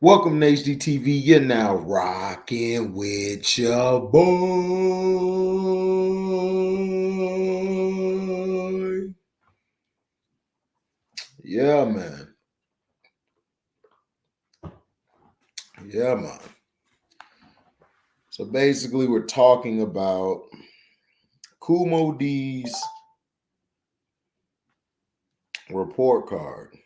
Welcome to HDTV. You're now rocking with your boy. Yeah, man. Yeah, man. So basically, we're talking about KOOLMOEDEE's report card.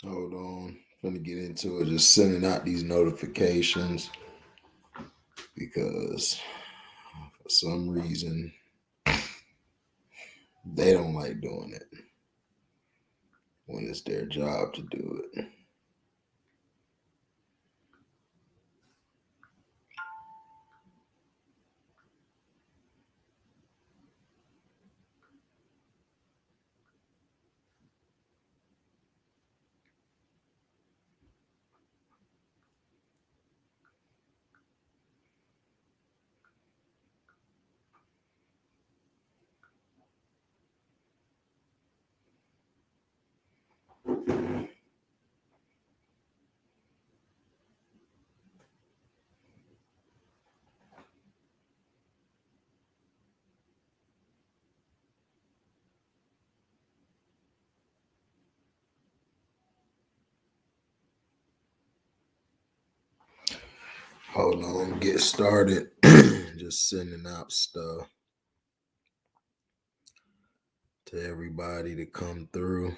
Hold on. I'm gonna get into it. Just sending out these notifications because for some reason they don't like doing it when it's their job to do it. Hold on, get started. Just sending out stuff to everybody to come through.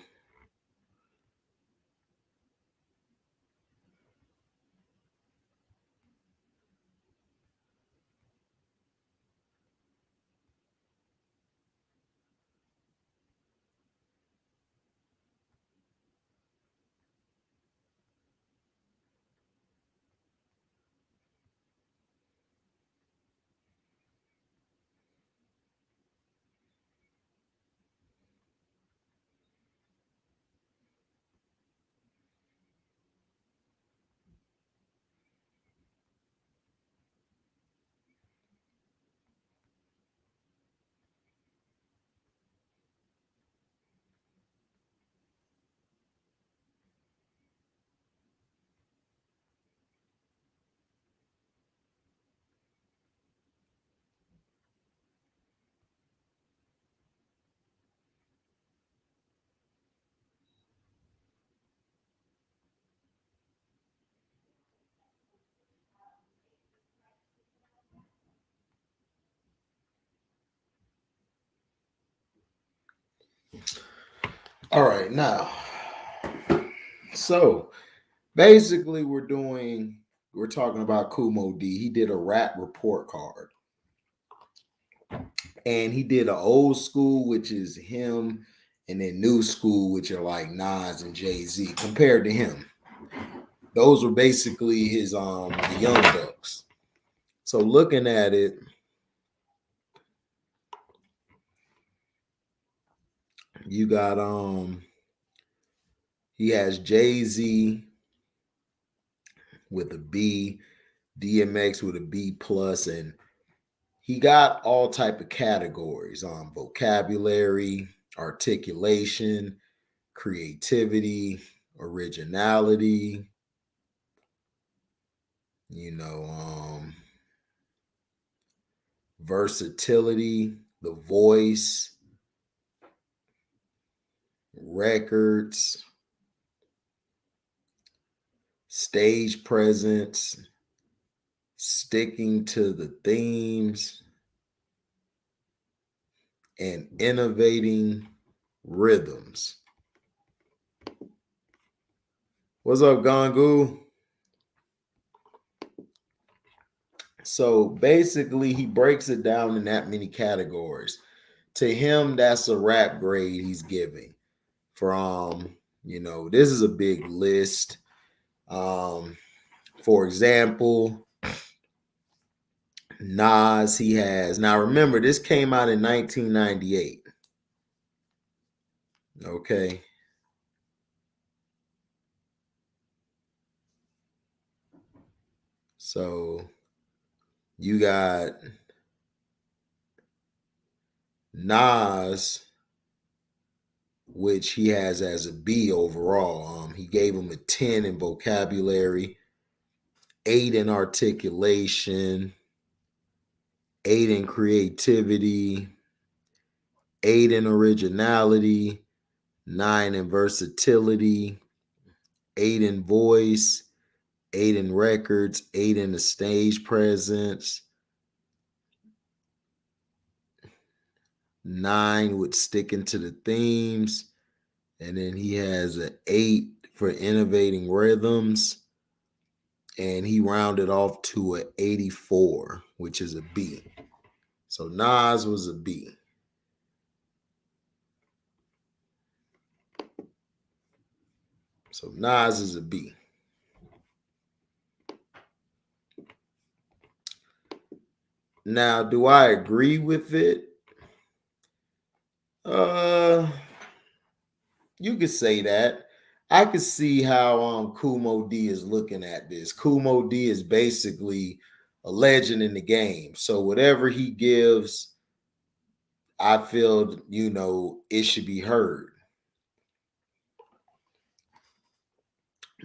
All right, now, so basically, we're talking about KOOLMOEDEE. He did a rap report card, and he did an old school, which is him, and then new school, which are like Nas and Jay-Z. Compared to him, those were basically his the Young Bucks. So looking at it, you got he has Jay-Z with a B, DMX with a B plus, and he got all type of categories on vocabulary, articulation, creativity, originality, versatility, the voice, records, stage presence, sticking to the themes, and innovating rhythms. What's up, Gangu? So basically, he breaks it down in that many categories. To him, that's a rap grade he's giving. From, this is a big list. For example, Nas, he has. Now remember, this came out in 1998. Okay. So you got Nas, which he has as a B overall. He gave him a 10 in vocabulary, 8 in articulation, 8 in creativity, 8 in originality, 9 in versatility, 8 in voice, 8 in records, 8 in the stage presence, 9 with sticking to the themes, and then he has an 8 for innovating rhythms, and he rounded off to an 84, which is a B. So Nas was a B. So Nas is a B. Now, do I agree with it? You could say that. I could see how KOOLMOEDEE is looking at this. KOOLMOEDEE is basically a legend in the game. So whatever he gives, I feel, it should be heard.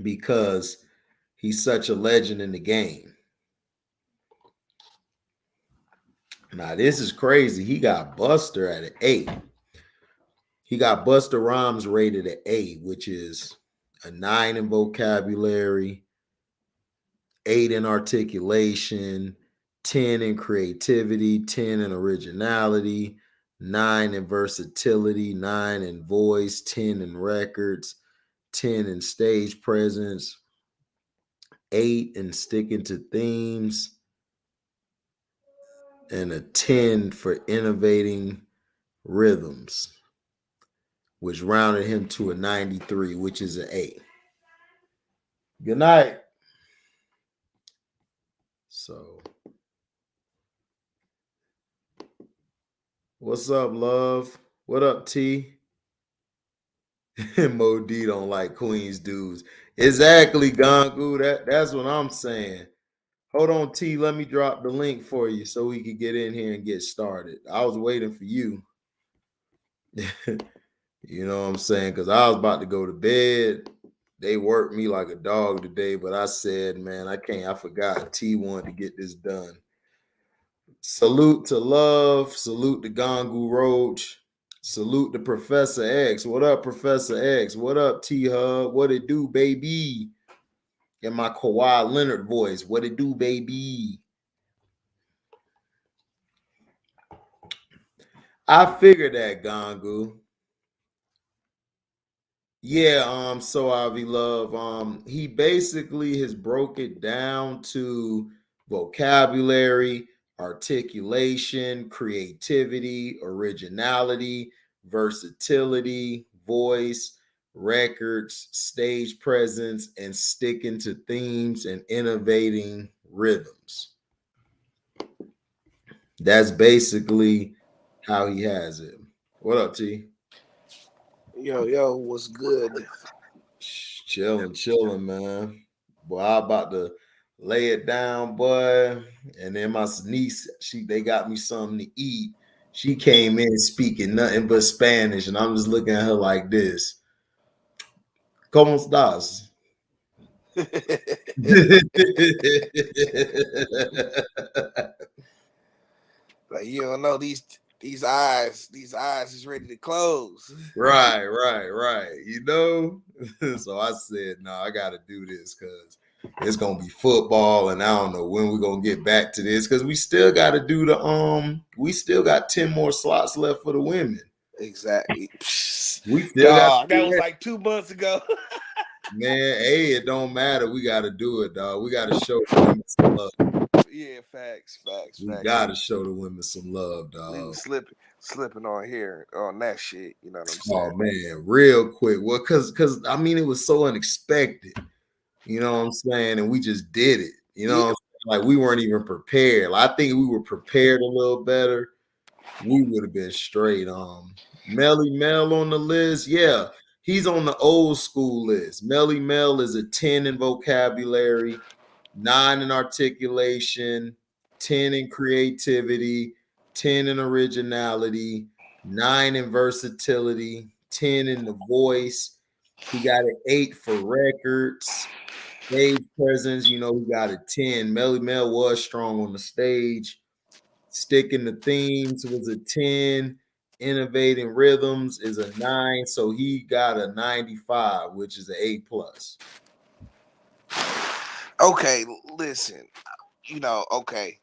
Because he's such a legend in the game. Now, this is crazy. He got Buster at an 8. He got Buster Rhymes rated at 8, which is a 9 in vocabulary, 8 in articulation, 10 in creativity, 10 in originality, 9 in versatility, 9 in voice, 10 in records, 10 in stage presence, 8 in sticking to themes, and a 10 for innovating rhythms, which rounded him to a 93, which is an A. Good night. So, what's up, love? What up, T? Mo'Dee don't like Queens dudes. Exactly, Gangu. That's what I'm saying. Hold on, T. Let me drop the link for you so we can get in here and get started. I was waiting for you. You know what I'm saying? Because I was about to go to bed. They worked me like a dog today, but I said, man, I can't. I forgot T wanted to get this done. Salute to Love. Salute to Gangu Roach. Salute to Professor X. What up, Professor X? What up, T-Hub? What it do, baby? In my Kawhi Leonard voice. What it do, baby? I figured that, Gangu. Yeah, so Avi Love, he basically has broke it down to vocabulary, articulation, creativity, originality, versatility, voice, records, stage presence, and sticking to themes and innovating rhythms. That's basically how he has it. What up, T? Yo, what's good? Chilling, man. Boy, I'm about to lay it down, boy. And then my niece, they got me something to eat. She came in speaking nothing but Spanish, and I'm just looking at her like this. ¿Cómo estás? Like you don't know these eyes is ready to close. Right. So I said, no, I got to do this because it's gonna be football, and I don't know when we're gonna get back to this because we still got to do we still got 10 more slots left for the women. Exactly. We still got that was like 2 months ago. Man, hey, it don't matter. We got to do it, dog. We got to show the women some love. Yeah, facts. We got to show the women some love, dog. Niggas slipping on here on that shit. You know what I'm saying? Oh man, real quick. Well, cause I mean, it was so unexpected. You know what I'm saying? And we just did it. You know what I'm saying? Like we weren't even prepared. Like, I think if we were prepared a little better, we would have been straight. Melly Mel on the list. Yeah, he's on the old school list. Melly Mel is a 10 in vocabulary, 9 in articulation, 10 in creativity, 10 in originality, 9 in versatility, 10 in the voice. He got an 8 for records. Stage presence, you know, he got a 10. Melly Mel was strong on the stage. Sticking the themes was a 10. Innovating rhythms is a 9. So he got a 95, which is an A plus. Okay, listen. You know, okay.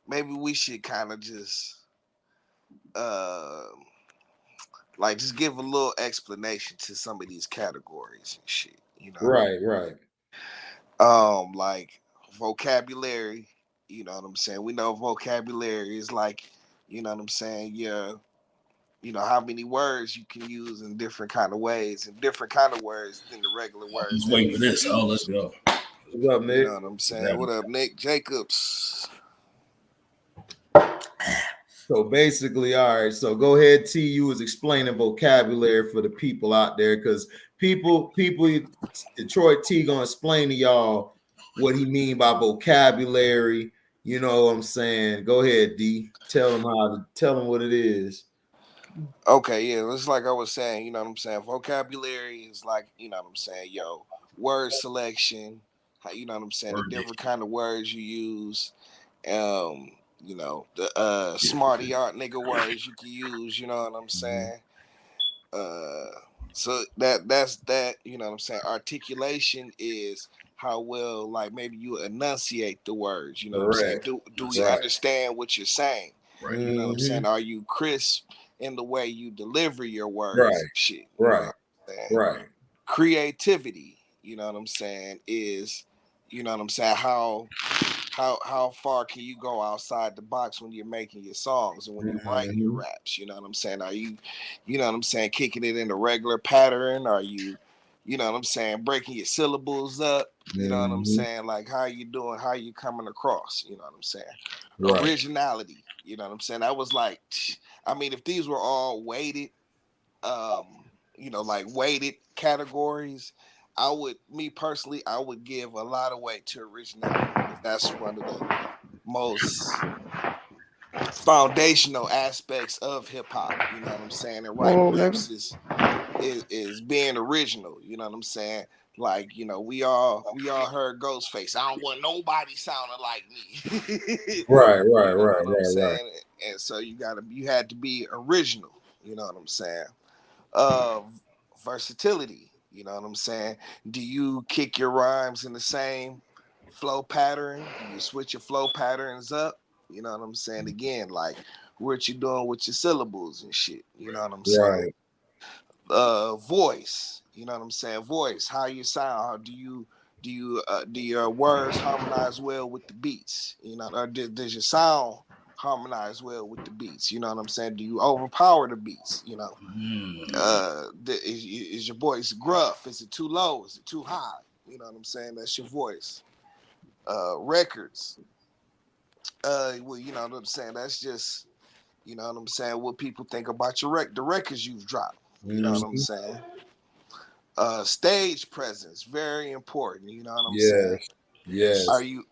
Maybe we should kind of just like just give a little explanation to some of these categories and shit. You know. Right. Like vocabulary, you know what I'm saying? We know vocabulary is like, you know what I'm saying, yeah, you know, how many words you can use in different kind of ways and different kind of words than the regular words. I'm just waiting for this. Oh, let's go. What's up, Nick? You know what I'm saying? What up, Nick Jacobs? So basically, all right. So go ahead, T. You was explaining vocabulary for the people out there because people, Detroit T gonna explain to y'all what he mean by vocabulary. You know what I'm saying? Go ahead, D. Tell them what it is. Okay, yeah, it's like I was saying, you know what I'm saying? Vocabulary is like, you know what I'm saying, yo, word selection, you know what I'm saying, the different kind of words you use, you know, the smarty art nigga words you can use, you know what I'm saying? So that's that, you know what I'm saying? Articulation is how well, like, maybe you enunciate the words, you know what I'm saying? Do we understand what you're saying? Right. You know what I'm saying? Are you crisp in the way you deliver your words and shit? Right. Creativity, you know what I'm saying, is, you know what I'm saying, how far can you go outside the box when you're making your songs and when you're writing your raps? You know what I'm saying? Are you know what I'm saying, kicking it in a regular pattern? Are you know what I'm saying, breaking your syllables up? You know what I'm saying? Like, how you doing? How you coming across? You know what I'm saying? Originality. You know what I'm saying? That was like, I mean, if these were all weighted, you know, like weighted categories, me personally, I would give a lot of weight to originality. That's one of the most foundational aspects of hip hop. You know what I'm saying? And writing raps is being original. You know what I'm saying? Like, you know, we all heard Ghostface. I don't want nobody sounding like me. Right. And so you had to be original. You know what I'm saying? Versatility. You know what I'm saying? Do you kick your rhymes in the same flow pattern? Do you switch your flow patterns up? You know what I'm saying? Again, like what you doing with your syllables and shit. You know what I'm saying? Voice. You know what I'm saying? Voice. How you sound? How do your words harmonize well with the beats? You know, or does your sound harmonize well with the beats? You know what I'm saying? Do you overpower the beats? You know, is your voice gruff? Is it too low? Is it too high? You know what I'm saying? That's your voice. Records. Well, you know what I'm saying? That's just, you know what I'm saying, what people think about the records you've dropped. You know what I'm saying? Stage presence, very important. You know what I'm saying? Yes. Are you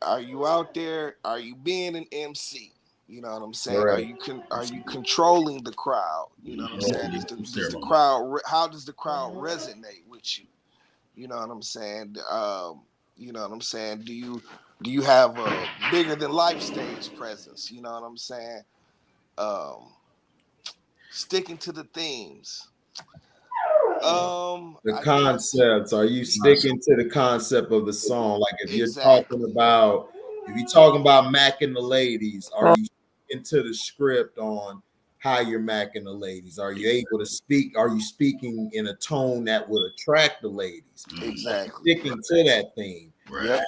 out there? Are you being an MC? You know what I'm saying? Are you controlling the crowd? You know what I'm saying? Does the crowd? How does the crowd resonate with you? You know what I'm saying? You know what I'm saying? Do you have a bigger than life stage presence? You know what I'm saying? Sticking to the themes. The I guess concepts. Are you sticking to the concept of the song? Like if you're exactly. talking about macking the ladies, are you sticking to the script on how you're macking the ladies? Are you able to speak? Are you speaking in a tone that would attract the ladies? Exactly. Sticking to that theme. Yep.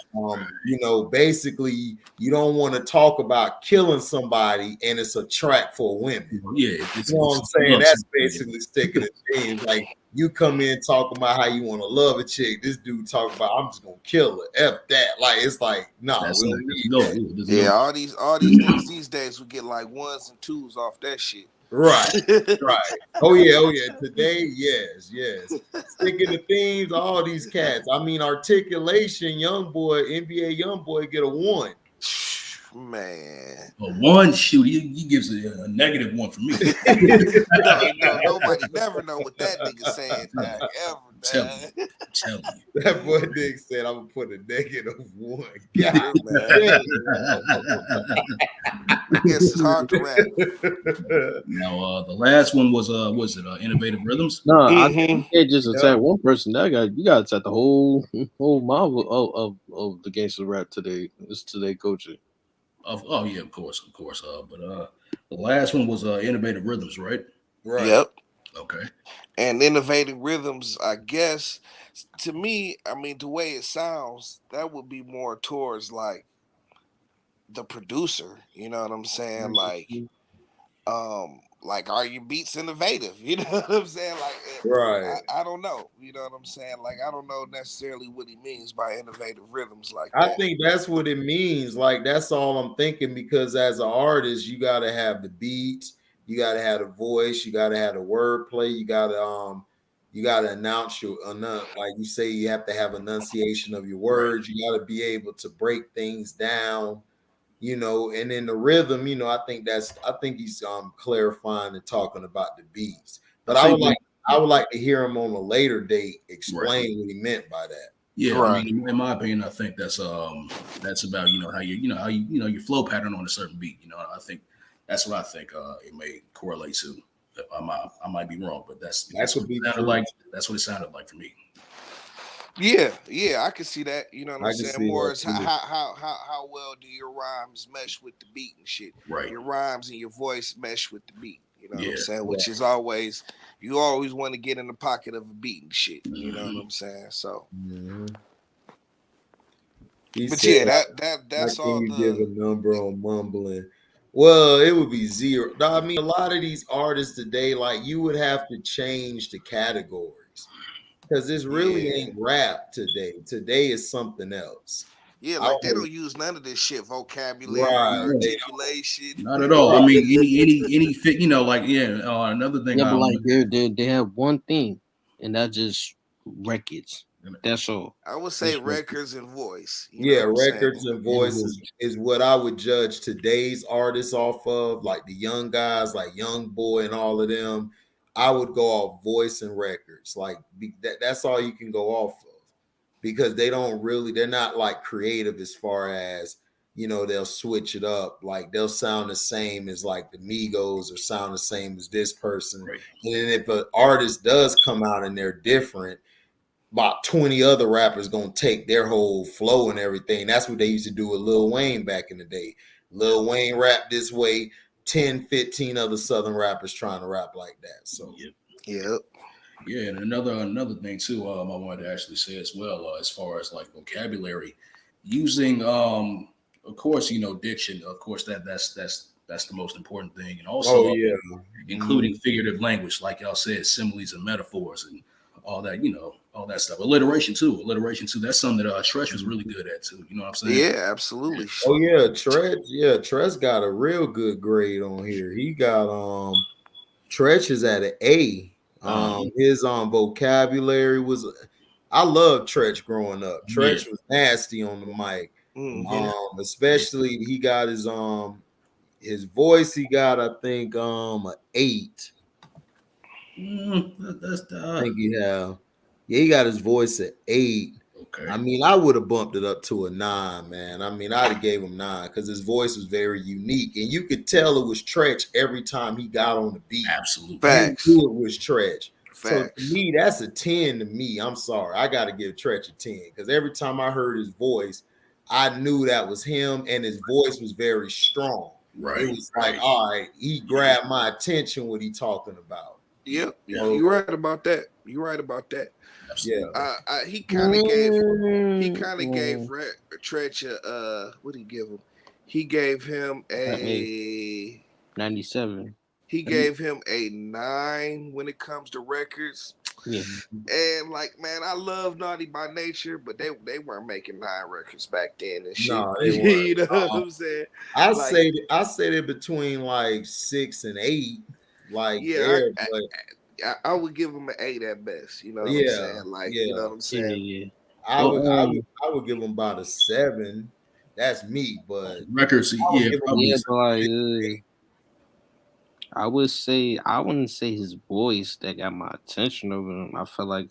Basically, you don't want to talk about killing somebody and it's a track for women. Yeah, You know what I'm saying? That's basically sticking to themes. Like you come in talking about how you want to love a chick. This dude talk about I'm just gonna kill her. F that. Like it's like we don't need that. Yeah, all these niggas these days would get like 1s and 2s off that shit. Right. Oh yeah. Today, yes. Sticking to themes, all these cats. I mean, articulation, young boy, NBA young boy get a 1. Man, a 1 shoot, he gives a negative 1 for me. no, nobody never know what that nigga saying. Tell me. That boy Nick said I'm gonna put a -1. God, man. I guess it's hard to rap. Now, the last one was Innovative Rhythms? No, I can't just attack one person. You gotta attack the whole marvel of the gangster rap today. It's today culture. Oh yeah, of course. But the last one was Innovative Rhythms, right? Right. Yep. Okay. And Innovative Rhythms, I guess, to me, I mean, the way it sounds, that would be more towards like the producer. You know what I'm saying? Like, are your beats innovative? You know what I'm saying? Like, right. I don't know. You know what I'm saying? Like, I don't know necessarily what he means by innovative rhythms. Like, I think that's what it means. Like, that's all I'm thinking. Because as an artist, you got to have the beats, you got to have the voice, you got to have the wordplay, you got to announce like you say, you have to have enunciation of your words. Right. You got to be able to break things down. And in the rhythm, I think he's clarifying and talking about the beats. But I would like to hear him on a later date explain what he meant by that. Yeah, I mean, in my opinion, I think that's about how your flow pattern on a certain beat. I think that's what I think it may correlate to. I might be wrong, but that's what it sounded like. That's what it sounded like for me. Yeah, I can see that. You know what I'm saying? More is how well do your rhymes mesh with the beat and shit. Right. Your rhymes and your voice mesh with the beat. You know what I'm saying? Which is always, you always want to get in the pocket of a beat and shit. You know what I'm saying? So. But yeah, that's all. You give a number on mumbling. Well, it would be 0. I mean, a lot of these artists today, like you would have to change the categories. Because this really ain't rap today. Today is something else. Yeah, like they don't use none of this shit, vocabulary, articulation. Not at all. I mean, any fit, another thing. Yeah, but like they have one thing, and that's just records. That's all. I would say records and voice. Records and voice is what I would judge today's artists off of, like the young guys, like Young Boy and all of them. I would go off voice and records. Like that's all you can go off of, because they're not like creative as far as, they'll switch it up. Like they'll sound the same as like the Migos or sound the same as this person. Right. And then if an artist does come out and they're different, about 20 other rappers going to take their whole flow and everything. That's what they used to do with Lil Wayne back in the day. Lil Wayne rapped this way, 10, 15 other Southern rappers trying to rap like that. So, Yeah, and another thing too, I wanted to actually say as well, as far as like vocabulary, using, of course, diction. Of course, that's the most important thing, and also including figurative language, like y'all said, similes and metaphors and all that, all that stuff. Alliteration too. That's something that Tresh was really good at too. You know what I'm saying? Yeah, absolutely. Oh yeah, Tresh got a real good grade on here. He got Tresh is at an A. His vocabulary was. I loved Tresh growing up. Tresh was nasty on the mic. Especially he got his voice. He got, I think, an 8. I think he got his voice at 8. Okay. I mean, I would have bumped it up to a 9, man. I mean, I'd have gave him 9 because his voice was very unique, and you could tell it was Tresh every time he got on the beat. Absolutely, facts. You knew it was Tresh. So to Facts. me, that's a 10 to me. I'm sorry. I got to give Tretch a 10 because every time I heard his voice, I knew that was him, and his voice was very strong. Right. It was like, all right, he grabbed my attention what he talking about. Yep. Yeah. You're right about that. You're right about that. Absolutely. He kind of gave Tretch a what did he give him? He gave him a 97. He gave him a 9 when it comes to records. Yeah. And like, man, I love Naughty by Nature, but they weren't making 9 records back then and shit. No, they You know what I'm saying? I say they're between like 6 and 8. Like, yeah, I would give them an 8 at best. You know what I'm saying? Like, you know what I'm saying? Yeah. I would give them about a 7. That's me, but records. Yeah, yeah, but like, I wouldn't say his voice that got my attention over him. I feel like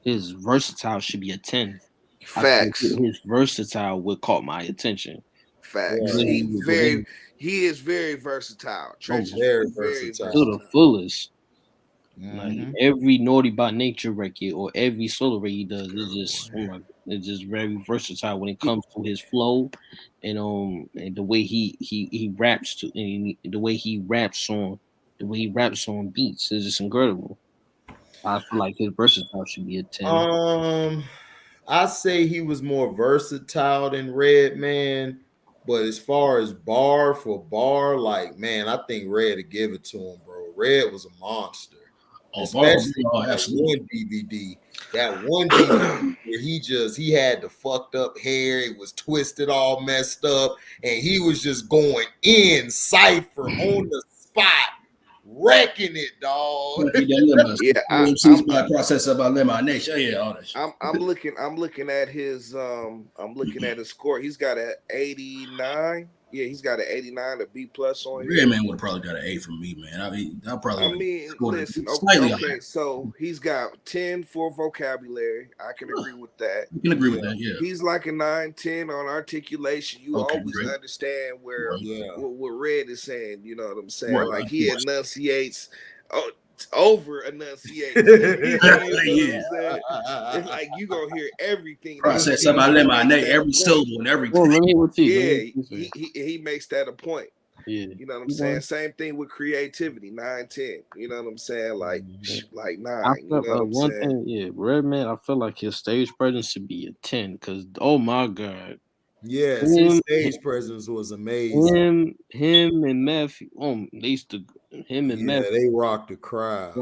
his versatile should be a 10. Facts. His versatile would caught my attention. Facts. Yeah. He is very versatile. Trench is very versatile. To the fullest. Mm-hmm. Like every Naughty by Nature record or every solo record he does, it's just very versatile when it comes to his flow and the way he raps the way he raps on beats is just incredible. I feel like his versatile should be a 10. I say he was more versatile than Redman, but as far as bar for bar, like, man, I think Red to give it to him, bro. Red was a monster. Especially that one DVD where he had the fucked up hair, it was twisted, all messed up, and he was just going in cypher on the spot, wrecking it, dog. By process of elimination. Yeah, all that shit. I'm looking at his score. He's got an 89. Yeah, he's got an 89, a B+ on here. Redman would have probably got an 8 from me, man. Listen, okay, so he's got 10 for vocabulary. I can agree with that. You can agree with that, yeah. He's like a 9, 10 on articulation. You always understand what Red is saying. You know what I'm saying? Right, like he enunciates. Over enunciate. You know what I'm saying? It's like you gonna hear everything. Process of eliminate every syllable and everything. He makes that a point. Yeah. You know what I'm saying? Same thing with creativity, 9, 10. You know what I'm saying? Like 9. You know what I'm saying? Redman, I feel like his stage presence should be a 10 because oh my god. Yes, his stage presence was amazing. Him and Matthew, they used to Matthew, they rocked the crowd. I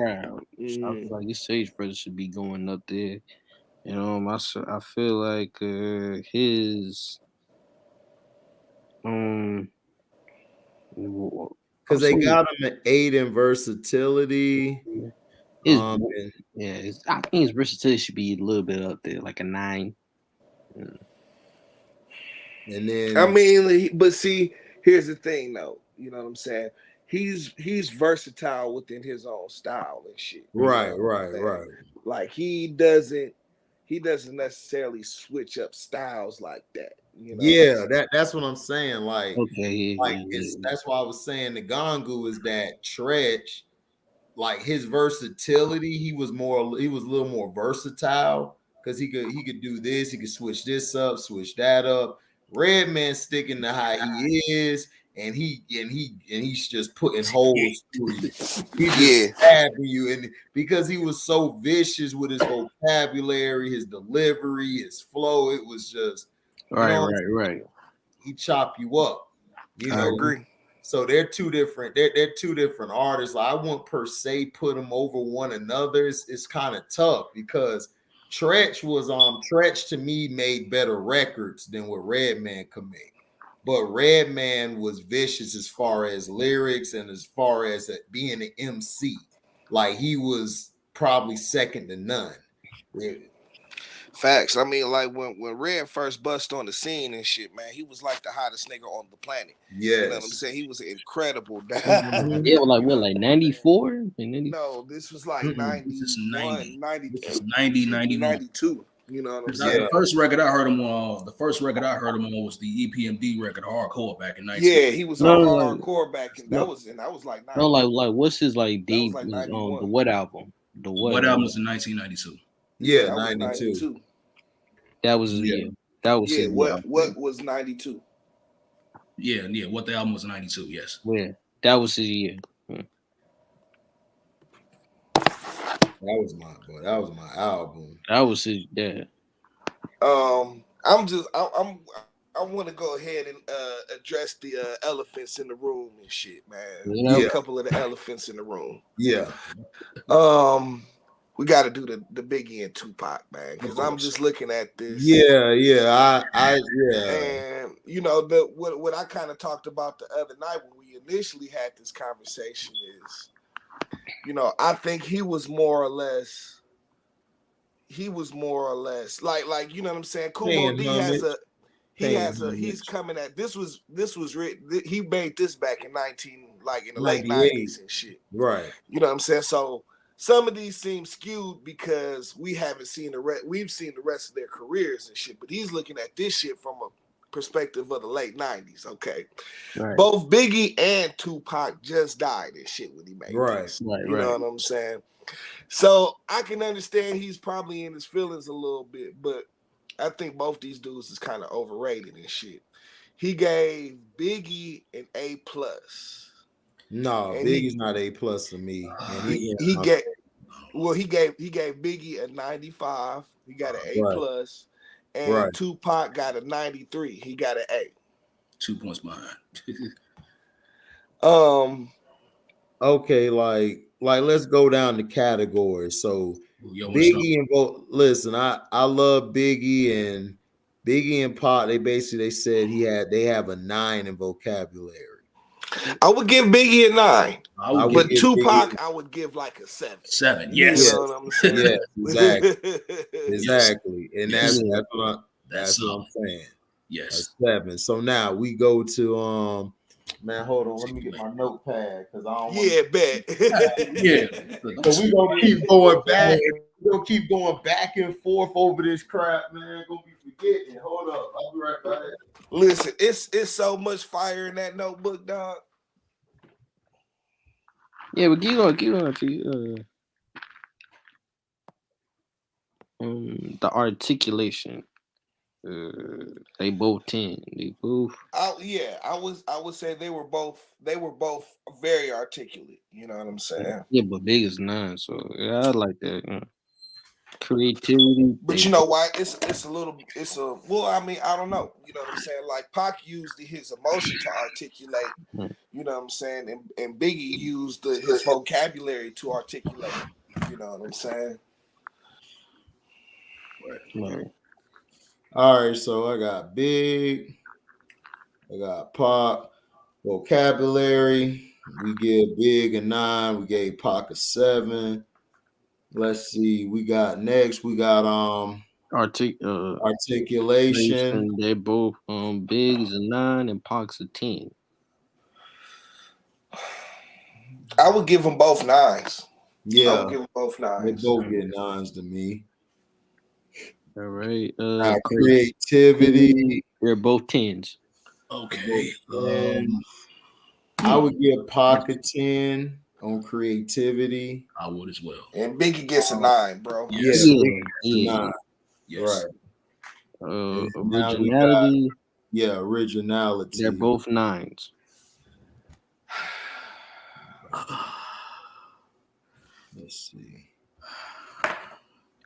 feel like his stage presence should be going up there. You know, I feel like his because they got him an 8 in versatility. I think his versatility should be a little bit up there, like a 9. Yeah. And then but see, here's the thing though. You know what I'm saying? He's versatile within his own style and shit. Right. Like he doesn't necessarily switch up styles like that. You know that's what I'm saying. Like, that's why I was saying the Gongu is that Tretch, like his versatility, he was a little more versatile because he could do this, he could switch this up, switch that up. Redman sticking to how he is, and he's just putting holes through you. He's just stabbing you, and because he was so vicious with his vocabulary, his delivery, his flow, it was just right. He chop you up. You know, I agree. So they're two different. They're two different artists. Like, I wouldn't per se put them over one another. It's kind of tough because Tretch to me made better records than what Redman could make. But Redman was vicious as far as lyrics and as far as being an MC. Like, he was probably second to none. Really. Facts. I mean, like when Red first bust on the scene and shit, man, he was like the hottest nigga on the planet. Yeah, you know what I'm saying? He was incredible. Yeah, like 94? No, this was like 91, 92. 90, 91. 92. You know what I'm The saying? first record I heard him on, was the EPMD record Hardcore back in 19. Yeah, he was on Hardcore back, and that was like 90. No, like what's his like That was deep like on 91. the what album? The What album was in 1992? Yeah, That was 92. That was his year. That was his what year. was 92? Yeah. What the album was in 92? Yes. Yeah, that was his year. That was my album. That was his. Yeah. I want to go ahead and address the elephants in the room and shit, man. Yeah. A couple of the elephants in the room. Yeah. We got to do the Biggie and Tupac, man, because I'm just looking at this. Yeah. And you know what I kind of talked about the other night when we initially had this conversation is, you know, I think he was more or less like you know what I'm saying. KOOLMOEDEE he's coming at this was written. He made this back in the late 90s and shit. Right. You know what I'm saying. So some of these seem skewed because we haven't seen we've seen the rest of their careers and shit. But he's looking at this shit from a perspective of the late 90s. Okay. Right. Both Biggie and Tupac just died and shit when he made this. Right. You know what I'm saying? So I can understand he's probably in his feelings a little bit, but I think both these dudes is kind of overrated and shit. He gave Biggie an A+. No, and Biggie's not A+ to me. And he gave Biggie a 95. He got an A+. And Tupac got a 93. He got an A. 2 points behind. Okay, like let's go down the categories. So Biggie and listen, I love Biggie and Pac. They said they have a 9 in vocabulary. I would give Biggie a 9. But Tupac, Biggie, I would give like a 7. 7, yes. You know what I'm saying? Yes, exactly. And that's what I'm saying. Yes. A 7. So now we go to man, hold on. Let me get my notepad because I don't. Bet. So we gonna keep going back. We're gonna keep going back and forth over this crap, man. Gonna be forgetting. Hold up, I'll be right back. Listen, it's so much fire in that notebook, dog. Yeah, but keep on to the articulation. They both 10. They both. I would say they were both very articulate. You know what I'm saying? Yeah, but Big is 9, so yeah, I like that. Creativity. But you know why? I mean, I don't know. You know what I'm saying? Like Pac used his emotion to articulate. You know what I'm saying? And Biggie used his vocabulary to articulate. You know what I'm saying? Right. All right, so I got Big, I got Pac, vocabulary. We give Big a 9. We gave Pac a 7. Let's see. We got articulation. They both Big is a 9 and Pac's a 10. I would give them both 9s. Yeah, I would give them both 9s. They both get 9s to me. All right. Creativity. They're both 10s. Okay. I would give Pac a 10 on creativity. I would as well. And Biggie gets a 9, bro. Yes. Yeah. 9. Yes. Right. Originality. Originality. They're both 9s. Let's see.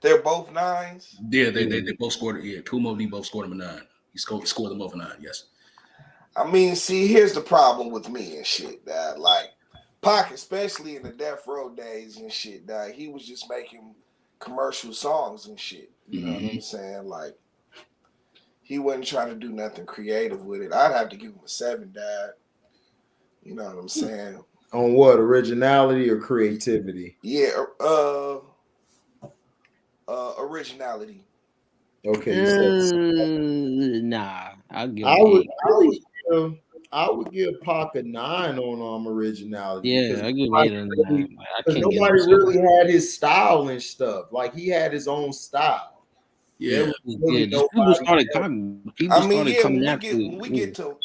They're both 9s. Yeah, they both scored. Yeah, KOOLMOEDEE both scored him a 9. He scored them both a 9. Yes. I mean, see, here's the problem with me and shit, dad. Like Pac, especially in the Death Row days and shit, dad. He was just making commercial songs and shit. You know what I'm saying? Like he wasn't trying to do nothing creative with it. I'd have to give him a 7, dad. You know what I'm saying? On what? Originality or creativity? Yeah. Originality. Okay. Nah, I would give Pac a 9 on originality. Yeah, I give it a 9. Because nobody really had his style and stuff. Like he had his own style. Yeah. Really Just people started I mean, started yeah, coming when after we get to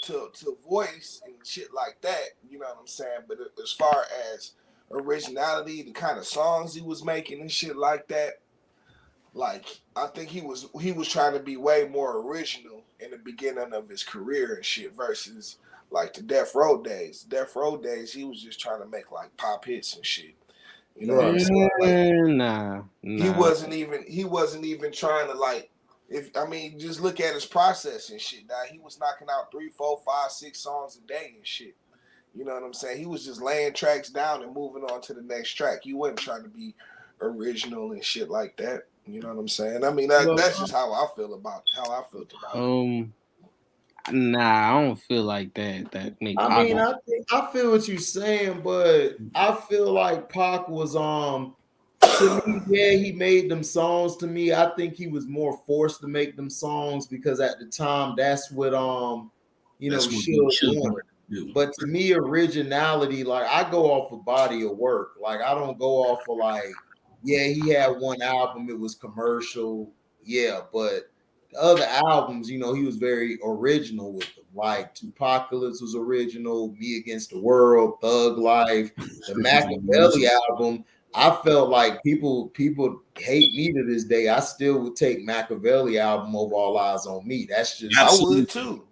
voice and shit like that, you know what I'm saying? But as far as originality, the kind of songs he was making and shit like that, like I think he was trying to be way more original in the beginning of his career and shit versus like the Death Row days. Death Row days, he was just trying to make like pop hits and shit. You know what I'm saying? Like he wasn't even trying to like just look at his process and shit. Now he was knocking out 3, 4, 5, 6 songs a day and shit. You know what I'm saying? He was just laying tracks down and moving on to the next track. He wasn't trying to be original and shit like that. You know what I'm saying? I mean, that's just how I felt about it. Nah, I don't feel like that. I mean, I feel what you're saying, but I feel like Pac was to me, yeah, he made them songs. To me, I think he was more forced to make them songs because at the time that's what Suge wanted. But to me, originality, like I go off a body of work. Like I don't go off of like, yeah, he had one album, it was commercial, yeah, but the other albums, he was very original with them. Like Tupacalypse was original, Me Against the World, Thug Life, the Machiavelli album. I felt like people hate me to this day. I still would take Machiavelli album over All Eyes on Me. That's just I would too.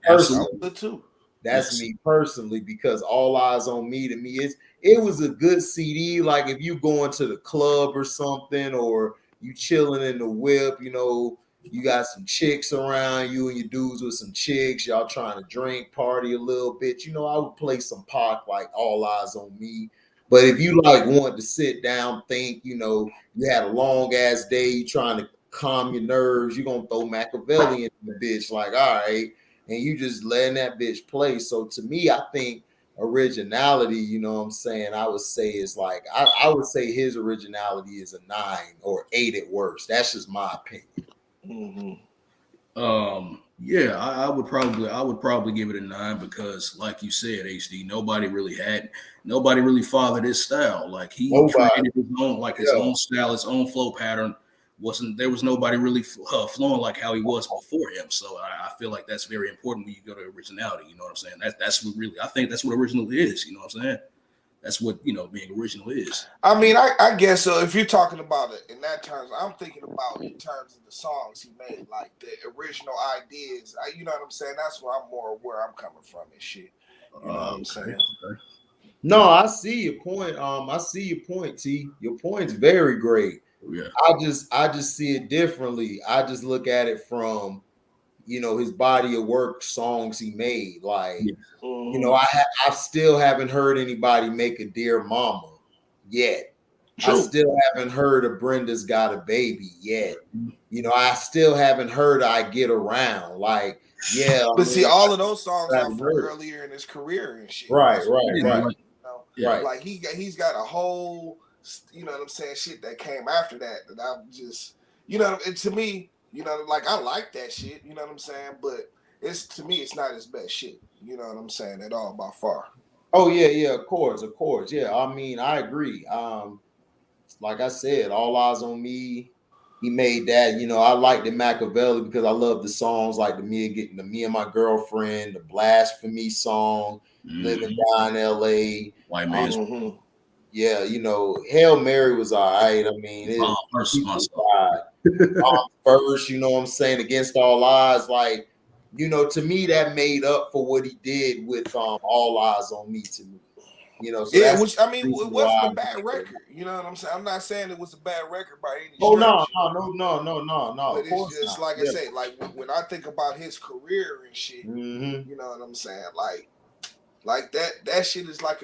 That's me personally, because All Eyes on Me to me it was a good CD. Like if you going to the club or something, or you chilling in the whip, you got some chicks around you and your dudes with some chicks, y'all trying to drink, party a little bit. I would play some Pac, like All Eyes on Me. But if you like want to sit down, think, you had a long ass day, you trying to calm your nerves, you're gonna throw Machiavelli in the bitch, like, all right, and you just letting that bitch play. So to me, I think originality, you know what I'm saying, I would say is like, I would say his originality is a 9 or 8 at worst. That's just my opinion. Yeah, I would probably give it a 9 because, like you said, HD, nobody really fathered his style. Like he created his own, his own style, his own flow pattern. There was nobody really flowing like how he was before him. So I feel like that's very important when you go to originality. You know what I'm saying? That's what really, I think that's what original is. You know what I'm saying? That's what being original is. I mean, I guess so. If you're talking about it in that terms, I'm thinking about in terms of the songs he made, like the original ideas. You know what I'm saying? That's where I'm coming from and shit. You know what I'm saying? Okay. No, I see your point. I see your point, T. Your point's very great. Yeah. I just see it differently. I just look at it from his body of work, songs he made. Like, I still haven't heard anybody make a Dear Mama yet. True. I still haven't heard of Brenda's Got a Baby yet. I still haven't heard I Get Around. Like, yeah. But see, all of those songs are from earlier in his career and shit. Right. Right. Like he's got a whole, you know what I'm saying, shit that came after that I'm just, and to me, like I like that shit, you know what I'm saying? But to me, it's not his best shit. You know what I'm saying? At all, by far. Oh yeah, of course. Yeah, I mean, I agree. Like I said, All Eyes on Me, he made that. I like the Machiavelli because I love the songs like the Me and My Girlfriend, the Blasphemy song, Living Down LA. White Man's yeah, Hail Mary was all right. I mean, first, you know what I'm saying, Against All Odds, like, to me that made up for what he did with All Eyes on Me to me. So yeah, which I mean, it wasn't a bad record. You know what I'm saying? I'm not saying it was a bad record by any stretch. Oh no. But it's just like I say, like when I think about his career and shit, you know what I'm saying? Like that shit is like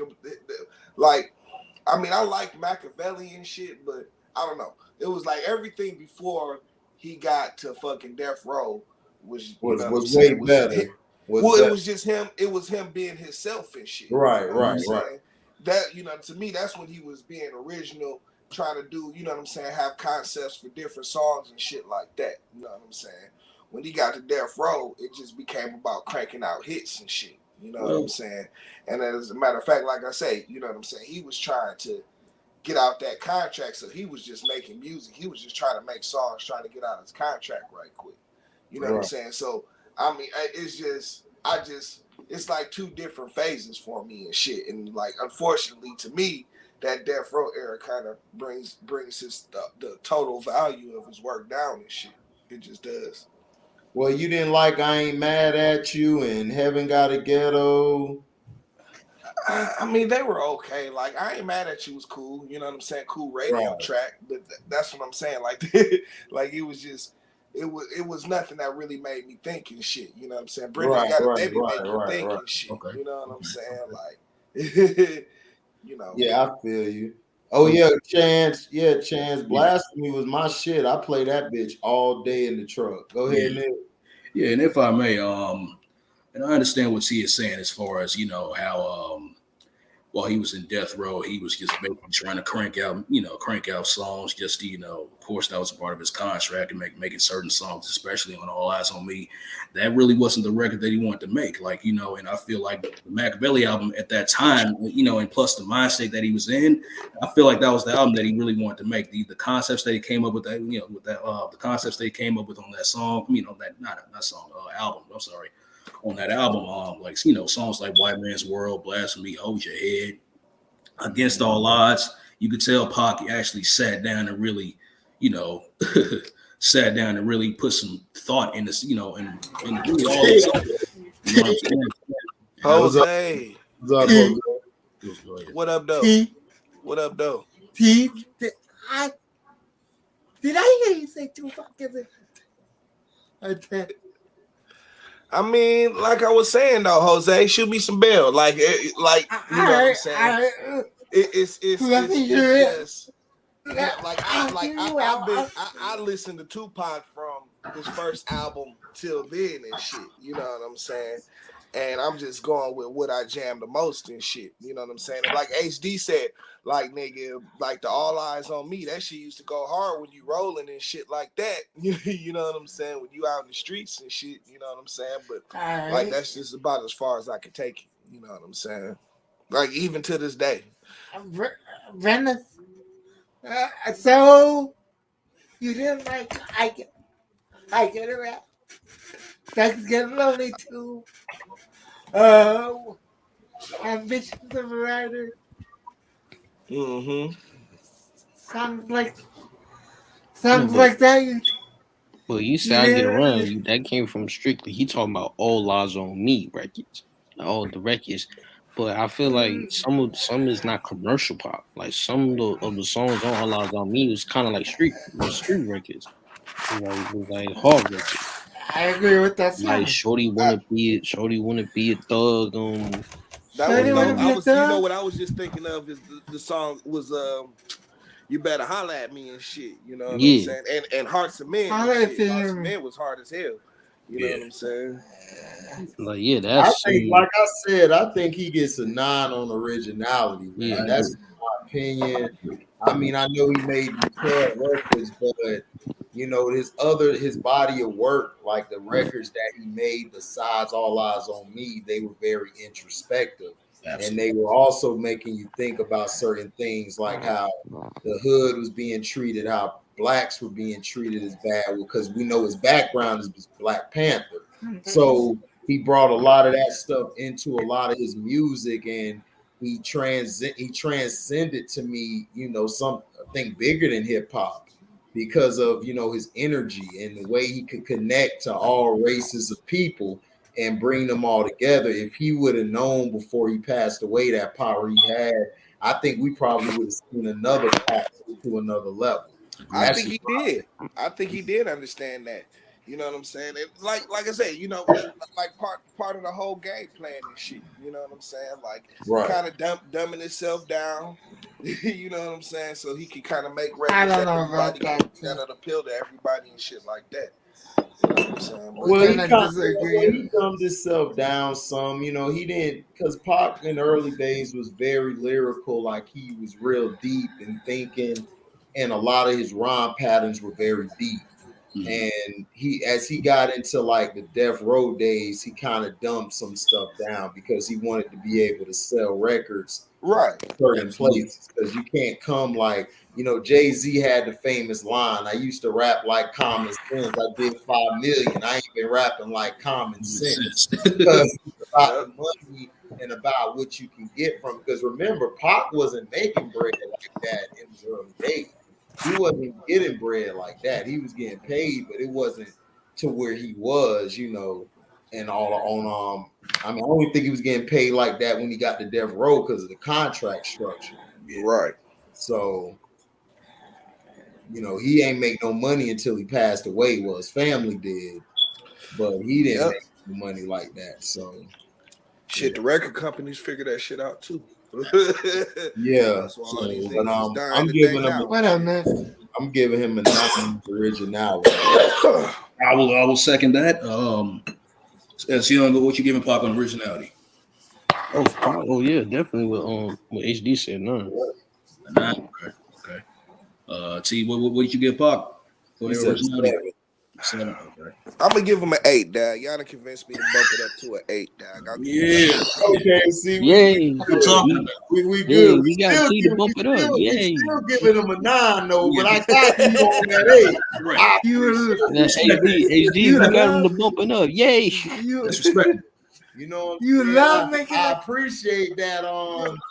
I mean, I like Machiavelli and shit, but I don't know. It was like everything before he got to fucking Death Row was way better. It was just him. It was him being himself and shit. Right. That, to me, that's when he was being original, trying to do, you know what I'm saying, have concepts for different songs and shit like that. You know what I'm saying? When he got to Death Row, it just became about cranking out hits and shit. You know what I'm saying? And as a matter of fact, like I say, you know what I'm saying, he was trying to get out that contract. So he was just making music. He was just trying to make songs, trying to get out his contract right quick. You know what I'm saying? So I mean, it's like two different phases for me and shit. And like, unfortunately to me, that Death Row era kind of brings the total value of his work down and shit. It just does. Well, you didn't like I Ain't Mad at You and Heaven Got a Ghetto. I mean, they were okay. Like, I Ain't Mad at You was cool. You know what I'm saying? Cool radio track. But that's what I'm saying. Like, like it was just, it was nothing that really made me think and shit. You know what I'm saying? Brenda's Got a Baby make you think and shit. Okay. You know what I'm saying? Like, you know. Yeah, I feel you. Oh yeah, Chance. Blasphemy was my shit. I play that bitch all day in the truck. Go ahead, Nick. Yeah, and if I may, and I understand what he is saying as far as, you know, how while he was in death row, he was just basically trying to crank out songs. Just, you know, of course, that was a part of his contract and making certain songs, especially on All Eyes on Me. That really wasn't the record that he wanted to make. Like, you know, and I feel like the Machiavelli album at that time, you know, and plus the mindset that he was in, I feel like that was the album that he really wanted to make. The concepts that he came up with, that, you know, with that the concepts that he came up with on that song, you know, that not song, album. I'm sorry. On that album, like, you know, songs like White Man's World, Blasphemy, Hold Your Head, Against All Odds. You could tell Pac actually sat down and really, you know, sat down and really put some thought in this, you know, and really all this. You know what I'm saying? Jose. What's up, Jose? What up, though? What up, though? Did I hear you say Tupac? I mean, like I was saying though, Jose, shoot me some bail. Like you know what I'm saying? It's just I listened to Tupac from his first album till then and shit. You know what I'm saying? And I'm just going with what I jammed the most and shit. You know what I'm saying? And like HD said, like, nigga, like the All Eyes on Me, that shit used to go hard when you rolling and shit like that. You know what I'm saying? When you out in the streets and shit, you know what I'm saying? But like, that's just about as far as I could take it. You know what I'm saying? Like, even to this day. Brenda, so you didn't like I get it right. That's getting lonely too. Ambitions of a writer. Mm-hmm. Sounds like that. Well, you said I get around. That came from strictly. He talking about All Eyes on Me records, all the records. But I feel like some is not commercial pop. Like some of the songs on All Eyes on Me was kind of like street records. You know, it was like hard records. I agree with that. Like Shorty wanna be a thug. You know what I was just thinking of is the song was You Better Holla at Me and shit. You know what I'm saying? And Hearts of Men. Hearts of Men was hard as hell. You know what I'm saying? Like, that's like I said, I think he gets a 9 on originality, man. Yeah, that's my opinion. I mean, I know he made 12 records, but you know, his body of work, like the records that he made besides All Eyes on Me, they were very introspective. Absolutely. And they were also making you think about certain things, like how the hood was being treated, how blacks were being treated as bad, because we know his background is Black Panther. So he brought a lot of that stuff into a lot of his music, and he transcended to me, you know, something bigger than hip hop, because of, you know, his energy and the way he could connect to all races of people and bring them all together. If he would have known before he passed away that power he had, I think we probably would have seen another path to another level. I think he did. I think he did understand that. You know what I'm saying? And like I said, you know, like part of the whole game plan and shit. You know what I'm saying? Like, kind of dumbing himself down. You know what I'm saying? So he can kind of make records that appeal to everybody and shit like that. You know what I'm saying? Well, he dumbed himself down some. You know, he didn't, because Pac in the early days was very lyrical. Like, he was real deep in thinking, and a lot of his rhyme patterns were very deep. And as he got into like the Death Row days, he kind of dumped some stuff down because he wanted to be able to sell records Right. certain places because you can't come like, you know, Jay-Z had the famous line, I used to rap like common sense. I did 5 million. I ain't been rapping like common sense. Because it's about the money and about what you can get from, because remember, Pac wasn't making bread like that in his early days. He wasn't getting bread like that. He was getting paid, but it wasn't to where he was, you know, and all on I mean, I don't even think he was getting paid like that when he got to Death Row because of the contract structure. Right. So, you know, he ain't make no money until he passed away. Well, his family did, but he didn't make no money like that. So, shit, the record companies figure that shit out too. Yeah. That's why all these So, niggas but, is dying I'm today giving him now. What up, man? I'm giving him a 9 originality. I will second that. As Young, what you giving Pac on originality? Oh yeah, definitely what HD said, 9. A 9. Okay. T, what did you give Pac for He the said originality? 7. Okay. I'm gonna give him an 8, dog. Y'all done convinced me to bump it up to an 8, dog. I'll give Yeah. Okay, see, Yay. I'm talking about. we Yeah, good. we got T to bump it up. We Yay. still giving him a 9 though, but I Yeah. got you on that 8. Right. I You, That's HD, You we got him love- to bumping up. Yay. you, That's respect. You know what I'm You saying? love making I that- appreciate that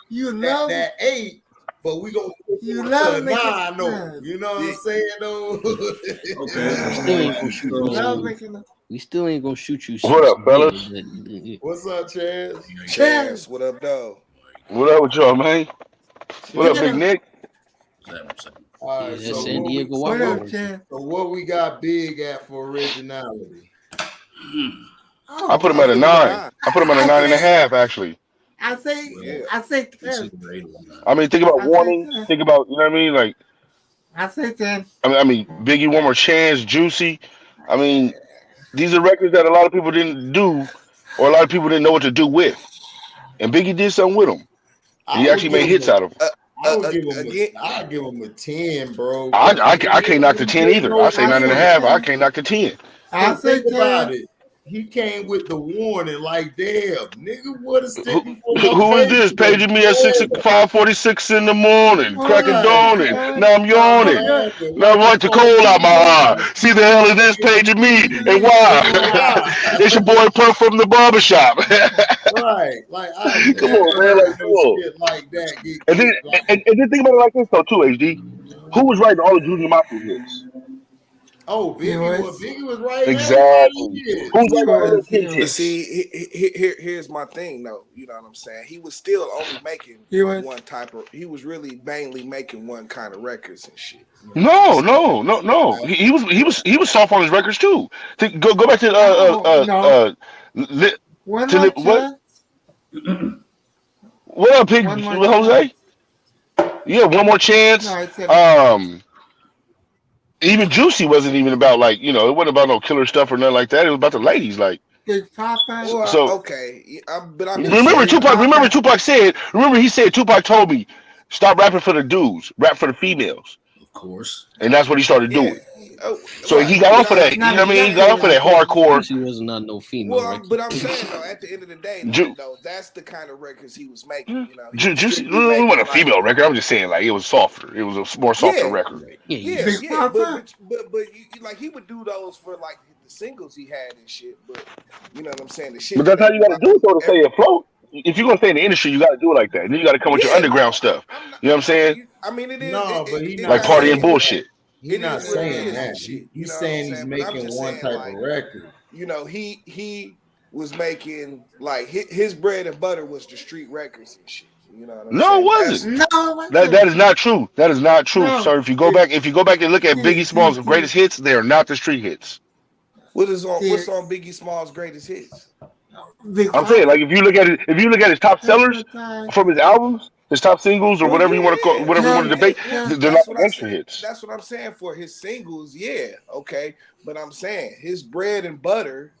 you love that 8, but we gonna You put love a making 9 though. fun. You know what I'm saying though? Okay. Still ain't gonna shoot you you. love making that. We still ain't gonna shoot you. What up, fellas? What's up, Chaz? Chaz, what up, dog? What up with y'all, man? What up, Big Nick? All right, Yeah, so San Diego What up, Wildcats. Chad? so what we got big at for originality? I put him at a 9. I put him at a 9.5, actually. I think, Yeah. I think 10. I mean, think about I Warning. think- Think about, you know what I mean? Like, I think 10. I mean, Biggie, One More Chance, Juicy. I mean, these are records that a lot of people didn't do, or a lot of people didn't know what to do with. And Biggie did something with them. He actually made hits out of them. I would give him I'd give him a 10, bro. I can't knock the 10 either. I say 9.5. I can't knock the 10. I think think about 10. it. He came with the warning, like, damn, nigga, what a stick before my Who is this? page. Paging me at 5:46 in the morning, cracking Right. dawning. Now I'm yawning. Now I wipe the coal out my eye. See the hell of this paging me and why? It's your boy Puff from the barbershop. Right. Like, I Come on, man. Like, come on. shit like that. And then think about it like this though too, HD. Who was writing all the Junior Mafia hits? Oh, Biggie was right. Exactly. Who's writing all those hit But hits? see, here's my thing though. You know what I'm saying? He was still only making one type of. He was really mainly making one kind of records and shit. No. He was soft on his records too. Go back to What up, Pig Jose? Yeah, One More Chance. Even Juicy wasn't even about, like, you know, it wasn't about no killer stuff or nothing like that. It was about the ladies, like. Big Papa. So okay, but I remember Tupac said. Remember he said Tupac told me, stop rapping for the dudes, rap for the females. Of course. And that's what he started doing. So he got off of that. You know what I mean? He got off of that hardcore. She was not no female. Well, but I'm saying though, at the end of the day, though, that's the kind of records he was making. You know, Juicy, it wasn't a female record. I'm just saying, like, it was softer. It was a more softer record. Yeah. But like he would do those for like the singles he had and shit. But you know what I'm saying? The shit. But that's how you got to do it though to stay afloat. If you're gonna stay in the industry, you got to do it like that. And then you got to come with your underground stuff. You know what I'm saying? I mean, it is. No, but he's like party and bullshit. He's not saying that. He's saying he's making one type of record. You know, he was making like his bread and butter was the street records and shit. You know what I'm saying? No, it wasn't. No, that is not true. That is not true, sir. If you go back and look at Biggie Smalls' greatest hits, they are not the street hits. What's on Biggie Smalls' greatest hits? I'm saying, like, if you look at his top sellers from his albums, his top singles, or whatever you want to call, whatever you want to debate, they're not extra hits. That's what I'm saying for his singles. Yeah, okay, but I'm saying his bread and butter.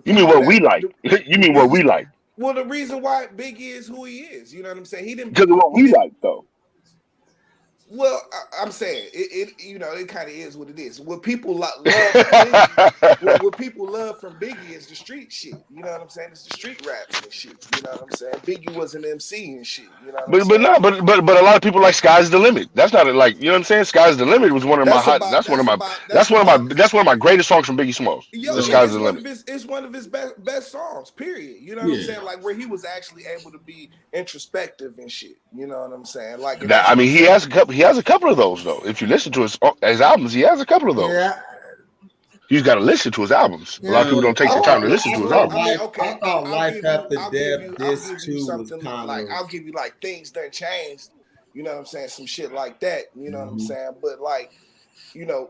You mean what we like? You mean what we like? Well, the reason why Biggie is who he is, you know what I'm saying? He didn't because of what we like, though. Well, I'm saying it kind of is what it is. What people love from Biggie, what people love from Biggie is the street shit. You know what I'm saying? It's the street raps and shit. You know what I'm saying? Biggie was an MC and shit. You know what I'm But saying? no, but a lot of people like Sky's the Limit. That's not like, you know what I'm saying. Sky's the Limit was one of my that's one of my greatest songs from Biggie Smalls. Yo, The Sky's the Limit. It's one of his best songs. Period. You know what I'm saying? Like where he was actually able to be introspective and shit. You know what I'm saying? Like that, I mean, he has a couple of those though. If you listen to his albums, he has a couple of those. Yeah. You've got to listen to his albums. A lot of people don't take the time to listen to his albums. I thought Life After Death, this too was kind like, of. I'll give you like Things Done Changed. You know what I'm saying? Some shit like that. You know what I'm saying? But like, you know,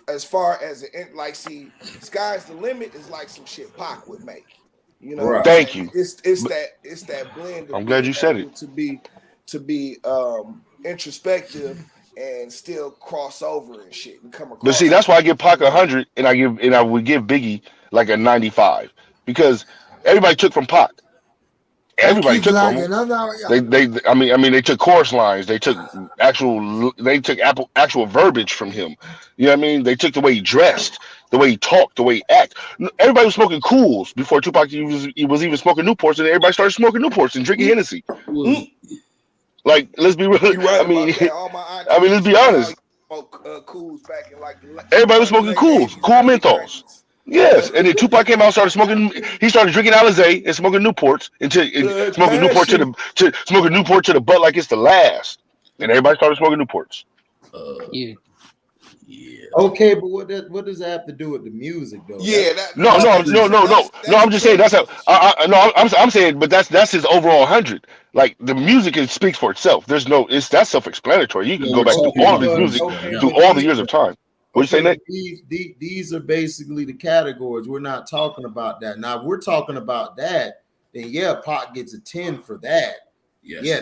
as far as like, see, Sky's the Limit is like some shit Pac would make. You know, Right. Thank you. It's that blend. I'm glad you said it. To be introspective and still cross over and shit and come across. But see, that's why I give Pac 100 and I would give Biggie like a 95 because everybody took from Pac. Everybody took from him. They took chorus lines. They took actual verbiage from him. You know what I mean? They took the way he dressed, the way he talked, the way he acted. Everybody was smoking Kools before Tupac he was even smoking Newports, and everybody started smoking Newports and drinking Hennessy. Like, let's be real. Right, I mean, let's be honest. Cools back in like everybody was smoking Kools, Kool menthols. Yes, and then Tupac came out, and started smoking. He started drinking Alizé and smoking Newports smoking Newport to the butt like it's the last. And everybody started smoking Newports. Yeah. Okay, but what does that have to do with the music though? Yeah, no. I'm just saying that's I'm saying, but that's his overall 100. Like the music, it speaks for itself. That's self-explanatory. You can go back through all of his music through all the years of time. What you say, Nick? These are basically the categories. We're not talking about that. Now, if we're talking about that, then yeah, Pac gets a 10 for that. Yes. Yeah,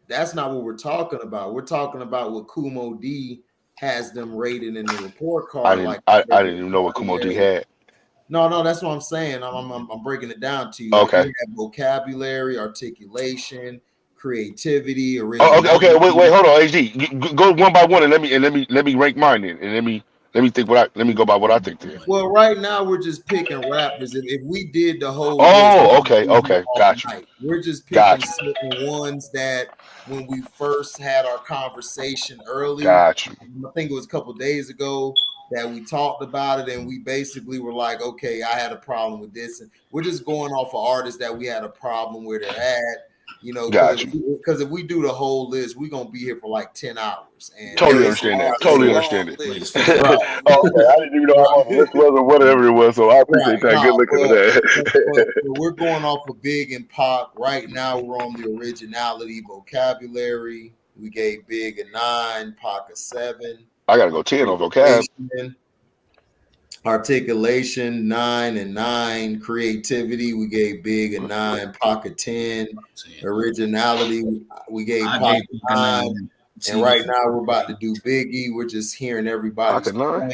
that's not what we're talking about. We're talking about what KOOLMOEDEE has them rated in the report card. I didn't even know what KOOLMOEDEE had. No, that's what I'm saying. I'm breaking it down to you. Okay. Like, you have vocabulary, articulation, creativity, originality. Okay. Wait, hold on, HD. Go one by one and let me rank mine in, and let me go by what I think then. Well, right now we're just picking rappers. If we did the whole okay, got you. We're just picking certain ones that when we first had our conversation earlier. Got you. I think it was a couple of days ago that we talked about it, and we basically were like, okay, I had a problem with this, and we're just going off of artists that we had a problem where they're at. You know, because if we do the whole list, we're gonna be here for like 10 hours. And totally understand it. Okay, I didn't even know how long the list was or whatever it was, so I appreciate that. Good looking at that. But we're going off of Big and Pac. Right now, we're on the originality vocabulary. We gave Big a 9, Pac a 7. I gotta go 10 on vocab. Articulation 9 and 9. Creativity, we gave Big a 9, Pac a 10. Originality, we gave Pac a 9. And right now we're about to do Biggie. We're just hearing everybody's point.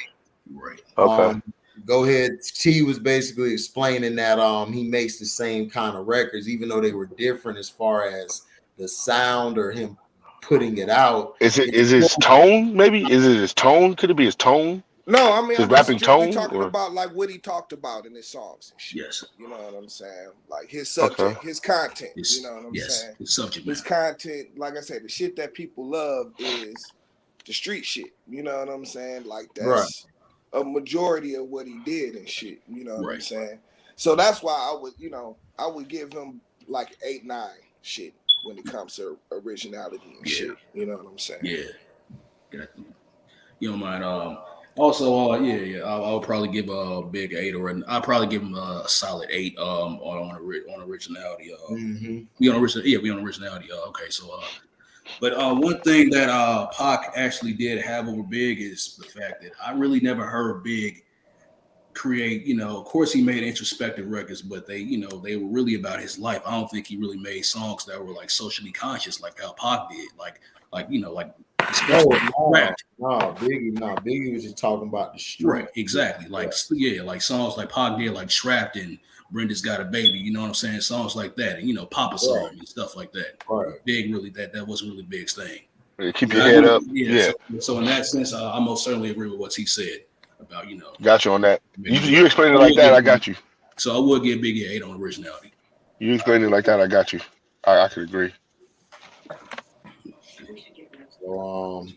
Right. Okay. Go ahead. T was basically explaining that he makes the same kind of records, even though they were different as far as the sound or him putting it out. Is his tone? Maybe is it his tone? Could it be his tone? No, I mean, his rapping tone. Talking about like what he talked about in his songs and shit. Yes. You know what I'm saying? Like his subject, his content. You know what I'm saying? His subject. His content, like I said, the shit that people love is the street shit. You know what I'm saying? Like that's a majority of what he did and shit. You know what I'm saying? So that's why I would give him like 8, 9 shit when it comes to originality and shit. You know what I'm saying? Yeah. Got you. You don't mind? Also, I'll probably give a big 8 I'll probably give him a solid 8 on originality. We on originality. Okay, so but one thing that Pac actually did have over Big is the fact that I really never heard Big create, of course he made introspective records, but they were really about his life. I don't think he really made songs that were like socially conscious like how Pac did, like Biggie was just talking about the street. Right, exactly. Like songs like Pac did, like Trapped and Brenda's Got a Baby, you know what I'm saying? Songs like that, and Papa Song and stuff like that. Right. Big really that wasn't really Big's thing. Keep your head up. Yeah. Yeah, So in that sense, I most certainly agree with what he said about got you on that. Biggie. You explained it like that. I got you. So I would give Biggie 8 on originality. You explained it like that. I got you. I could agree. So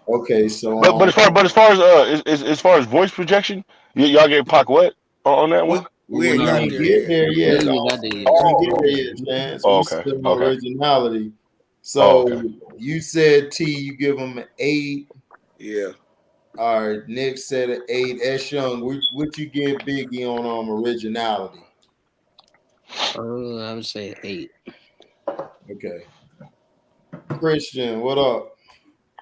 okay, so But as far as voice projection, y'all gave Pac what on that one? We ain't we got ain't there get yet. there yet. We We ain't got there yet. ain't get there yet, Chance. Oh, We okay, still on okay. originality. So okay. you said T, you give him an 8. Yeah. All right, Nick said an 8. S Young, what you give Biggie on originality? I would say 8. Okay. Christian, what up?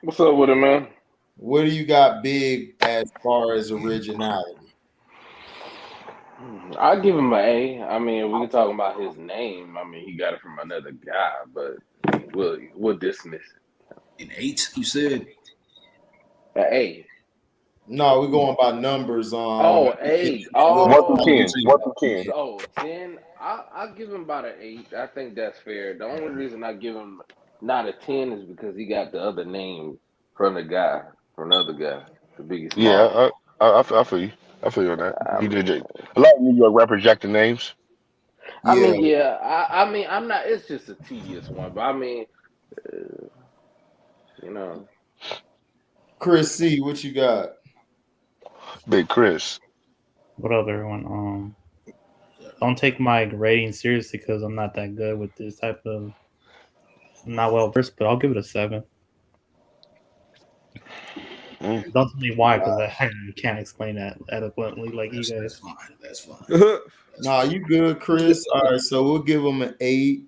What's up with it, man? What do you got big as far as originality? I'll give him an A. I mean, we can talk about his name. I mean, he got it from another guy, but we'll dismiss it. An 8, you said? An A. No, we're going by numbers. Oh, 8. One through Oh, 10. 1 through 10. so 10. I'll give him about an 8. I think that's fair. The only reason I give him not a 10 is because he got the other name from the other guy, the biggest. Yeah, I feel you. I feel you on that. I He mean, did. A lot of New York rappers jacked the names. I Yeah. mean, yeah. I mean, I'm not. It's just a tedious one, but I mean, you know. Chris C, what you got? Big Chris. What up, everyone? Don't take my rating seriously because I'm not that good with this type of. I'm not well versed, but I'll give it a 7. Don't tell me why, because I can't explain that eloquently like you guys. That's fine. Nah, you good, Chris. All right, so we'll give him an 8.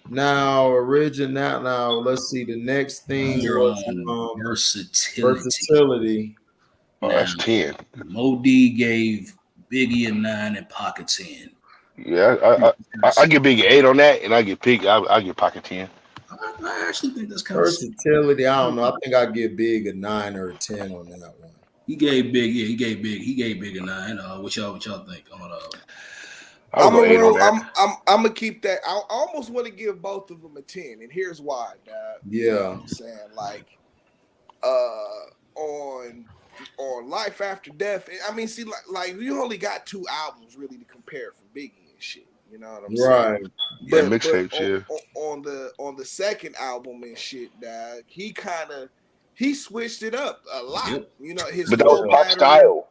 Now, now let's see. The next thing You're was on versatility. versatility. Oh, that's 10. Mo'Dee gave Biggie a 9 and Pac a 10. Yeah, I give Big 8 on that, and I give Pac a 10. I actually think that's kind of versatility. I don't know. I think I give Big a 9 or a 10 on that one. He gave Big a 9. What y'all think on I'm gonna keep that. I almost want to give both of them a 10, and here's why. Yeah, you know what I'm saying, like, on Life After Death. I mean, see, like you only got 2 albums really to compare from Biggie and shit. You know what I'm saying? right. Yeah, mixtapes. On the second album and shit, he switched it up a lot. Yep. You know, his But that was flow Pac pattern. style.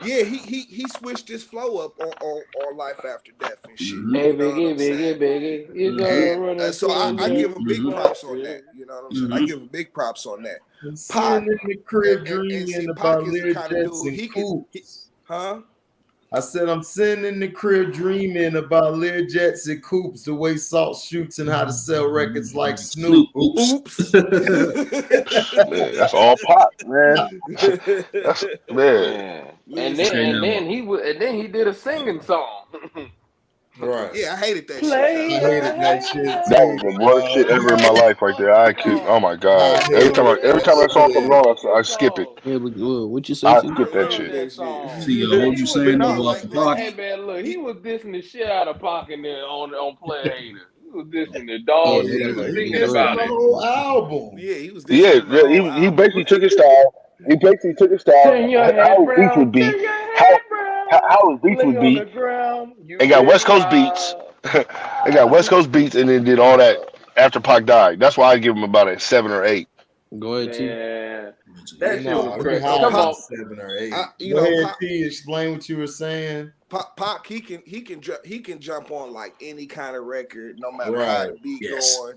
Yeah, he switched his flow up on Life After Death and shit. Hey, You know what I'm saying? Biggie, you gonna run it. So I give him big props on that. You know what I'm saying? I give him big props on that. Pac in the crib and dreaming see, about Pac is the Lear kind of Jets dude and he Coops. huh? I said I'm sitting in the crib dreaming about Lear Jets and Coops, the way Salt shoots and how to sell records like Snoop. Oops. Man, that's all Pac, man. That's man. And then he did a singing song. Right. Yeah, I hated that Play shit. I hated that shit That too. was the worst shit ever in my life right there. Oh my god. Every time that song comes on, I skip it. Yeah, but what you say? I T? skip that Love shit. that song. See, what you saying But no, about like, Pac? Hey man, look, he was dissing the shit out of Pac in there on Player Haters. He was dissing the dog Yeah, shit. He he was was singing This is about the it. whole album. Yeah, he was Yeah, dissing the whole he album. basically took his style. Turn your head How his beats brown, would be, turn your head brown. how his beats Lay would on be. the ground. You They got will West Coast beats. rise. They got West Coast beats, and then did all that after Pac died. That's why I give him about a 7 or 8. Go ahead, T. Man, that shit No, was he crazy. high Come on on. 7 or 8. You Go know, ahead, Pac- T. Explain what you were saying. Pac, he can jump on like any kind of record, no matter how Right. the beat Yes. going.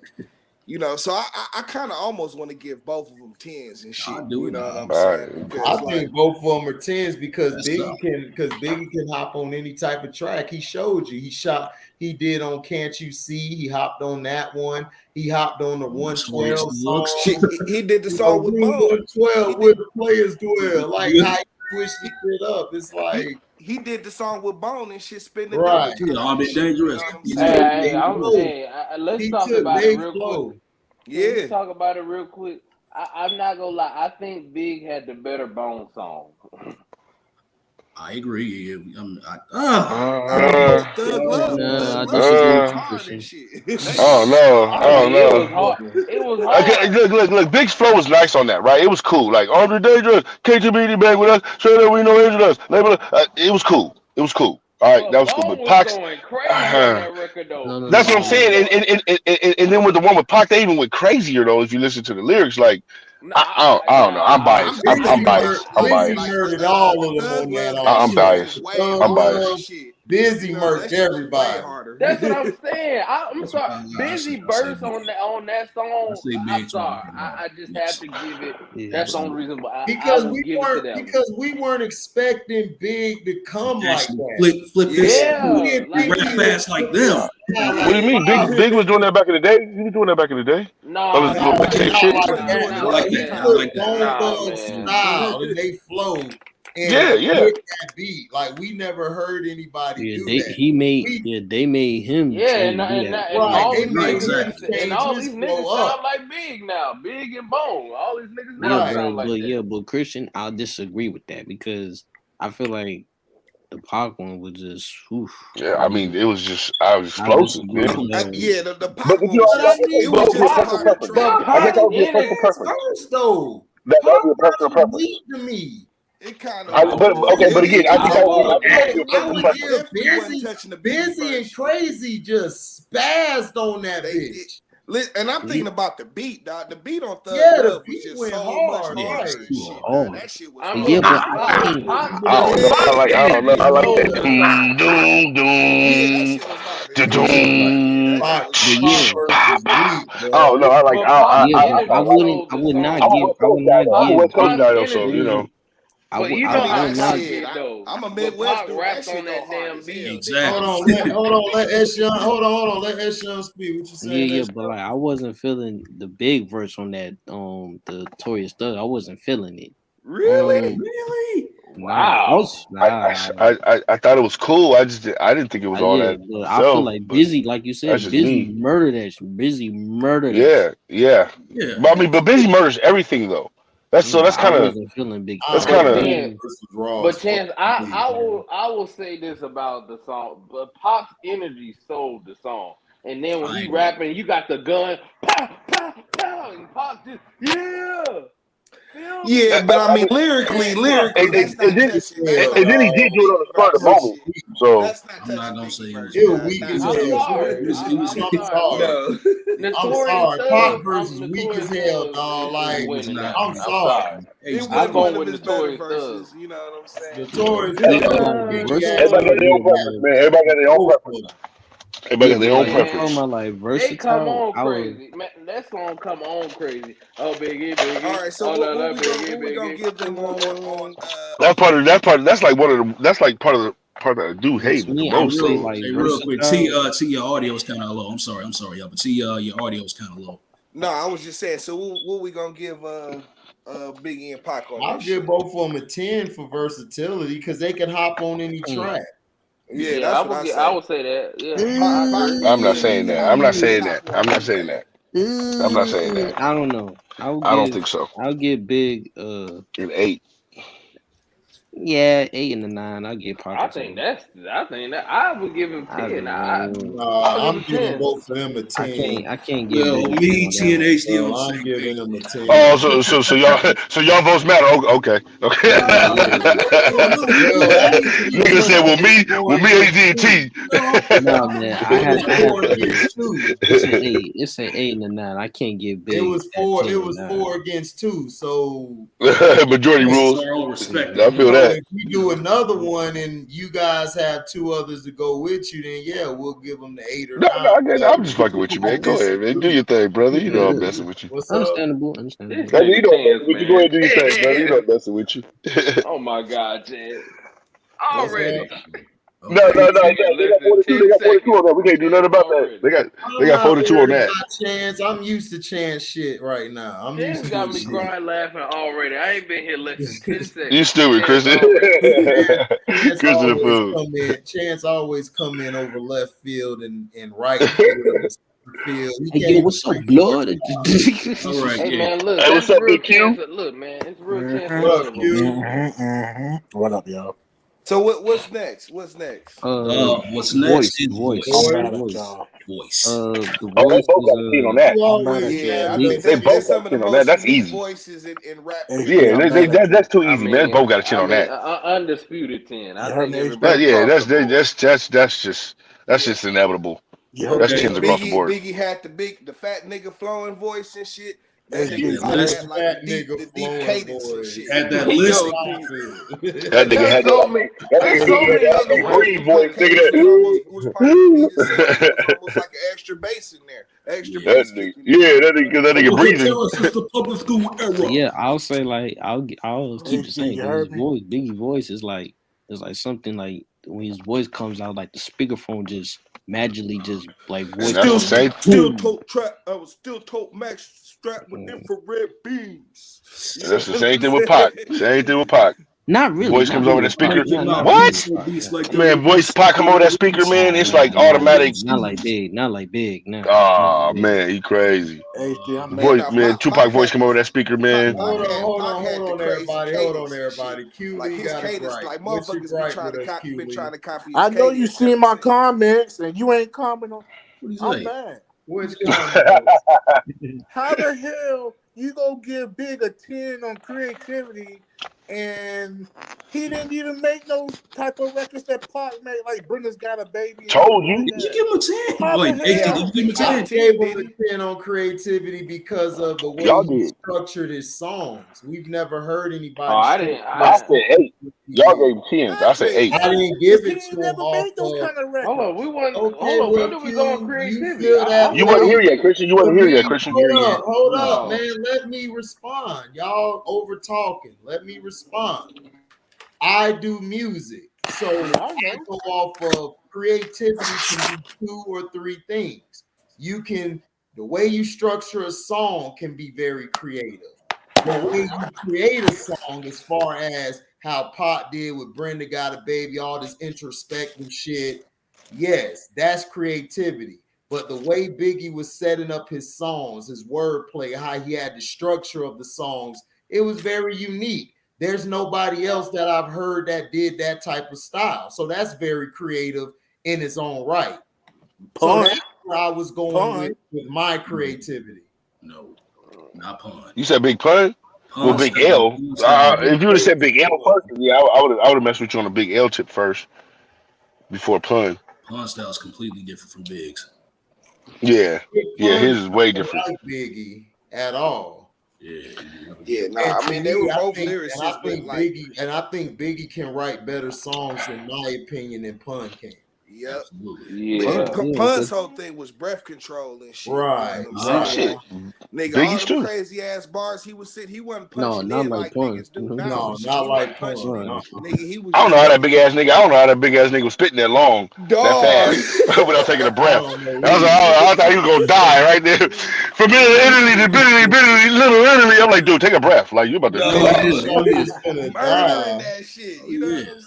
You know, so I kind of almost want to give both of them 10s and shit. I'll do You it. know what I'm All saying? right. Because I like, think both of them are 10s because That's Biggie can hop on any type of track. He showed you. He did on Can't You See? He hopped on that one. He hopped on the 112 song. shit, he did the song with Room Bone. 112 where the players dwell. Like how he switched it up. It's like He did the song with Bone and shit, spinning the Right. double time. Yeah, all been and shit, dangerous. You know what I'm saying? Let's he talk took about it big real flow. quick. Can Yeah. we talk about it real quick? I'm not gonna lie. I think Big had the better Bone song. I agree. Thug Love. Nah, I Thug disagree Love with you, hard and Christian. shit. Oh no, I oh mean, it was no. hard. It was Okay, hard. look. Big's flow was nice on that, right? It was cool. Like Andre Dangerous, KTBD bang with us, show that we know Angel us. It was cool. It was cool. All right, that But was cool. Bone But was Pac's, going crazy on that record though. No. that's what I'm Bone was saying. going. And then with the one with Pac, they even went crazier though. If you listen to the lyrics, like I don't know. I'm biased. I'm biased. I'm Busy biased. murdered all of them Thug on that. Love, I'm shit biased. was way Thug I'm harder biased. and shit. Busy You know, murked that shit was way everybody. harder. That's what I'm saying. I'm That's sorry. why I Busy say verse Big. on that I song. say I'm Big. sorry. I just have to give it. That's the only reason why I Because will we give it to them. weren't expecting Big to come like Actually that. flip this. Yeah, We didn't like think Rap he fast would like put this them. style What do you mean? Big was doing that back in the day. He was doing that back in the day. That was no, little mixtape not shit. like Wasn't that, doing I it but like like he that. that. I put like that. Bone Nah, Thugs man. style and they flowed and Yeah. hit that beat. Like we never heard anybody Yeah, do they that. they made him Yeah, change and that. Right, all they these made Exactly. him niggas and change all his these flow niggas up. sound like Big now, Big and Bone. All these niggas now Right. sound like that. But Christian, I'll disagree with that because I feel like the Pac one was just oof. Yeah. I mean, it was just I was I explosive. disagree Yeah. with that one. Yeah, the But Pac did one you? was But I just mean, it was That would be a just a personal hard preference. track. I guess that would be a in personal it. preference. first though, That would be a Pop personal was preference. weak to me. It kind of But again, I think that would be a I personal would preference. give definitely wasn't touching the Biggie Busy and verse. Crazy just spazzed on that They did. bitch. And I'm thinking about the beat, dog. The beat on Thug Yeah, the Love was beat just went so hard, much harder right. and shit, Oh. dog. That shit was I hard. mean, Yeah, but I Pac, think Pac, I don't know. I don't know. I like that. Yeah, that shit was hard as Doom, hell. doom. That Pop, shit was But Pop yeah. versus weak, bro. Oh no, I like. but Pac's Yeah, but energy sold I the would not song. give I'm a West Coast Pac's guy though, so you energy. know. But you I know mean, how like Pac shit, get though. I'm a But Midwest Pac dude. That raps shit on go that hard damn as beat. hell. Exactly. Hold on, let Eshawn, hold on, let Eshawn speak. What you saying? Yeah, Eshawn? but like I wasn't feeling the big verse on that the Notorious Thug. I wasn't feeling it. Really? Really? Wow. I thought it was cool. I didn't think it was all Yeah, that but I feel like but Busy, like you that's said, just Busy me. murdered that shit. Busy murdered that shit. Yeah. Yeah. But I mean, but Busy murders everything though. That's Nah, kind I of wasn't feeling big. that's But kind of Chance, but Chance, I will say this about the song. But Pop's energy sold the song, and then when I he agree. rapping, you got the gun, pow, pow, pow, and Pop just Feel me? Yeah, but I mean, lyrically, that's not touching that. and then he did do it on the spur of the moment. So That's not I'm touching not gonna Biggie say verse. it was dog. weak Nah, as I'm hell. sorry. It was I'm sorry. sorry. No. I'm Notorious sorry. Thug, Pop versus weak Notorious as hell, Thug dog. is Like, winning not. that. I'm I'm sorry. sorry. It I'm wasn't going one of with his better Notorious verses. Thug. You know what I'm saying? Notorious Yeah, Thug, like, Biggie had everybody got their own preference, man. Everybody got their own preference. Everybody Yeah, got their but own like Man, I'm talking preference. about like they come versatile. on I was crazy. Man, that song come on crazy. Oh, Biggie. All right, so Oh, what we gonna Biggie. give them on That's like that's like part of the dude to hating the me, I would most. say So like real quick. versatile. T, your audio is kind of low. I'm sorry, y'all. But T, your audio is kind of low. No, I was just saying. So what we gonna give Biggie and Pac on I'll that give shit? both of them a 10 for versatility because they can hop on any track. Yeah, that's what I say. I would say that. Yeah. I'm not saying that. I'm not saying that. I'm not saying that. I'm not saying that. I don't know. I don't think so. I'll give Big An 8. yeah, 8 and a 9. I'll give Pac. I think that I would give him 10. I'm giving both of them a 10. I can't give Well, Big me, on T, and that H, still on the I'm same giving page. them a 10. Oh, so y'all votes matter. Okay. Nigga said, well, me, AD&T. No, man, I have to give it's an 8 and a 9. I can't give Big. It was 4 9. 4 against 2. So Majority rules. All respect. I feel that. if we do another one and you guys have 2 others to go with you, then yeah, we'll give them the 8 or 9. I'm just fucking with you, man. Go ahead, man. Do your thing, brother. You know I'm messing with you. What's up? Understandable. You know I'm messing with you. Go ahead and do your thing, brother. You know I'm messing with you. Oh my God, Chad. Already. No. They got 42. They got 42 on that. We can't do nothing about that. They got 42 on that. Chance. I'm used to Chance shit right now. I'm Chance used to got me shit. crying laughing already. I ain't been here less than 10 seconds. You stupid, Christian. Christian the fool. Chance always come in over left field and right field. Hey, yo, what's up, blood? All right, Hey, man, look. Hey, what's up, Big Q? Look, man, it's real Chance. What up, What up, y'all? So what's next? What's next? What's next is voice. voice. The Oh, they voice both got a is 10 on that. Yeah, I think They both that's got some a of the 10 on that. most That's unique easy. voices in rap. Yeah, that's too easy, man. They both got a 10 on that. Undisputed 10. I think That, everybody. yeah, that's just inevitable. That's 10s across the board. Biggie had the fat nigga flowing voice and shit. That Yeah, nigga Pac this had like the deep cadence and shit. had that list. That nigga had There's so many other voices. green voice, Cadence was part of the beat itself. It was almost like an extra bass in there. Extra bass. that nigga breathing. Tell us it's the public school era. Yeah, I'll say like I'll keep it saying his voice, Biggie voice is like something like when his voice comes out, like the speakerphone just magically just like voice. Still tote trap. I was still tote max strapped with infrared beams. That's the same thing with Pac. Not really. Voice comes over the speaker. What? Man, voice Pac come over that speaker, man. It's like automatic. Not like big. No. Oh man, he crazy. Voice, man. Tupac voice come over that speaker, man. Hold on, everybody. Q, like his cadence, like motherfuckers been trying to copy. I know you seen my comments and you ain't commenting. I'm mad. Which comment? How the hell you gonna give Big a 10 on creativity and he didn't even make no type of records that Pac made, like Brenda's Got a Baby? Told you. Did you give him a 10? Wait, did you give him a 10? I gave him a 10 on creativity because of the way he structured his songs. We've never heard anybody. Oh, I didn't. I said 8. Y'all gave him 10s. I said 8. I didn't give it to him off Hold on, we want. Okay, hold on, when do we go on creativity? You wasn't here yet, Christian. Hold up, man. Let me respond. Y'all over talking. Let me respond. I do music, so I go off of creativity can be 2 or 3 things. The way you structure a song can be very creative. The way you create a song, as far as how Pop did with Brenda Got a Baby, all this introspective shit, yes, that's creativity. But the way Biggie was setting up his songs, his wordplay, how he had the structure of the songs, it was very unique. There's nobody else that I've heard that did that type of style. So that's very creative in its own right. So that's where I was going with my creativity. No, not Pun. You said Big Pun? Well, Big L. If you would have said Big L first, yeah, I would have messed with you on the Big L tip first before Pun. Pun style is completely different from Big's. Yeah, his is way different. Like Biggie at all. Yeah. I mean, they were both lyricists. And I think Biggie can write better songs, in my opinion, than Pun can. Yep. Yeah. Pun's whole thing was breath control and shit. Right. Shit. Nigga, Biggie's all the too. crazy ass bars he was sitting, he wasn't No, punching not in like like Pun. niggas do now. No, not like Pun. Nigga, he was. I don't know how that big ass nigga was spitting that long, that fast, without taking a breath. I thought he was gonna die right there. From Italy to Italy, little Italy. I'm like, dude, take a breath. Like you about to die. Murdering that shit. You know what I'm saying?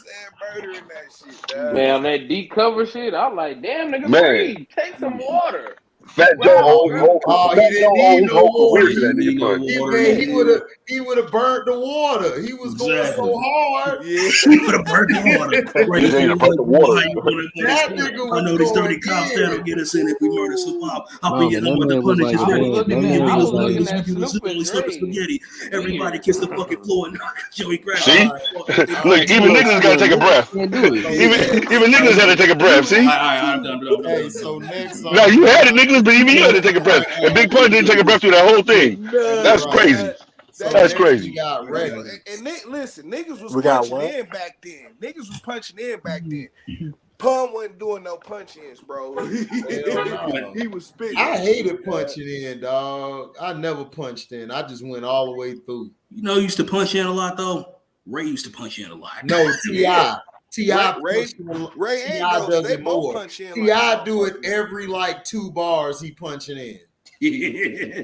Murdering that shit. Dog. Man, that deep cover shit, I'm like, damn, nigga, breathe. Take some water. Fat Joe, he didn't need no water. He would have burnt the water. He was going so hard. Yeah, he would have burnt the water. I know these dirty cops that'll get us in if we murder some pop. I'll be in the punish is ready. Spaghetti. Everybody kiss the fucking floor and Joey grab. See? Look, even niggas gotta take a breath. Even niggas had to take a breath. See? Hey, so next song. No, you had it, niggas, but even you had to take a breath. And Big Pun didn't take a breath through that whole thing. That's crazy. That's crazy. Got ready. And listen, niggas was punching in back then. Pun wasn't doing no punch-ins, bro. He was spitting. I hated punching in, dog. I never punched in. I just went all the way through. You know, used to punch in a lot though. Ray used to punch in a lot. No, T.I. Ray does it more. T.I. do it every like 2 bars. He punching in.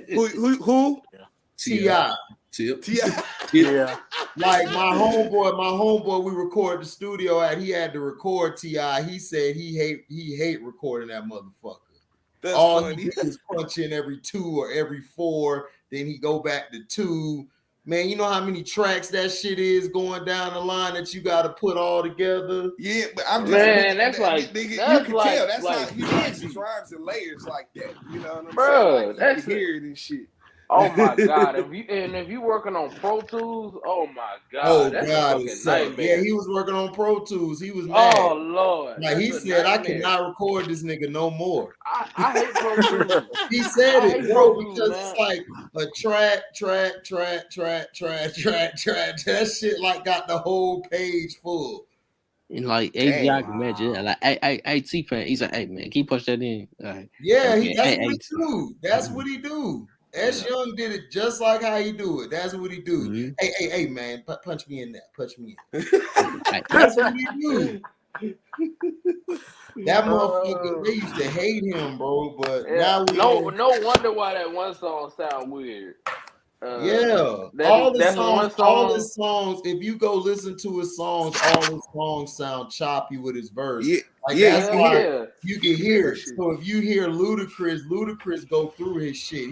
Who? T.I. Yeah. Like my homeboy, we recorded the studio at. He had to record T.I. He said he hate recording that motherfucker. That's all funny. he did is punch in every 2 or every 4. Then he go back to 2. Man, you know how many tracks that shit is going down the line that you got to put all together? Yeah, but I'm just Man, that's like nigga, you that's can like tell that's how like he writes 50. his rhymes in layers like that. You know what I'm saying? Bro, Like you that's can hear it and shit. oh my god. If you working on Pro Tools, oh my god, Oh that's a God, it fucking sucked. Yeah, nightmare. he was working on Pro Tools. He was mad. Oh Lord, Like he that's a said, I nightmare. cannot record this nigga no more. I hate Pro Tools. He said I it, hate Pro bro, Tools, because man. it's like a track. That shit like got the whole page full. And like Damn. I can imagine that. Like, hey, T-Pain, he's like, hey man, can you push that in? Like, Yeah, okay, that's hey, what he do. That's what he do. S Young did it just like how he do it. That's what he do. Mhm. Hey, man, punch me in that. Punch me in. Hey, That's what he do. That motherfucker, they used to hate him, bro. But Yeah, now no wonder why that one song sound weird. yeah, That's one all his song. songs. If you go listen to his songs, all his songs sound choppy with his verse. Yeah, Like yeah, that's Hell why yeah. you can hear that it. shit. So if you hear Ludacris go through his shit.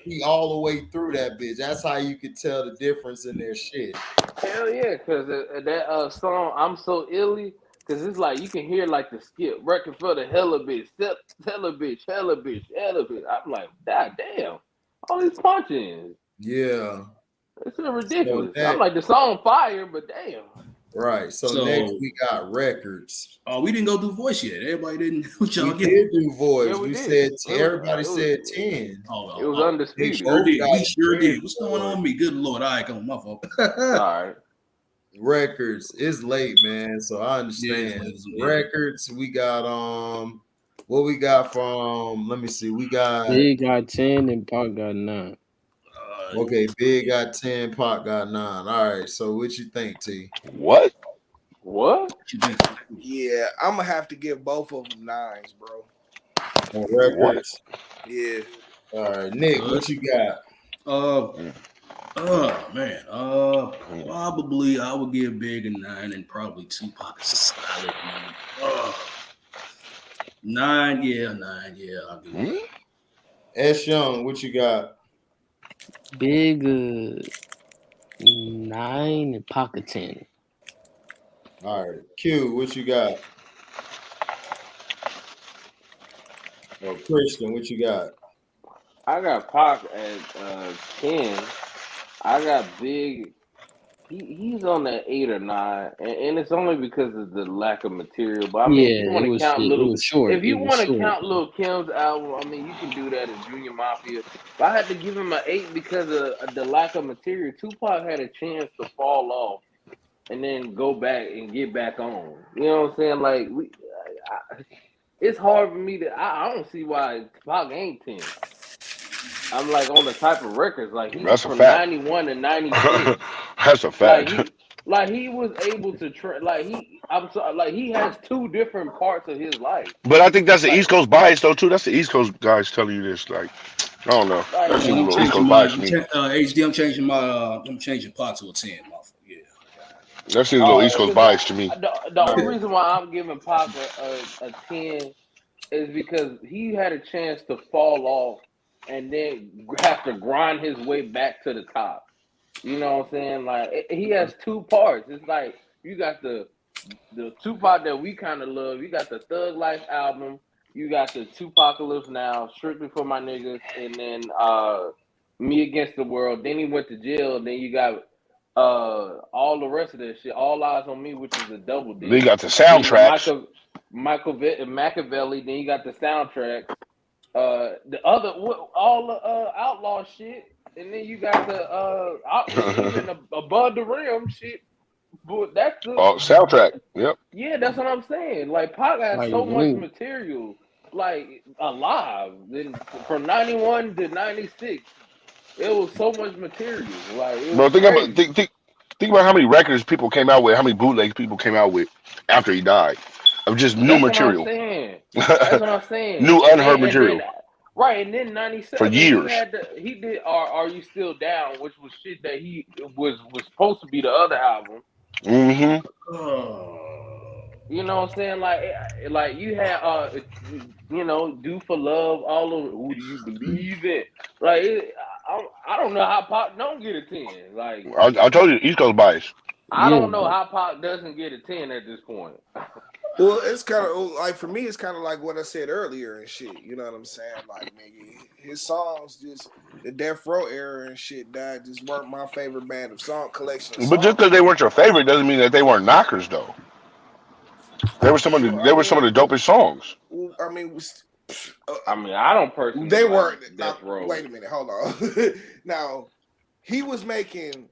He all the way through that bitch. That's how you could tell the difference in their shit. Hell yeah, because that song "I'm So Illy," because it's like you can hear like the skip record for the hella bitch, hella bitch, hella bitch, hella bitch. I'm like, god damn, all these punch-ins. Yeah. It's ridiculous. So I'm like, the song fire, but damn. right. So next we got records. Oh, we didn't go through voice yet. Everybody didn't. What We y'all get? did do voice. Yeah, we did. said everybody said 10. It Oh, was we undisputed. sure did. We sure 10 did. What's going on with me? Good Lord. All right, come on, my fault. All right. Records. It's late, man. So I understand. Yeah. Records. We got what we got from, let me see. We got Big got 10 and Pac got 9. okay, Big got 10, Pac got 9. All right. So what you think, T? What? What? You think? Yeah, I'm gonna have to give both of them 9s, bro. On records. Yeah. All right, Nick, what you got? Man. Probably I would give Big a 9 and probably Tupac a solid 9. 9, yeah, 9, yeah. I'll give it. S Young, what you got? Big 9 and Pac a 10. All right, Q, what you got? Oh, Christian, what you got? I got Pac at 10. I got Big. He's on that 8 or 9, and it's only because of the lack of material. But I mean, if you want to count it was short. if you want to count Lil Kim's album, I mean, you can do that as Junior Mafia. But I had to give him an 8 because of the lack of material. Tupac had a chance to fall off and then go back and get back on. You know what I'm saying? Like it's hard for me to. I don't see why Tupac ain't 10. I'm like on the type of records like he's That's a from fact. 91 to 96. That's a fact. Like he was able to he has 2 different parts of his life. But I think that's the East Coast bias though too. That's the East Coast guys telling you this. Like, I don't know. Like, That seems a I'm little East changing Coast my bias to me. HD. I'm changing Pac to a 10. Yeah. That seems a little East Coast bias to me. The only reason why I'm giving Pac a 10 is because he had a chance to fall off and then have to grind his way back to the top. You know what I'm saying? Like he has 2 parts. It's like you got the Tupac that we kind of love. You got the Thug Life album. You got the Tupacalypse Now, Strictly for My Niggas, and then Me Against the World. Then he went to jail. Then you got all the rest of that shit. All Eyes on Me, which is a double disc. They got the soundtracks. Machiavelli. Then you got the soundtrack. The other all the outlaw shit. And then you got the even above the rim shit. But that's the soundtrack. Yep. Yeah, that's what I'm saying. Like Pac has so much material, like alive. Then from 91 to 96, it was so much material. Like, bro, think about how many records people came out with, how many bootlegs people came out with after he died of just new material. That's what I'm saying. New unheard material. Right, and then 97 for years. He did Are You Still Down, which was shit that he was supposed to be the other album. Mm-hmm. You know what I'm saying? Like you had Do for Love, all of Who Do You Believe in? Like I don't know how Pop don't get a 10. Like I told you East Coast bias. I don't know how Pop doesn't get a 10 at this point. Well, it's kind of like for me, it's kind of like what I said earlier and shit. You know what I'm saying? Like, nigga, his songs just the Death Row era and shit that just weren't my favorite band of song collection. Of But just songs. because they weren't your favorite doesn't mean that they weren't knockers, though. They were some of the some of the dopest songs. I mean, I don't personally. They like weren't. Death Row. Wait a minute, hold on. Now, he was making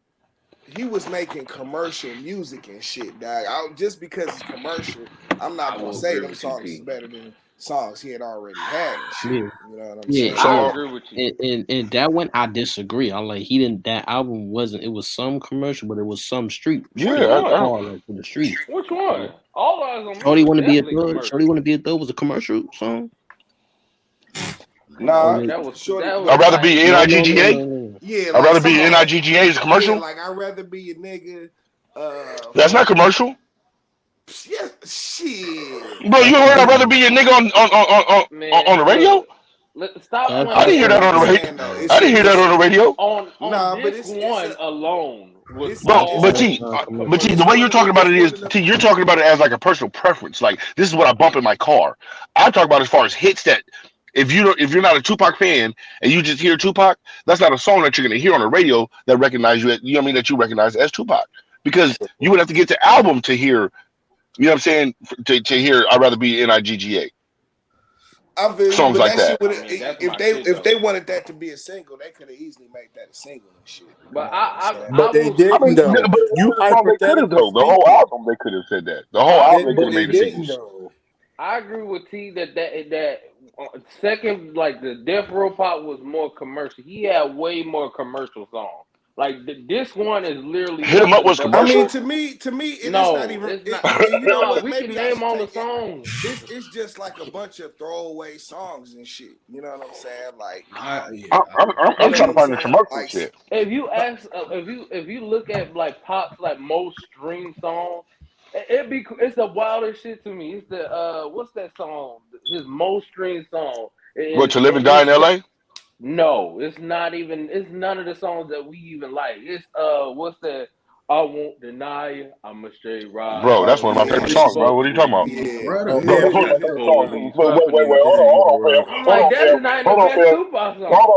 commercial music and shit, dog. Just because it's commercial, I'm not gonna say them songs is better than songs he had already had. And shit. You know what I'm saying? I agree with you. And that one I disagree. I like he didn't. That album wasn't. It was some commercial, but it was some street. Yeah, like for the street. Which one? All eyes on me. Shorty Want to Be a Thug. Shorty Want to Be a Thug was a commercial song. Nah, that was. I'd rather be NIGGA. Yeah, I'd rather be NIGGA as a commercial. Yeah, like I'd rather be a nigga. That's not commercial. Yeah, shit. Bro, you heard I'd rather be a nigga on the radio? Stop. I didn't hear that on the radio. I didn't hear that on the radio. On this one alone. But T, the way you're talking about it is, T, you're talking about it as like a personal preference. Like, this is what I bump in my car. I talk about as far as hits that if you're not a Tupac fan and you just hear Tupac, that's not a song that you're gonna hear on the radio that recognize you. You know what I mean? That you recognize as Tupac, because you would have to get the album to hear. You know what I'm saying? To hear, I'd rather be NIGGA. Songs like that. If they wanted that to be a single, they could have easily made that a single and shit. But they didn't though. You hypothetically the whole album they could have said that. The whole album they could have made a single. I agree with T that second, like the Death Row Pop was more commercial. He had way more commercial songs. Like this one is literally Hit 'Em Up was commercial. I mean, to me, it's not even. You know what? We can name all the songs. It's just like a bunch of throwaway songs and shit. You know what I'm saying? Like, I'm trying to find the commercial shit. If you ask, if you look at like Pop's like most streamed song, it's the wildest shit to me. It's the what's that song? His most streamed song. What, To Live and Die in LA? No, it's not even. It's none of the songs that we even like. It's what's that? I won't deny you. I'm a straight ride. Bro, that's one of my favorite songs, bro. What are you talking about? Wait, hold on,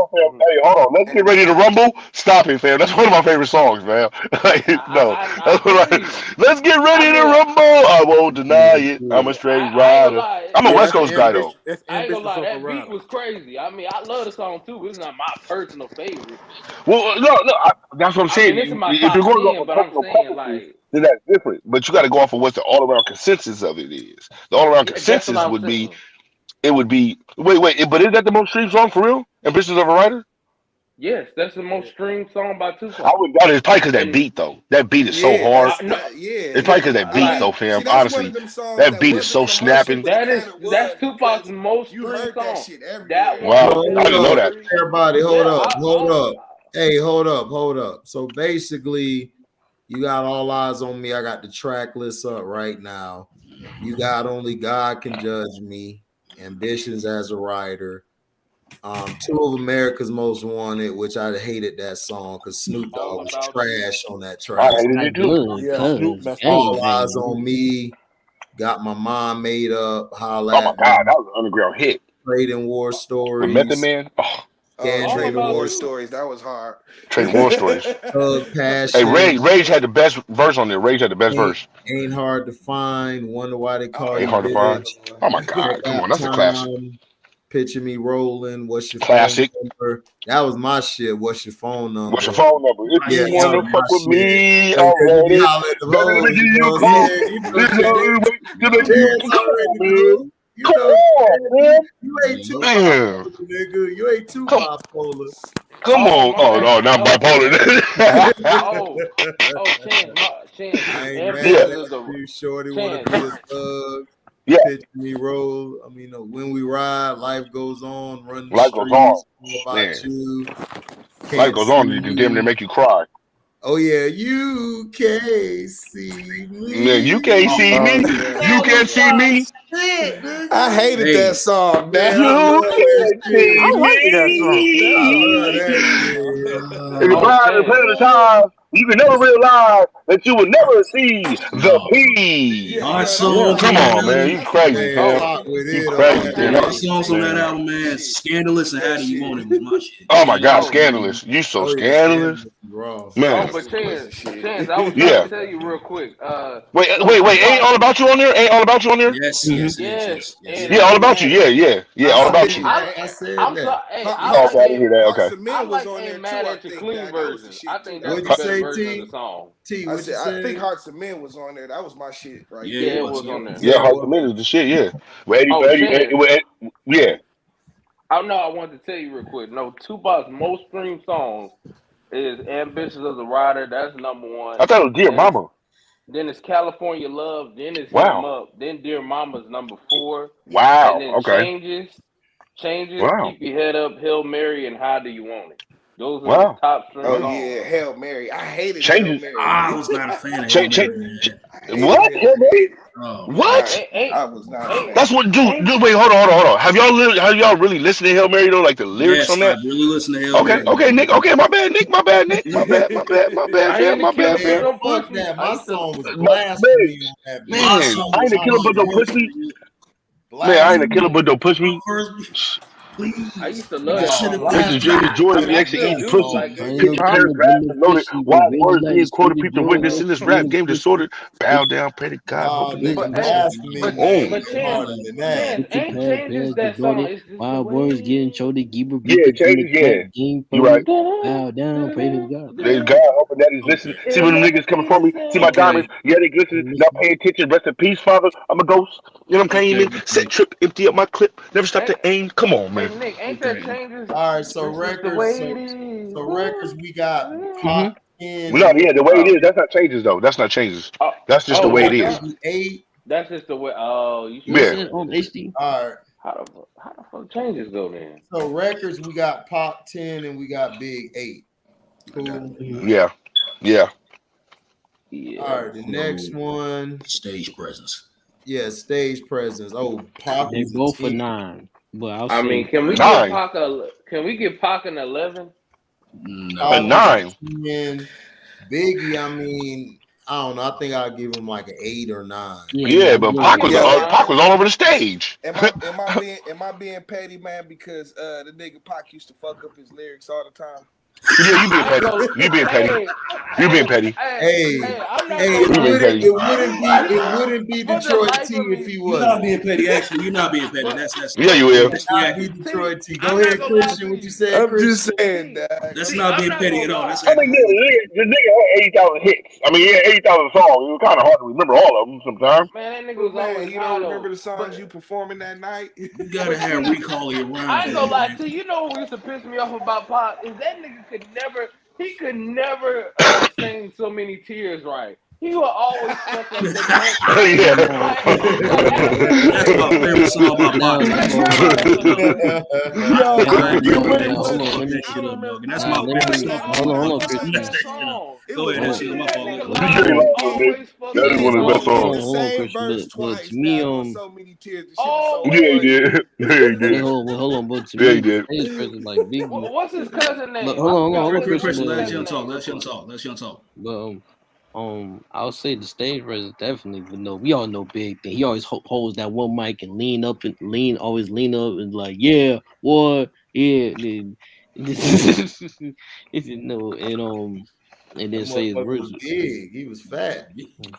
fam. Hey, hold on. Let's get ready to rumble. Stop it, fam. That's one of my favorite songs, man. Let's get ready to rumble. I won't deny it. I'm a straight rider. I'm a West Coast guy, though. I ain't gonna lie. That beat was crazy. I mean, I love the song too, but it's not my personal favorite. Well, no, that's what I'm saying. This is my If you're going to go but I'm saying like. Then that's different. But you got to go off of what the all around consensus of it is. The all around consensus would be, it would be. Wait, but is that the most streamed song for real? Ambitions of a Writer? Yes, that's the most streamed song by Tupac. I would doubt it. It's probably because that beat though. That beat is so hard. It's probably because that beat though, fam. See, honestly, that beat is so snapping. That's Tupac's most streamed song. Wow, I didn't know that. Everybody, hold up. Hey, hold up. So basically, you got All Eyes on Me. I got the track list up right now. You got Only God Can Judge Me, Ambitions as a Writer, Two of America's Most Wanted, which I hated that song because Snoop Dogg was trash on that track. I hated it too. All Eyes on Me, Got My Mind Made Up, Holla at Me. Oh my God, that was an underground hit. Trading War Stories. Method Man. Trading War Stories. That was hard. Trading War Stories. Passion. Hey, Rage had the best verse on there. Rage had the best verse. Ain't Hard to Find. Wonder Why They Call You. Ain't Hard to Find. Oh my God, come on, that's a classic. Picture Me Rolling. What's your classic? Phone number? That was my shit. What's your phone number? What's your phone number? If you want to fuck with me, already. Come on, man. You ain't too nigga. You ain't too bipolar. Come on. Oh, not bipolar. Chance. I ain't mad at you, shorty. Want to be a thug. Yeah. Picture Me Roll. I mean, When We Ride, Life Goes On. Run the Life streets. Goes On. About you. Life Goes On. You can damn near make you cry. Oh yeah, you can't see me. Man, you can't see me. You can't see me. I hated Hey. that song. Man, You I love that can't see I like that song. I love me. that If you Oh, blind and damn. plenty of time, you can never realize that you will never see the P. Yeah, Our yeah, songs Come on that on, man. album. You that's crazy, man, Tim. Pop with You it on crazy, that Tim. Our album. songs on that Man. album, man. Scandalous and How Do You Want It was my shit. Oh my God, Oh. scandalous. You so Oh yeah, scandalous. Scandalous is raw. Oh, Man. but Chance, shit. I was trying Yeah. to tell you real quick. Wait, So wait. Ain't Tupac, All About You on there? Ain't All About You on there? Yes, Mhm. yes, yes, yes. and Yeah, All About You. Yeah. All About You. I said I'm that. sorry. Hey, I Oh, like okay, I didn't hear that. Hearts Okay. and Men I was like on there Ain't Mad too. I at Your think Clean that was the version. shit I too. think That that's What'd the you was best say, version of T? the song. T, I what you said I say? think Hearts and Men was on there. That was my shit right Yeah, Yeah, there. it was on there. Yeah, Yeah, Hearts well, and Men is the shit. Yeah. Well, Oh, Chance. yeah. I know. I wanted to tell you real quick. No, Tupac's most streamed song is "Ambitious as a Rider." That's number one. I thought it was Dear Then it's Mama. California Love. Then it's Hit 'Em Wow. Up. Then Dear Mama's number 4. Wow. And then Okay. Changes, Wow. Keep Your Head Up, Hail Mary, and How Do You Want It. Those are his Wow. top stream Oh songs. yeah, Hail Mary. I hated Hail Changes. Mary. I was not a fan of Cha- Hail cha- Mary, man. I hated What? Hail Hell, Mary. baby? Oh, man. What? I was not a fan. That's what, dude. Ain't Wait, hold on. Have y'all really listened to Hail Mary though? Like the lyrics Yes, on I that? really listen to Hail Mary. Okay, Nick. Okay, my bad, Nick. My bad, I ain't fam. the My killer, bad, but man, fam. don't fuck push me. that. I My used to. song was Man, blasphemy on that man, bitch. My I song ain't was a killer, but don't push me. Man, I ain't a killer, but don't push me. Please. I used to love That that shit song. This is blasphemy. James Jordan, I the mean, I extra still eating do. pussy. Like, I ain't no Picture killer, but paragraphs no and loaded. pussy, but Wide really words like being quoted, sweetie people girl, witnessing like this rap sweetie game pussy. disordered. Bow down, pray to God, Nah, hoping that nigga, you but listen. hey, blasphemy, but man, but is harder than that. Chance, Picture ain't pad, Changes pads, that song? distorted. It's just the Wild way words it getting is. shorty, keep Yeah, repeating from the changes, yeah. crack, game You right. firm. Bow down, pray to God. There's God hoping that he's listening. See It'll when them never niggas coming be for the me. See my same. diamonds. Yeah, they glisten. Now pay attention. Rest in peace, Father. I'm a ghost. You know what I'm saying? Set trip, empty up my clip. Never stop to aim. Come on, Hey man. Nick, ain't that Changes? All right, so This is the records, way it is. so records, we got Mm-hmm. Pop 10 No, and we yeah, the way it got is, that's not changes though. That's not changes. Oh, That's just the way it that's is. not. 8. That's just the way. Oh, you You know what sure? I'm Yeah. saying? On HD. All right, How the fuck Changes go then? so records, we got Pop 10 and we got Big 8. Cool. Yeah. Yeah. Yeah. All right, the next one, Stage presence. yeah, stage presence. Oh, Pac They is a both for 10. 9. But I'll I say mean, can we Nine. give Pac an 11? No. A Pac is 9. 10. Biggie, I mean, I don't know. I think I'll give him like an 8 or 9. Yeah, but I'll give him a 9. Pac was all over the stage. Am I being petty, man? Because the nigga Pac used to fuck up his lyrics all the time. Yeah, you being petty. You being petty. You being petty. Hey, I'm not hey, gonna You being lie. petty. it wouldn't be For the Detroit life T of if me, he You're not wasn't. being petty. Actually, you're not being petty. That's Yeah, you will. That's Not be accurate. Detroit T. I'm Go not ahead, gonna lie Christian. to What you you. said, I'm Christian? just saying that. That's See, not I'm being not petty gonna at all. lie. That's I mean, accurate. the nigga had 80,000 hits. I mean, he had 80,000 songs. It was kind of hard to remember all of them sometimes. Man, that nigga But was man, always you high don't though. remember the songs But you performing that night? You gotta have recall of your rhymes. I ain't gonna lie man. to you. You know what used to piss me off about Pop is that nigga could never sing So Many Tears right. He will always fuck up the next line. Yeah. That's my favorite song about Now, Pac. Like, hold bro, on. Yo, Yo, you man, wouldn't Hold on. fuck Let me. that shit up, dog. And that's Let my me. favorite that song. nigga Hold on, always Christian. sing Mess that that shit up. song. Go ahead, that shit That up. My nigga fault. You Loud lost, Nick. always fuck That that is one of the best song songs. the up. same Christian. verse But twice, to me, dog, on So Many Tears. The shit was so Always. Yeah, he funny. did. Yeah, he did. hold on. But to Yeah, me, he the did. stage presence like Biggie. What's his cousin But name? hold on, What's his Christian. Let cousin him talk. name? Let him talk. Let him talk. But I'll say the stage presence definitely. But no, we all know Big thing. He always holds that one mic and always lean up and like, yeah, what, yeah. It's no, and then That say his motherfucker words. was big. He was fat.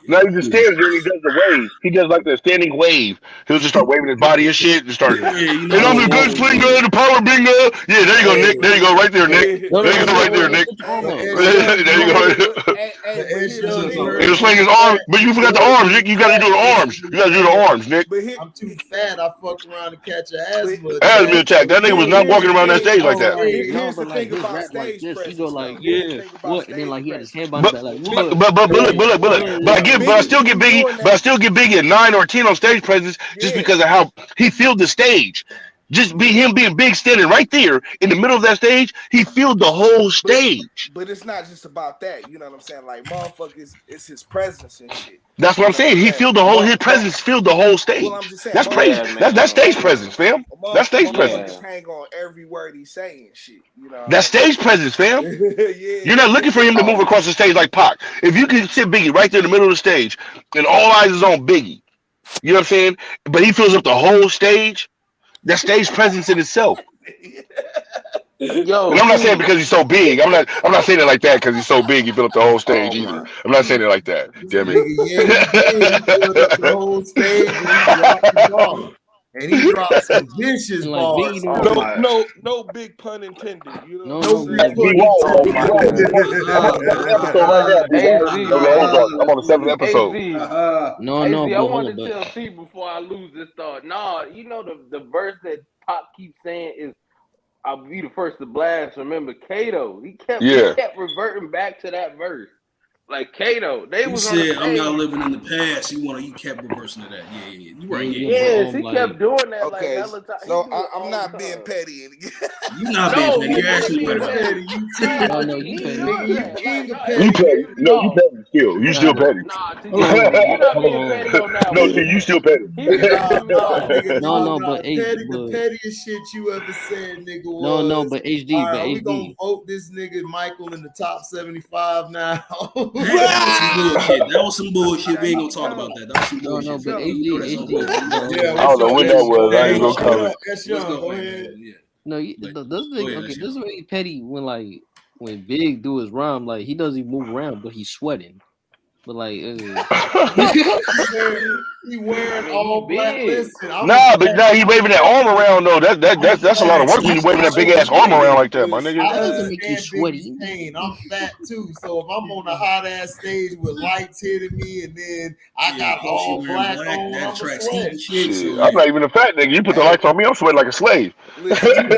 Now he just stands there and he does the wave. He does like the standing wave. He'll just start waving his body and shit. Just start. Yeah, you And know. I'm the good slinger, the power binger. Yeah, there you go, Nick. There you go, right there, Nick. No, There you go, right there, Nick. Put your arm out. There you go. But here's the Shugs, you thing. He'll heard sling his me. arms, but you forgot the arms, Nick. You got to do the arms. You got to do the arms, Nick. But here, I'm too fat. I fuck around and catch an asthma Asthma attack. attack. That nigga was not walking around that stage like that. here's the But like thing his about rap like stage this, he go presence, like, though. Here's the yeah, thing about what? And then stage like he had his presence. hand behind his But back, like, but what? but look. But I still get Biggie. But I still get Biggie a 9 or 10 on stage presence just because of how he filled the stage. Just be him being big standing right there in the middle of that stage, he filled the whole stage. But it's not just about that. You know what I'm saying? Like motherfuckers, it's his presence and shit. That's what I'm saying. He filled the whole. His presence filled the whole stage. Well, I'm just saying. That's praise. That's stage presence, fam. That's stage presence. Hang on every word he's saying, shit. You know. That's stage presence, fam. You're not looking for him to move across the stage like Pac. If you can sit Biggie right there in the middle of the stage, and all eyes is on Biggie, you know what I'm saying? But he fills up the whole stage. That's stage presence in itself. Yo, and I'm not saying because he's so big. I'm not saying it like that because he's so big. He filled up the whole stage either. I'm not saying it like that. Damn it. He filled up the whole stage and he dropped the ball. And he dropped some vicious balls. No big pun intended. You know I'm on the 7th episode. I want to tell T before I lose this thought. Nah, you know the verse that Pop keeps saying is, "I'll be the first to blast." Remember Kato? He kept reverting back to that verse. Like Kato, he said, "I'm not living in the past." You kept reversing to that. Yeah, you right. Yes, he kept doing that. Okay, like time. So I'm not being petty. You're not being petty. You're actually petty. You petty. No, you petty still. You still petty. Nah, you're not being petty on that. No, you still petty. No, but the pettiest shit you ever said, nigga. Was, no, but HD, right, we gonna vote this nigga Michael in the top 75 now. That was some bullshit. We ain't gonna talk about that. That was some bullshit. No, but HD. I don't know when that was. I ain't gonna comment. That's young. Go ahead. No, this is really petty when Big do his rhyme. Like he doesn't move around, but he's sweating. But like, he wearing all black. Listen, but he waving that arm around though. That's a lot of work when you waving that big ass arm around like that, my nigga. That doesn't make you sweaty. I'm fat too, so if I'm on a hot ass stage with lights hitting me, and then I got all black on, that attracts heat. Shit, I'm not even a fat nigga. You put the lights on me, I'm sweating like a slave. Listen,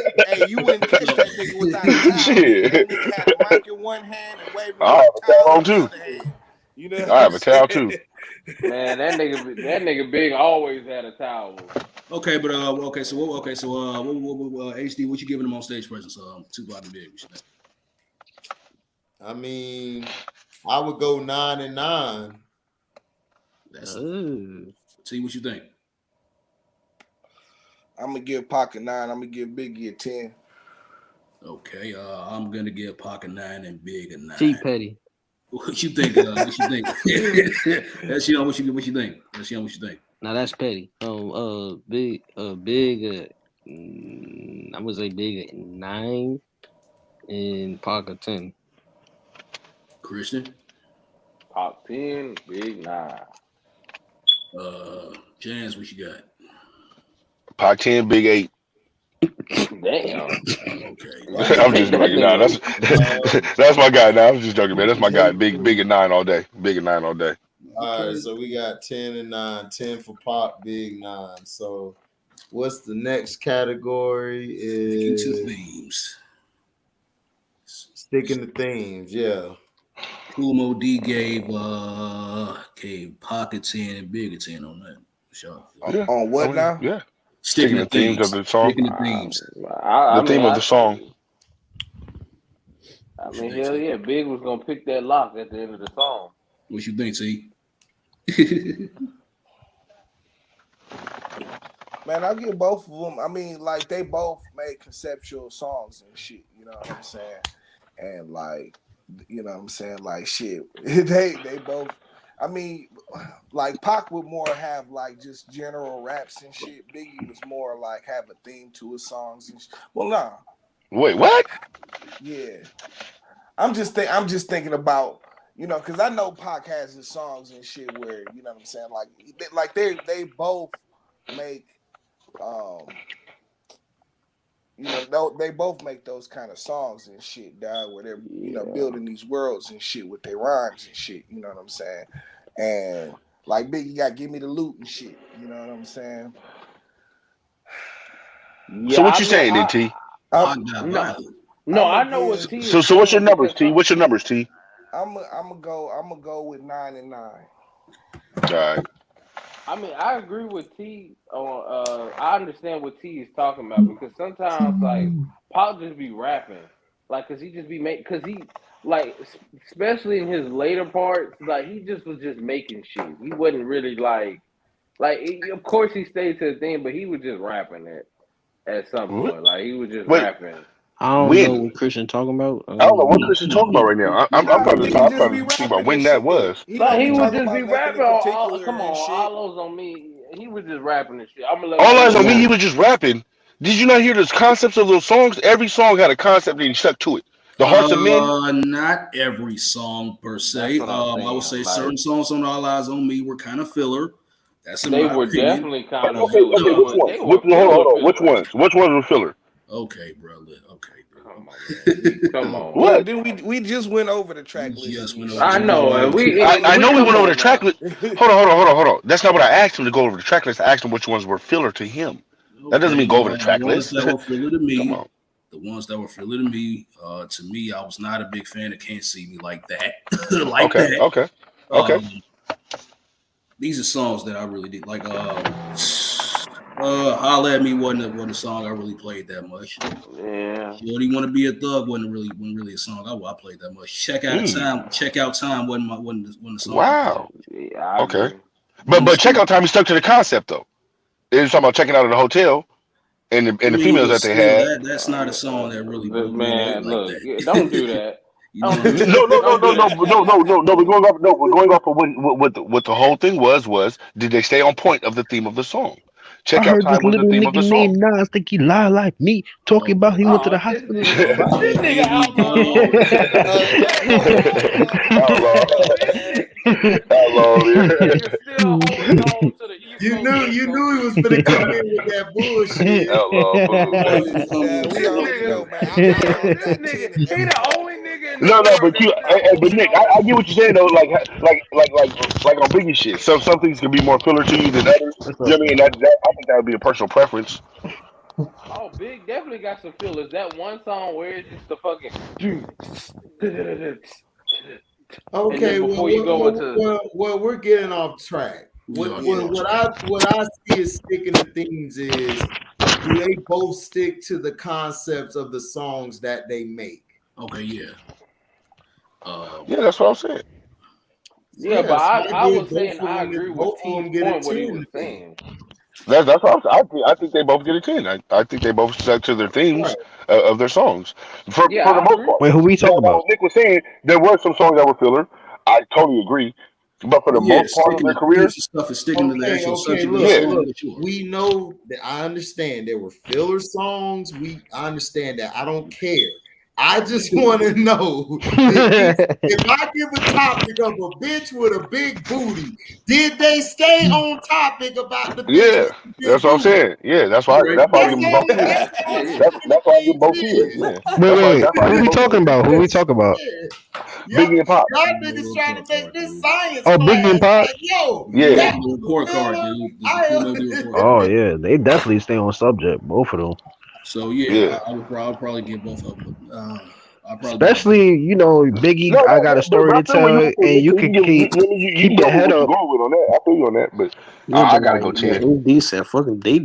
you wouldn't catch that nigga without a towel. Shit. You had a mic in one hand and waving I have a towel on too. You know, I have a towel too. Man, that nigga Big always had a towel. Okay, but so HD, what you giving him on stage presence? Tupac and Big. I mean, I would go 9 and 9. See what you think. I'm gonna give Pac a 9. I'm gonna give Biggie a 10. Okay, I'm gonna give Pac a 9 and Big a 9. T Petty. What you think? What you think? That's what you think. That's what you think. Now that's petty. Big. I'm gonna say Big at 9 and Pac a 10. Christian. Pac 10, Big 9. Jans, what you got? Pac 10, Big 8. Damn. Okay. I'm just joking. Nah, that's my guy. Now I'm just joking, man. That's my guy. Big at 9 all day. Big at 9 all day. All right, so we got 10 and 9. 10 for Pac, Big 9. So what's the next category? Is Sticking to themes. Sticking to themes, yeah. KOOLMOEDEE gave Pac a 10 and Big a 10 on that. Sure. On what now? Yeah. Sticking to the themes of the song. Sticking to themes. The theme of the song. I mean, hell yeah, Big was gonna pick that lock at the end of the song. What you think, T? Man, I'll give both of them. I mean, like they both made conceptual songs and shit. You know what I'm saying? And like, you know what I'm saying? Like shit, they both. I mean, like Pac would more have like just general raps and shit. Biggie was more like have a theme to his songs and shit. Well, nah. Wait, what? Yeah, I'm just thinking about, you know, because I know Pac has his songs and shit where, you know what I'm saying, like they both make you know, they both make those kind of songs and shit, dog, where they're, you know, building these worlds and shit with their rhymes and shit, you know what I'm saying? And like Biggie got Give Me the Loot and shit, you know what I'm saying? So what you saying then, T? No, I know what T is. So what's your numbers, T? What's your numbers, T? I'm gonna go with 9 and 9. All right. I mean, I agree with T on. I understand what T is talking about because sometimes like Pac just be rapping, like, cause he just be cause he like, especially in his later parts, like he just was just making shit. He wasn't really of course he stayed to the thing, but he was just rapping at some point. Like he was just Wait, rapping. I don't know what Christian talking about. I don't know what Christian talking about right now. I'm trying to think about when that was. Like he would just be rapping. Come on, all those on me. He was just rapping and shit. I'm gonna let all eyes on me. He was just rapping. Did you not hear the concepts of those songs? Every song had a concept and he stuck to it. The Hearts of Men. Not every song per se. I would say certain songs on All Eyes on Me were kind of filler. That's in they my were opinion. definitely kind of okay. Which ones? Hold on. Which ones were filler? Okay, bro. Okay. Come on. Well, then we just went over the track list. I know. I know we went over the track list. Hold on. That's not what I asked him to go over the track list. I asked him which ones were filler to him. That doesn't mean go over the track list. That were filler to me. Come on. The ones that were filler to me, I was not a big fan of Can't See Me like that. Okay. These are songs that I really did like. Holla at Me wasn't a song I really played that much. Yeah. Shorty Wanna Be a Thug wasn't really a song I played that much. Check Out Time wasn't the song. Wow. Yeah, okay. But Check Out Time, he stuck to the concept though. They was talking about checking out at the hotel and the females that they had. That's not a song that really. Man, look, that. Don't do that. No. We're going off of what the whole thing was. Did they stay on point of the theme of the song? Check Out Time was the theme of the song. Named Nas think he lie like me, talking about he went to the hospital. This nigga outlaw. You knew he was gonna come in with that bullshit. We already know, man. He the only nigga. No, but Nick, I get what you're saying though. Like on Biggie shit. Some things can be more filler to you than others. You know what I mean? I think that would be a personal preference. Oh, Big definitely got some fillers. That one song where it's just the fucking. Okay, well, we're getting off track. What I see as sticking to things is, do they both stick to the concepts of the songs that they make? Okay, yeah. Yeah, that's what I'm saying. Yeah, but I was saying I agree with T's point what he was saying. That's what I think they both get a 10. I think they both stuck to their themes of their songs. For the most part. Wait, who we talking about? Nick was saying there were some songs that were filler. I totally agree. But for the most part of their career, stuff is sticking to the actual subject. Look, we know that. I understand there were filler songs. I understand that. I don't care. I just want to know if I give a topic of a bitch with a big booty, did they stay on topic about the bitch? Yeah, that's what I'm saying. Yeah, that's why I give them both. That's why I give both teams. Wait, who we talking about? Biggie and Pop. Y'all niggas trying to make this science. Oh, Biggie and Pop. Like, yo, yeah. Report card, dude. Oh yeah, they definitely stay on subject, both of them. So yeah. I would probably give both of them. Especially, Biggie. I got a story to tell, and you can keep your head up. I feel you on that, but I gotta go 10. Decent, fucking they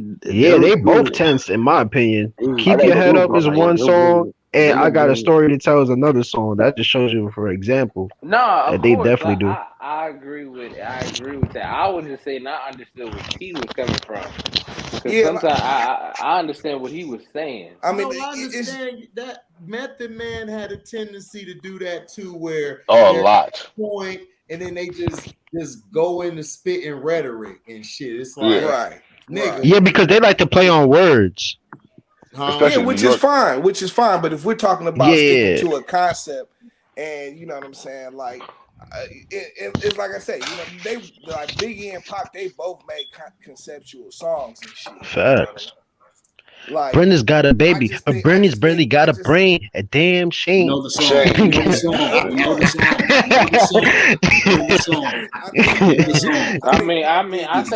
both tense in my opinion. Keep Your Head Up is one song, and I Got a Story to Tell is another song. That just shows you, for example, that they definitely do. I agree with that. I would just say not understood where he was coming from. Because sometimes I understand what he was saying. I mean, I understand that Method Man had a tendency to do that too, where a lot point, and then they just go into spitting rhetoric and shit. It's like, nigga. Yeah, because they like to play on words. Which is fine. But if we're talking about sticking to a concept, and you know what I'm saying, like. It's like I say, they like Biggie and Pop. They both make conceptual songs and shit. Facts. Like Brenda's got a baby, but Brenda's barely got a brain. A damn shame. Know the song. I think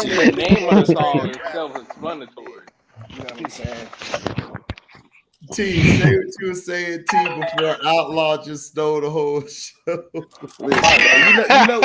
the name of the song is self-explanatory. You know what I'm saying? T, say what you were saying, T, before Outlaw just stole the whole show. Listen, you know,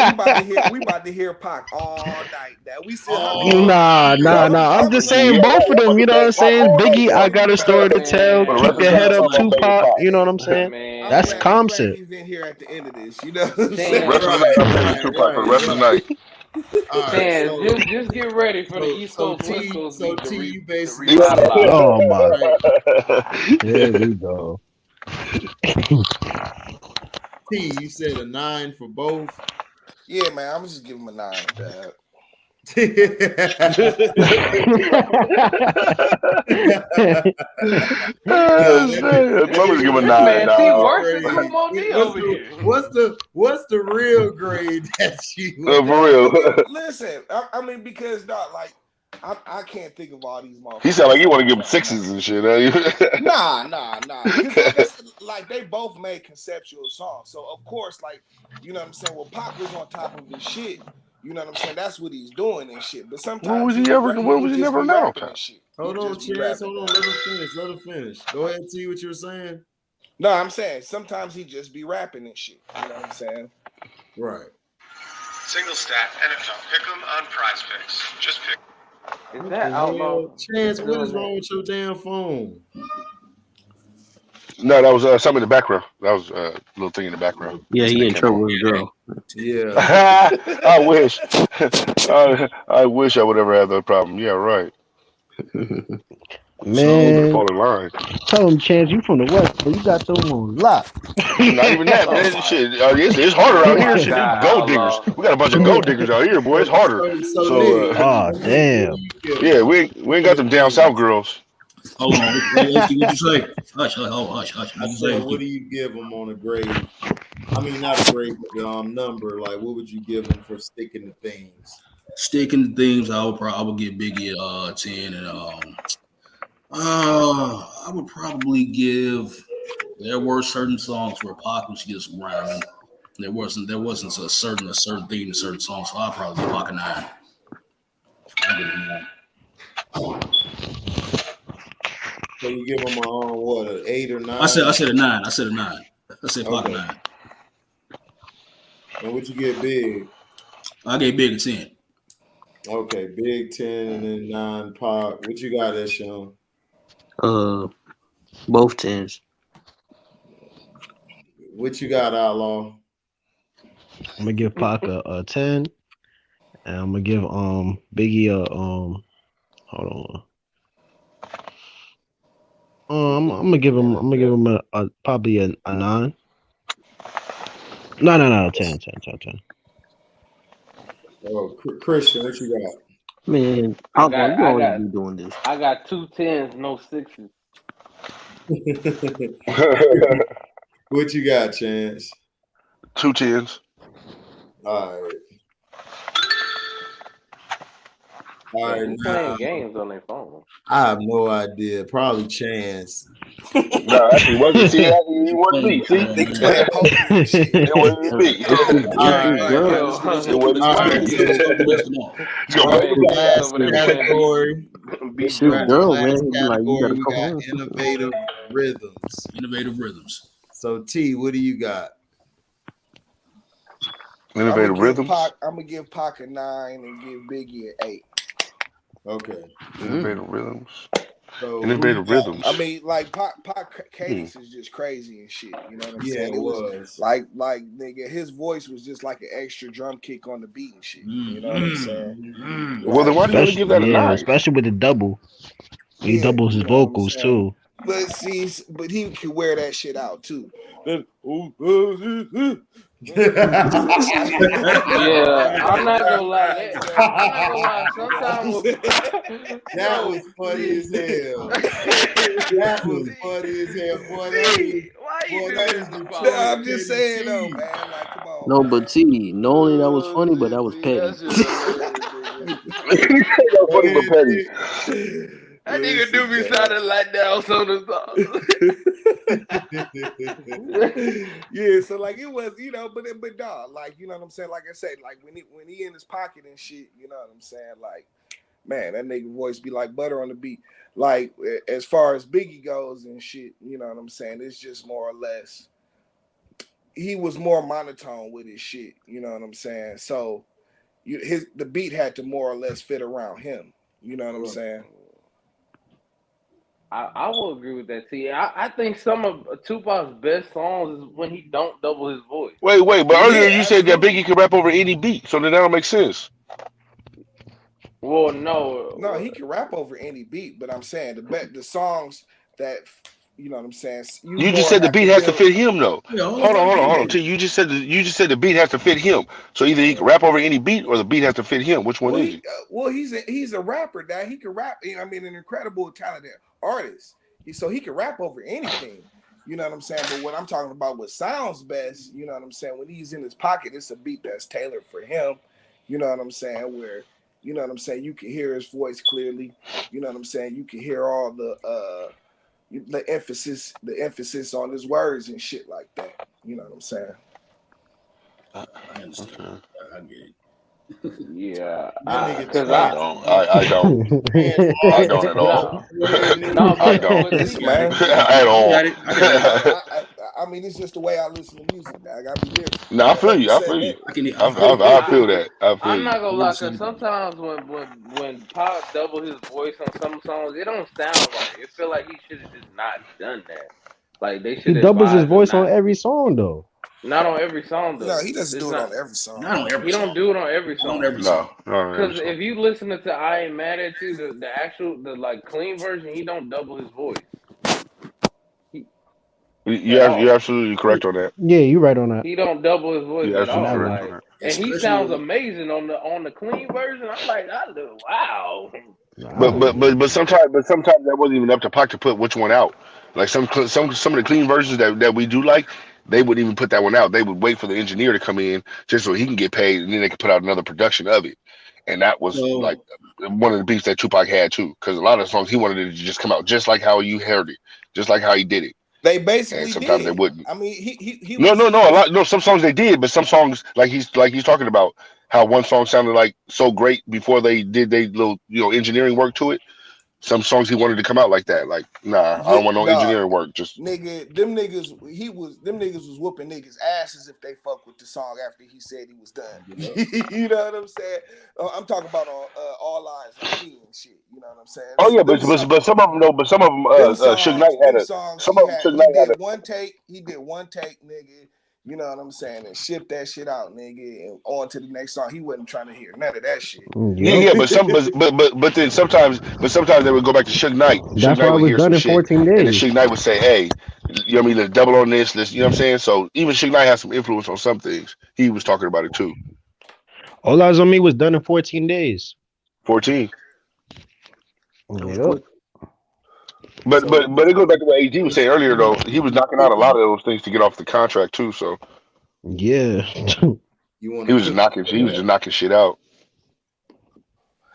we about to hear Pac all night. Now we still Nah. I'm just saying both of them. You know what I'm saying? Biggie, I got a story to tell. For the rest Keep of your the head night, up, I'm gonna play Tupac. Pop. You know what I'm saying? Man, That's I'm calm glad shit. he's in here at the end of this. You know what I'm saying? The rest of the night, I'm playing Tupac for the rest of the night. All right, Chance, so just get ready for the East Coast West T, Coast so beat T, you to basically revitalize. Oh my. right. Here we go. T, you said a 9 for both. Yeah, man, I'm just giving him a 9, dad. Somebody's giving a This 9, man T dog. worse than KOOLMOEDEE over here. What's the real grade that you For real. Listen, I mean, because dog, like I can't think of all these motherfuckers. He sound like he want to give him 6s and shit. Nah. Because like they both made conceptual songs. So of course, like, you know what I'm saying? Well, Pac was on top of his shit. You know what I'm saying? That's what he's doing and shit. But sometimes When was he never never announced? rapping and shit. Hold on, Chance. Hold on. Let him finish. Go ahead and see what you're saying. No, I'm saying sometimes he just be rapping and shit. You know what I'm saying? Right. Single stat, NFL. Pick 'em on Prize Picks. Just pick. Is that Outlaw? Chance, what is wrong with your damn phone? No, that was something in the background. That was a little thing in the background. Yeah, he in trouble with his girl. Yeah. I wish. I wish I would ever have that problem. Yeah, right. Man, Fall in line. tell him, Chance, you from the West, but you got them on lock. Not even that, man. Shit, it's harder out here. Shit, these gold diggers. We got a bunch of gold diggers out here, boy. It's harder. So, oh damn. Yeah, we ain't got them down south girls. Hold on. What you say? Hush. I said, what do you give them on a grade? I mean, not a grade, but number. Like, what would you give them for sticking to themes? Sticking to themes, I would give Biggie a 10, and I would probably give. There were certain songs where Pac was just rhyming. There wasn't a certain theme to certain songs, so I'll probably give Pac a 9. I'll give him a 9. So you give them an 8 or 9? I said a 9. I said Pac a 9. And what you get Big? I gave Big a 10. Okay, Big 10 and then 9 Pac. What you got there, Sean? Both 10s. What you got, Outlaw? I'm gonna give Pac a 10, and I'm gonna give Biggie a hold on. I'm gonna give him a probably a 9. No, 10. Oh, Christian, what you got? Man, I Outlaw, you always be doing this. I got 2 10s, no 6s. What you got, Chance? 2 10s. All right. Who's playing games on their phone? I have no idea. Probably Chance. No, actually, it wasn't. See, it wasn't me. See, it wasn't me. It wasn't me. Last category. It's his girl, man. He be like, you gotta We come got on. innovative rhythms. Innovative rhythms. So T, what do you got? Innovative rhythms. I'm gonna give Pac a 9 and give Biggie an 8. Okay. Innovative rhythms. So Innovative rhythms. I mean, like Pac cadence is just crazy and shit. You know what I'm saying? It was like nigga, his voice was just like an extra drum kick on the beat and shit. You know what I'm saying? Well, then why do you give that a 9? Especially with the double. He doubles his vocals too. But he could wear that shit out too. Yeah, I'm not gonna lie. Sometimes that was funny as hell. That was funny as hell. Boy, I'm just saying though, man. Like, come on. No, but T, not only that was funny, but that was petty. Funny but petty. That nigga do be sounding like that on some of the songs. Yeah, so like it was, but dog, like, you know what I'm saying? Like I said, like when he in his pocket and shit, you know what I'm saying? Like, man, that nigga voice be like butter on the beat. like as far as Biggie goes and shit, you know what I'm saying? It's just more or less he was more monotone with his shit, you know what I'm saying? So the beat had to more or less fit around him, you know what I'm saying? I will agree with that. See, I think some of Tupac's best songs is when he don't double his voice. Wait, but earlier Yeah, you said that absolutely. Biggie could rap over any beat, so then that don't make sense. Well, no, No, he can rap over any beat, but I'm saying the songs that, you know what I'm saying, You just more said the have beat to has to build. fit him though. Yeah, Hold on. T, you just said the beat has to fit him. So either he can rap over any beat or the beat has to fit him. Which one is it? He's a rapper that he can rap. I mean, an incredible talented artist. So he can rap over anything. You know what I'm saying? But what I'm talking about, what sounds best, you know what I'm saying? When he's in his pocket, it's a beat that's tailored for him. You know what I'm saying? Where, you know what I'm saying, you can hear his voice clearly. You know what I'm saying? You can hear all the emphasis on his words and shit like that. You know what I'm saying? I understand. I get it. yeah, Because I don't. I don't at all. I don't listen, man. at all. I mean, it's just the way I listen to music. Now I gotta be different. No, I feel you. I feel you. I feel that. I feel I'm not you. gonna lie, cause sometimes when Pop double his voice on some songs, it don't sound right. It feel like he should have just not done that. Like they should. He doubles his voice on every song though. Not on every song though. No, he doesn't do it on every song. Not on every He song. don't do it on every song. Not on every song. No, because if you listen to I Ain't Mad at You, the like clean version, he don't double his voice. You're absolutely correct on that. Yeah, you're right on that. He don't double his voice You're at all. absolutely correct Like, on that. and he sounds amazing on the clean version. I'm like, wow. But sometimes that wasn't even up to Pac to put which one out. Like some of the clean versions that we do like, they wouldn't even put that one out. They would wait for the engineer to come in just so he can get paid, and then they could put out another production of it. And that was like one of the beats that Tupac had too, because a lot of the songs he wanted it to just come out just like how you heard it, just like how he did it. They basically and sometimes did. they wouldn't. I mean, he no. Some songs they did, but some songs like he's talking about how one song sounded like so great before they did they little engineering work to it. Some songs he wanted to come out like that. Like, nah, I don't want no engineering work. Just them niggas was whooping niggas asses if they fuck with the song after he said he was done. You know what I'm saying? I'm talking about on All Eyes on Me and shit. You know what I'm saying? Oh yeah, but some of them though. But some of them, Suge Knight had a. Some of them, Suge Knight had a. He did one take, nigga. You know what I'm saying? And ship that shit out, nigga, and on to the next song. He wasn't trying to hear none of that shit. Yeah, but then sometimes they would go back to Suge Knight. That's why I was done in 14 days. And then Suge Knight would say, "Hey, you know what I mean? Let's double on this. Let's, you know what I'm saying?" So even Suge Knight has some influence on some things. He was talking about it too. All Eyes on Me was done in 14 days. 14. Yep. But it goes back to what AG was saying earlier though. He was knocking out a lot of those things to get off the contract too. So yeah, he was just knocking shit out.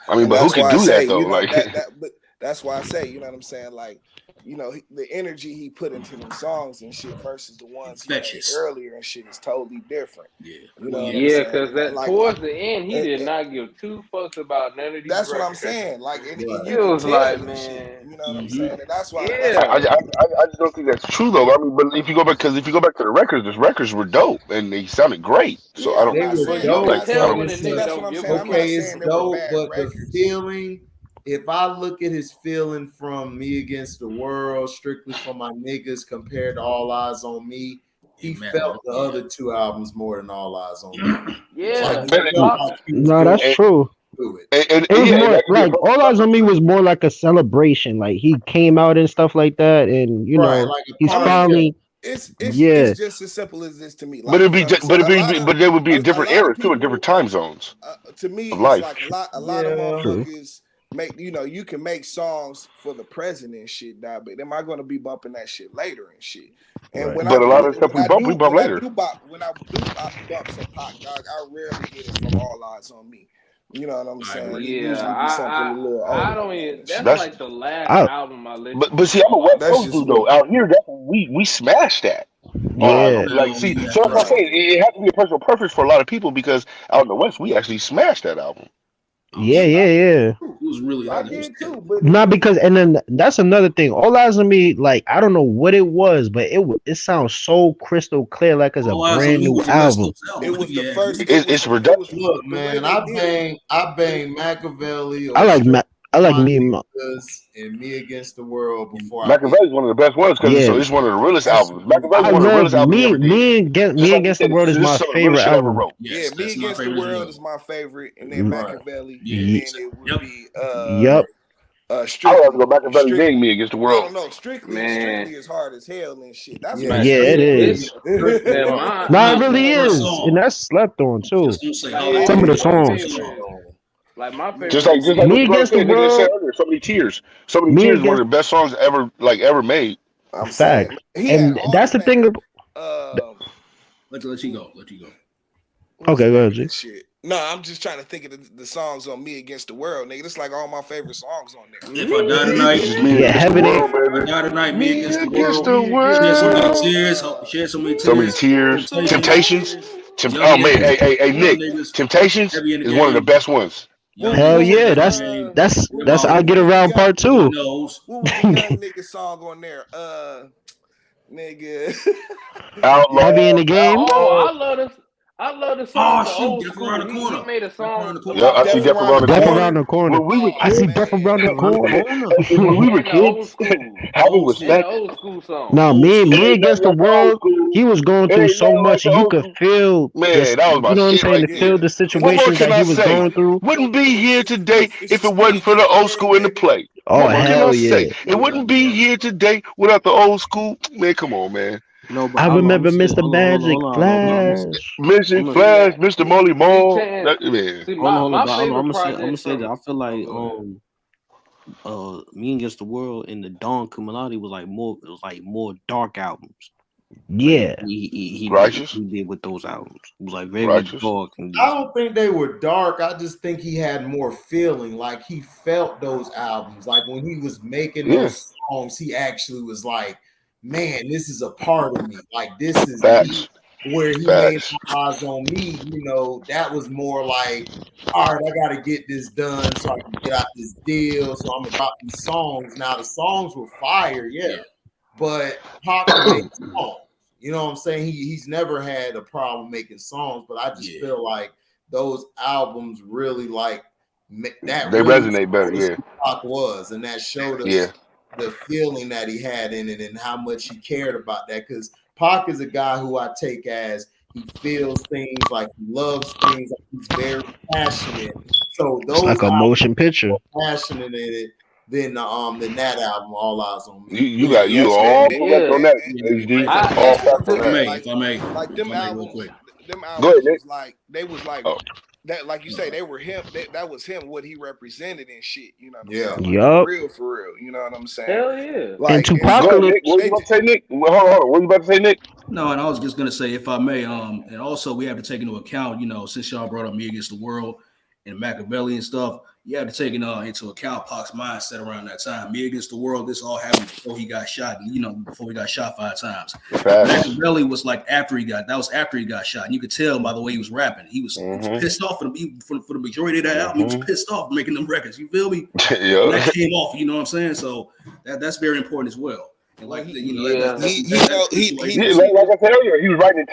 I mean, but who can do that though? Like but that's why I say, you know what I'm saying? Like, the energy he put into them songs and shit versus the ones he made earlier and shit is totally different. Yeah, because towards the end he did not give two fucks about none of these. That's what I'm saying. Like, and it was like, man, shit, you know what I'm saying? And that's why. I just don't think that's true though. I mean, but if you go back to the records, those records were dope and they sounded great. So I don't. They were dope. That's what I'm saying. Okay, it's dope, but the feeling. If I look at his feeling from Me Against the World, strictly for my niggas, compared to All Eyes on Me, he felt the other two albums more than All Eyes on Me. Yeah, no, that's true. It was more like All Eyes on Me was more like a celebration. Like he came out and stuff like that, and he's finally. It's just as simple as this to me. Like, but there would be a different era too, and different time zones. To me, it's life. like a lot of motherfuckers. You can make songs for the present and shit, but am I going to be bumping that shit later and shit? And a lot of stuff we bump later. When I do bump some Pac, dog, I rarely get it from All Eyes on Me. You know what I'm saying? I don't even. That's like the last album I listened. But see, I'm a West Coast dude though. Out here, we smashed that. Yeah. So I'm saying it has to be a personal preference for a lot of people because out in the West we actually smashed that album. Yeah. It was really I hard. did too, but Not because, and then that's another thing. All Eyes on Me, like I don't know what it was, but it sounds so crystal clear, like it's a All Eyes on brand Me new was the best album. album. it was the Yeah. first. It's reduction. Look, man, I bang Machiavelli. I like Me and and Me Against the World before Machiavelli's one of the best ones because it's one of the realest albums. Machiavelli's I one of the love realest albums he ever did. Me Against the World is my favorite album. Yeah, Me Against the World is my favorite, and then Machiavelli, Yeah. and then it would be Strictly. I would have to go Machiavelli then Me Against the World. No, Strictly is hard as hell and shit. That's it is. No, it really is, and that's slept on too. Some of the songs. Like my favorite. Just like Me Against the World. So Many Tears. So Many Tears is one of the best songs ever made. Fact. And that's the thing. Let you go. Okay, go ahead, G. Shit. No, I'm just trying to think of the songs on Me Against the World, nigga. It's like all my favorite songs on there. If I Die Tonight, Heaven If I Die Tonight, Me Against the World. Shed so many tears. Temptations. Oh man, hey Nick. Temptations is one of the best ones. Hell yeah, that's I Get Around Part 2. What was the young nigga song on there? Nigga. Outlaw. Heavy in the Game. Oh, I love the song. Oh, shit, Death Around the Corner. He made a song. Yeah, I see Death Around the Corner. Death Around the Corner. I see Death Around the Corner. When we were kids, having respect. No, me Against the World. He was going through so much. You could feel, man, that was my you know what I'm shit saying? right To feel the situations that he was going through. Wouldn't be here today if it wasn't for the old school in the play. Oh hell yeah! It wouldn't be here today without the old school. Man, come on, man. No, but I remember Mr. Magic Flash. Mr. Flash, Mr. Molly Mall. I'm gonna say that I feel like Me Against the World and the Dawn KOOLMOEDEE was more dark albums. Yeah, he Righteous. He did with those albums. It was like very dark. I don't think they were dark. I just think he had more feeling. Like he felt those albums. Like when he was making those songs, he actually was like, man, this is a part of me. Like this is me. Where he made Eyes on Me, you know, that was more like, all right, I got to get this done so I can get out this deal. So I'm gonna drop these songs. Now the songs were fire, but Pac made songs. You know what I'm saying? He's never had a problem making songs, but I just feel like those albums really like that. They resonate better, Pac was, and that showed us the feeling that he had in it and how much he cared about that. Because Pac is a guy who I take as he feels things, like he loves things, like he's very passionate. So those like a motion picture, passionate in it. Than that album, All Eyes on Me. You got all on that. Like them albums. Them albums was like that, like you say, they were him. That was him, what he represented and shit. You know what I'm saying? Like, for real. You know what I'm saying? Hell yeah. Like, and Tupacalypse. What you about to say, Nick? Hold on. What you about to say, Nick? No, and I was just gonna say, if I may, and also we have to take into account, you know, since y'all brought up Me Against the World and Machiavelli and stuff, you have to take into account Pac's mindset around that time. Me Against the World, this all happened before he got shot, before he got shot 5 times. Machiavelli was like after he got shot. And you could tell by the way he was rapping. He was pissed off for the majority of that album. He was pissed off making them records. You feel me? That came off, you know what I'm saying? So that's very important as well. And like like I said earlier, he was writing in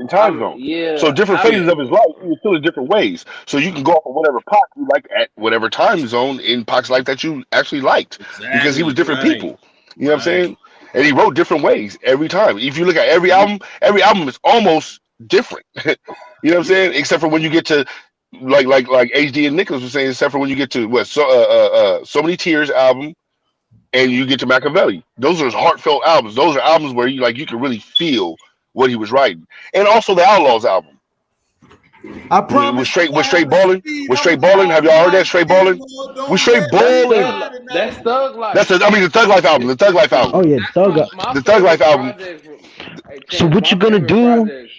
time zone. Yeah. So different phases of his life, he was feeling different ways. So you can go off of whatever Pac you like at whatever time zone in Pac's life that you actually liked, because he was different people. You know what I'm saying? And he wrote different ways every time. If you look at every album is almost different. You know what I'm saying? Except for when you get to like HD and Nicholas was saying, except for when you get to So Many Tears album. And you get to Machiavelli. Those are heartfelt albums. Those are albums where you can really feel what he was writing. And also the Outlaws album. I promise. With straight balling. Have y'all heard that? Straight balling. With straight balling. That's Thug Life. The Thug Life album. The Thug Life album. Oh yeah, the Thug Life album. So what you gonna do?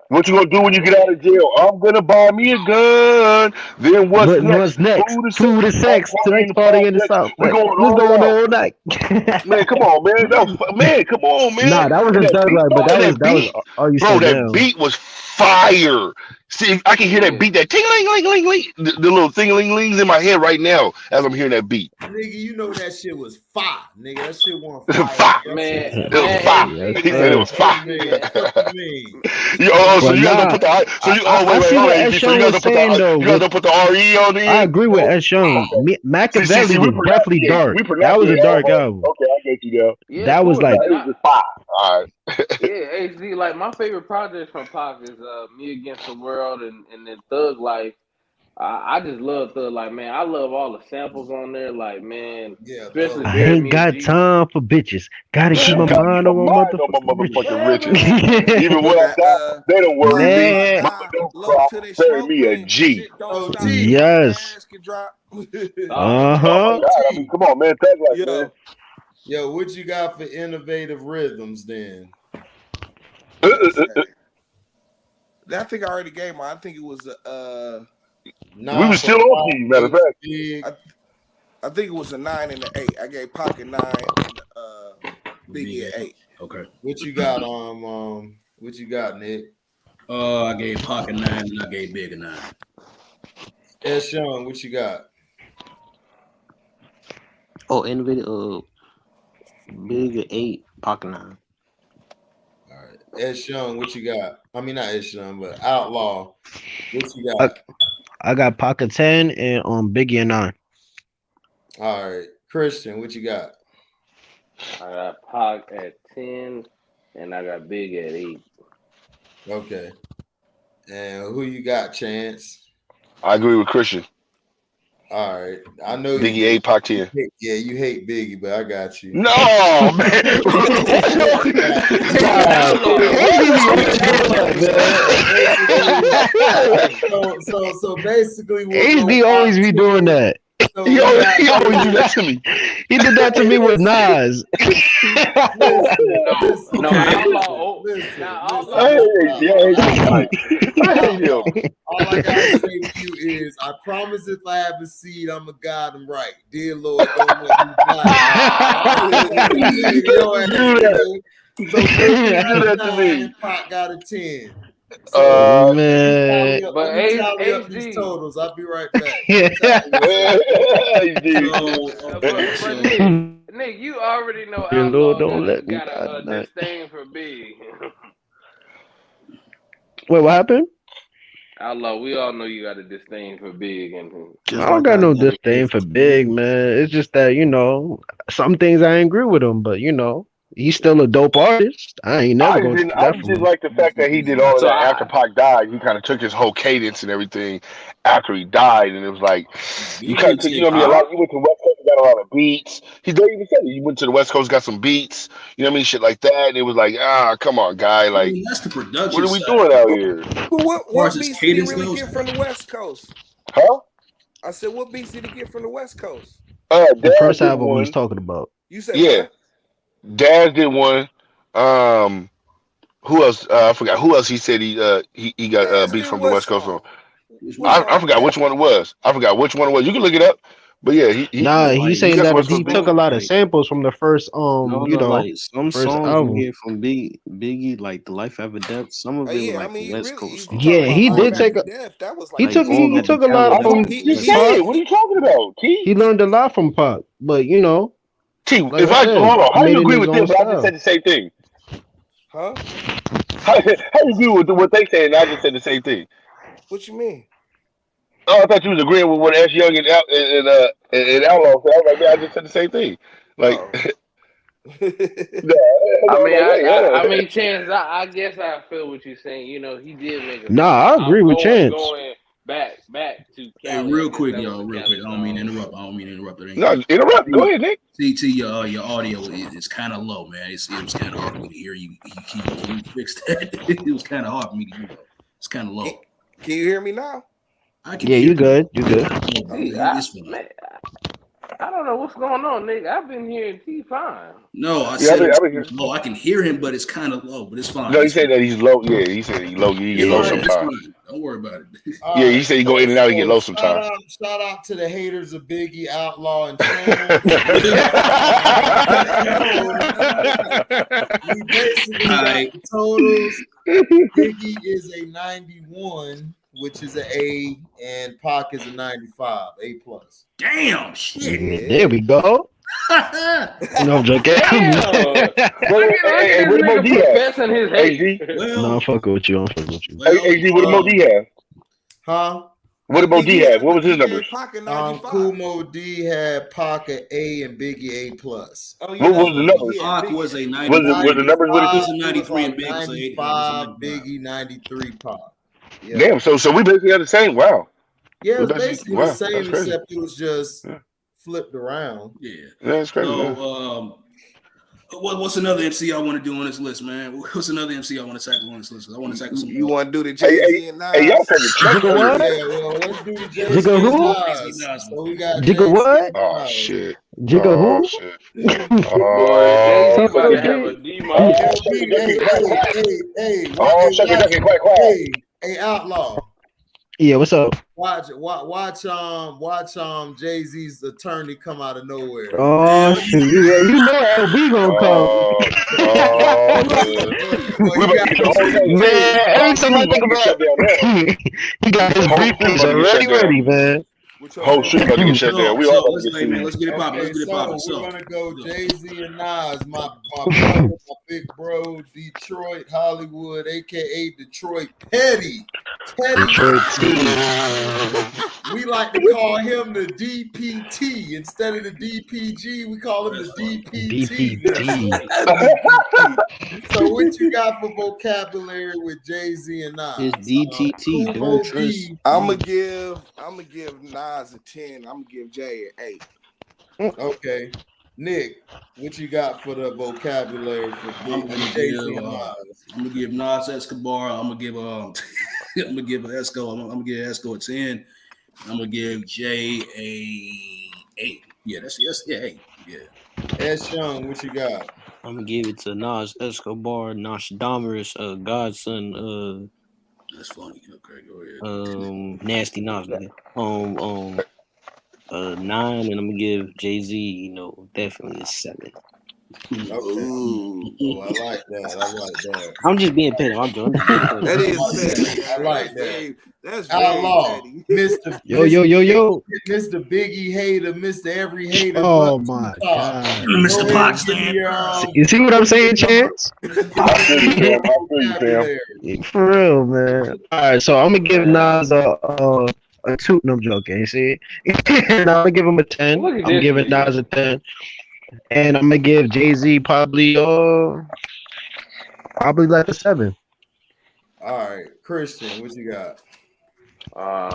What you gonna do when you get out of jail? I'm gonna buy me a gun. Then what's next? Food and sex. Tonight's party in the South. We're going all night. Man, come on, man. Come on, man. Nah, that was a Thug Life, but that was. Bro, that beat was fire. See, I can hear that beat, that ting-ling-ling-ling-ling, the little ting-ling-lings in my head right now as I'm hearing that beat. Nigga, you know that shit was fire, nigga. That shit wasn't Fire. fire. Man, It was fire. He said it was fire. So you guys don't put the so you guys don't put the RE on there. I agree with S. Young. Machiavelli was definitely dark. That was a dark album. Okay, I get you now. Yeah, that was like fire. All right. Yeah, HD. Like my favorite project from Pac is Me Against the World and then Thug Life. I just love Thug Life, man. I love all the samples on there. Like, man, especially I ain't got time for bitches. Gotta keep my mind on my motherfucking riches. Even when I die, they don't worry me. Mama don't cry. Bury me a G. Yes. I mean, come on, man. Thug Life, man. Yo, what you got for innovative rhythms then? I think I already gave mine. I think it was we were still on these, matter of fact. I think it was a 9 and an 8. I gave Pocket 9 and Biggie an 8. Okay. What you got what you got, Nick? I gave Pocket 9 and I gave Big a 9. S. Young, what you got? Oh, innovative Big 8, Pocket 9. All right. S. Young, what you got? I mean, not S. Young, but Outlaw. What you got? I got Pocket 10 and Biggie a 9. All right. Christian, what you got? I got Pac at 10 and I got Big at 8. Okay. And who you got, Chance? I agree with Christian. All right. I know Biggie 8, Pac 10. Yeah, you hate Biggie, but I got you. No, man. So basically, HD always be doing that. He always do that to me. He did that to me with Nas. All I gotta say to you is, I promise if I have a seed, I'ma guide them right. Dear Lord, don't let me die. So Pop got a 10. So, man. But tally up these totals. I'll be right back. Nick, you already know Dear Lord, Outlaw don't let me got a disdain for Big. Wait, what happened? Outlaw, we all know you got a disdain for Big. And I don't got no disdain for Big, man. It's just that, some things I ain't agree with him, but he's still a dope artist. I ain't never going to. I just like the fact that he did all of that after Pac died. He kind of took his whole cadence and everything after he died, and it was like you kind of took, a lot. He went to West Coast, got a lot of beats. He don't even say it. He went to the West Coast, got some beats. You know what I mean? Shit like that. And it was like, come on, guy. Like, that's the production. What are we doing out here? What beats did he really get from the West Coast? Huh? I said, what beats did he get from the West Coast? The first album he's talking about. You said what? Daz did one. Who else? I forgot. Who else he said he got beats from the West Coast from? I forgot which one it was. You can look it up. But yeah, he's saying that he took a lot of samples from the first like some first songs album. you hear from Biggie, like The Life After Death. Some of it West Coast. Yeah, he did take he took a lot from What are you talking about, T? He learned a lot from Pac, but T, hold on, how do you agree with this? I just said the same thing. Huh? How do you agree with what they say? And I just said the same thing. What you mean? Oh, I thought you was agreeing with what S. Young and Outlaw said. I was like, man, I just said the same thing. Like, I mean, Chance. I guess I feel what you're saying. He did make. I agree with Chance. Going back to Cali. Hey, real quick, y'all. Real quick. I don't mean to interrupt. No, interrupt. Go ahead, Nick. See, your audio is kind of low, man. It was kind of hard for me to hear you. Can you fix that? It was kind of hard for me to hear. It's kind of low. Can you hear me now? Yeah, you good. You good. I don't know what's going on, Nick. I've been hearing T fine. No, I said it's low. I can hear him, but it's kind of low, but it's fine. No, he said that he's low. Yeah, he said he's low. He get low sometimes. Don't worry about it. Yeah, he said he go in and out and get low sometimes. Shout out to the haters of Biggie, Outlaw, and Channel. We basically got the totals. Biggie is a 91, which is an A, and Pac is a 95, A plus. Damn shit. Yeah, there we go. No, I'm joking. Damn. Look at this nigga professing his hate. No, I'm fucking with you. I'm fucking with you. Hey, what did Mo'Dee have? Huh? What did Mo'Dee have? What was his numbers? KOOLMOEDE had Pac at A and Biggie A plus. What was the numbers? Pac was a 90. Was the numbers what it was is? a 93 and Big was a 95, Biggie 93, Pac. Yeah. Damn, so we basically had the same. Wow. Yeah, it's basically the same, that's except it was just flipped around. Yeah, that's crazy. So, what's another MC I want to do on this list, man? What's another MC I want to tackle on this list? I want to tackle some. You want to do the Jay-Z and Nas? Hey, y'all take Yeah, well, let's do the Jay-Z and Nas. So we got Jigga what? Oh shit. Jigga who? Shit. Hey, Outlaw. Yeah, what's up? Watch Jay-Z's attorney come out of nowhere. Oh shit, you know LB gonna come. Man, every time I think about it, he got his briefcase already ready, man. Whole shit about to get shut down. We all let's get it popping. Let's get it popping. So we're gonna go Jay-Z and Nas, my brother, my big bro, Detroit, Hollywood, aka Detroit Petty. Detroit T. We like to call him the DPT instead of the DPG. We call him the DPT. So what you got for vocabulary with Jay-Z and Nas? It's DTT. Don't trust. I'm gonna give Nas a 10. I'm gonna give Jay an 8. Okay, Nick, what you got for the vocabulary for Jay-Z and Nas? I'm gonna give Nas Escobar. I'm gonna give I'm gonna give Esco. I'm gonna give Esco a 10. I'm gonna give Jay a 8. Yeah, that's 8. Yeah. S. Young, what you got? I'm gonna give it to Nas Escobar, Nostradamus, Godson, that's funny. Okay, go ahead. Nasty Nas, nigga. 9, and I'm gonna give Jay-Z, definitely a 7. Okay. Ooh, I like that. I'm just being petty. I'm joking. That is petty. I like that. That's Outlaw, Mr. Yo. Mr. Biggie hater, Mr. Every hater. Oh my god, Mr. Pac stand. You see what I'm saying, Chance? For real, man. All right, so I'm gonna give Nas a 2. No, I'm joking. You see, and I'm gonna give him a 10. I'm giving Nas a 10. And I'm gonna give Jay-Z probably like a 7. All right, Christian, what you got?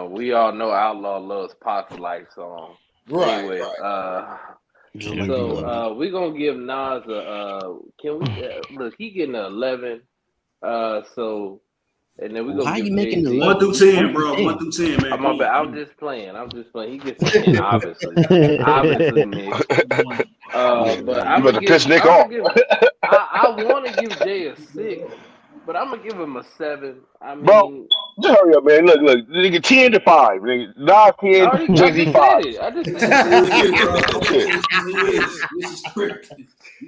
We all know Outlaw loves Pop Life song. Right. Anyway, right. we gonna give Nas a can we look, he getting an 11. And then we go. How you making the 1 through 10, bro? 1 through 10, man. I'm just playing. He gets a 10, obviously, man. But I'm gonna piss Nick off. I want to give Jay a 6, but I'm gonna give him a 7. I mean, bro, just hurry up, man. Look, nigga, 10 to 5. Nigga, Nas 10, Jay-Z 5. I just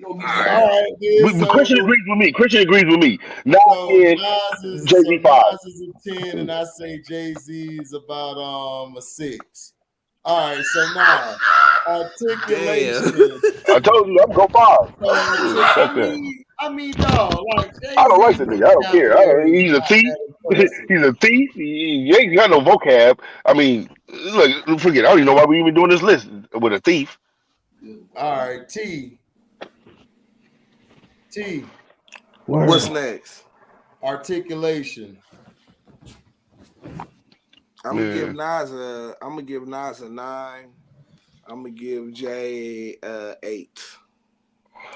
All right, dude, Christian agrees with me. Nas 10, Jay-Z 5. Nas is a 10, and I say Jay-Z's about a 6. All right, so now articulation. I told you I'm gonna go 5. I mean, dog, like I don't like the nigga. I don't care. He's a thief. He's a thief. He ain't got no vocab. I mean, look, forget. I don't even know why we even doing this list with a thief. All right, T. What's next? Articulation. I'm gonna give Nas a 9. I'm gonna give Jay 8.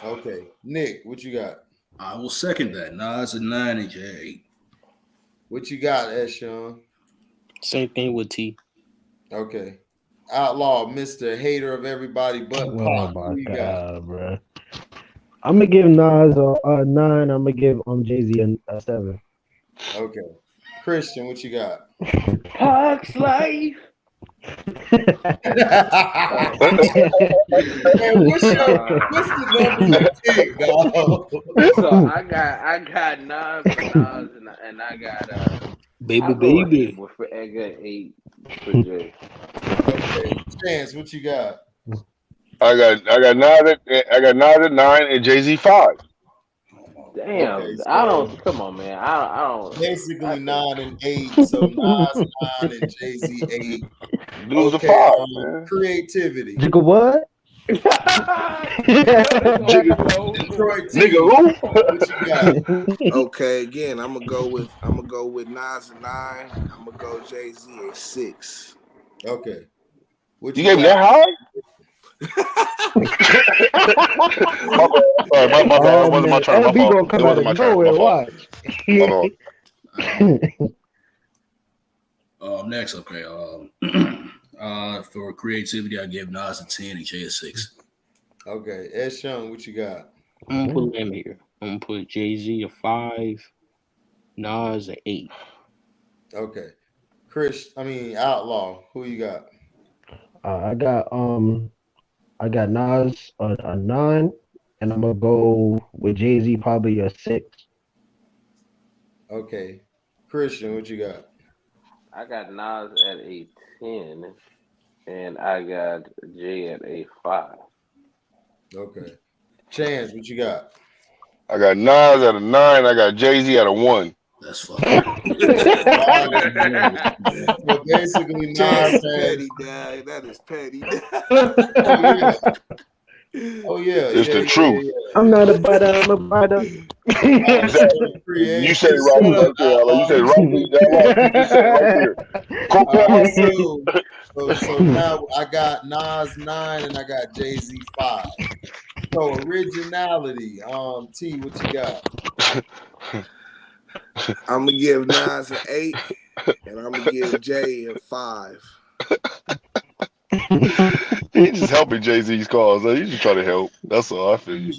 Okay, Nick, what you got? I will second that. Nas a 9 and Jay 8. What you got, Eshawn? Same thing with T. Okay, Outlaw, Mr. Hater of everybody but Pac. Oh my god, bro. I'm gonna give Nas a 9. I'm gonna give Jay-Z a 7. Okay, Christian, what you got? Pac's life. what's the number you pick, dog? So I got 9 for Nas, and I got baby. I got 8 for Jay. Okay, Chance, what you got? I got Nas at 9 and Jay-Z 5. Damn, Okay, I so don't. Come on, man. I don't. basically 9 and 8. So Nas 9 and Jay-Z 8. Dude's a Okay, 5, man. creativity. Nigga, what? Detroit T, Nigga, who? what you got? Okay, again, I'm gonna go with Nas at 9. I'm gonna go Jay-Z at 6. Okay. What You gave me that high? My bad. It wasn't my turn. My LB fault. gonna come It out wasn't of my turn. nowhere. My fault. Watch. Next, okay. For creativity, I give Nas a 10 and Jay a 6. Okay, Ed Sean, what you got? I'm gonna put them here. I'm gonna put Jay-Z a 5, Nas a 8. Okay. Outlaw, who you got? I got Nas a 9, and I'm gonna go with Jay-Z probably a 6. Okay. Christian, what you got? I got Nas at a 10, and I got Jay at a 5. Okay. Chance, what you got? I got Nas at a 9. I got Jay-Z at a 1. That's fucking. So basically, That's Nas petty, dog. That is petty. Oh yeah, It's the truth. I'm not a butter, I'm a butter. You said it right there, Ella. You said it right there. You said it right there. So now I got Nas 9 and I got Jay-Z 5. So originality, T, what you got? I'm gonna give Nas an 8, and I'm gonna give Jay a 5. He's just helping Jay-Z's cause. He's just trying to help. That's all. I feel you.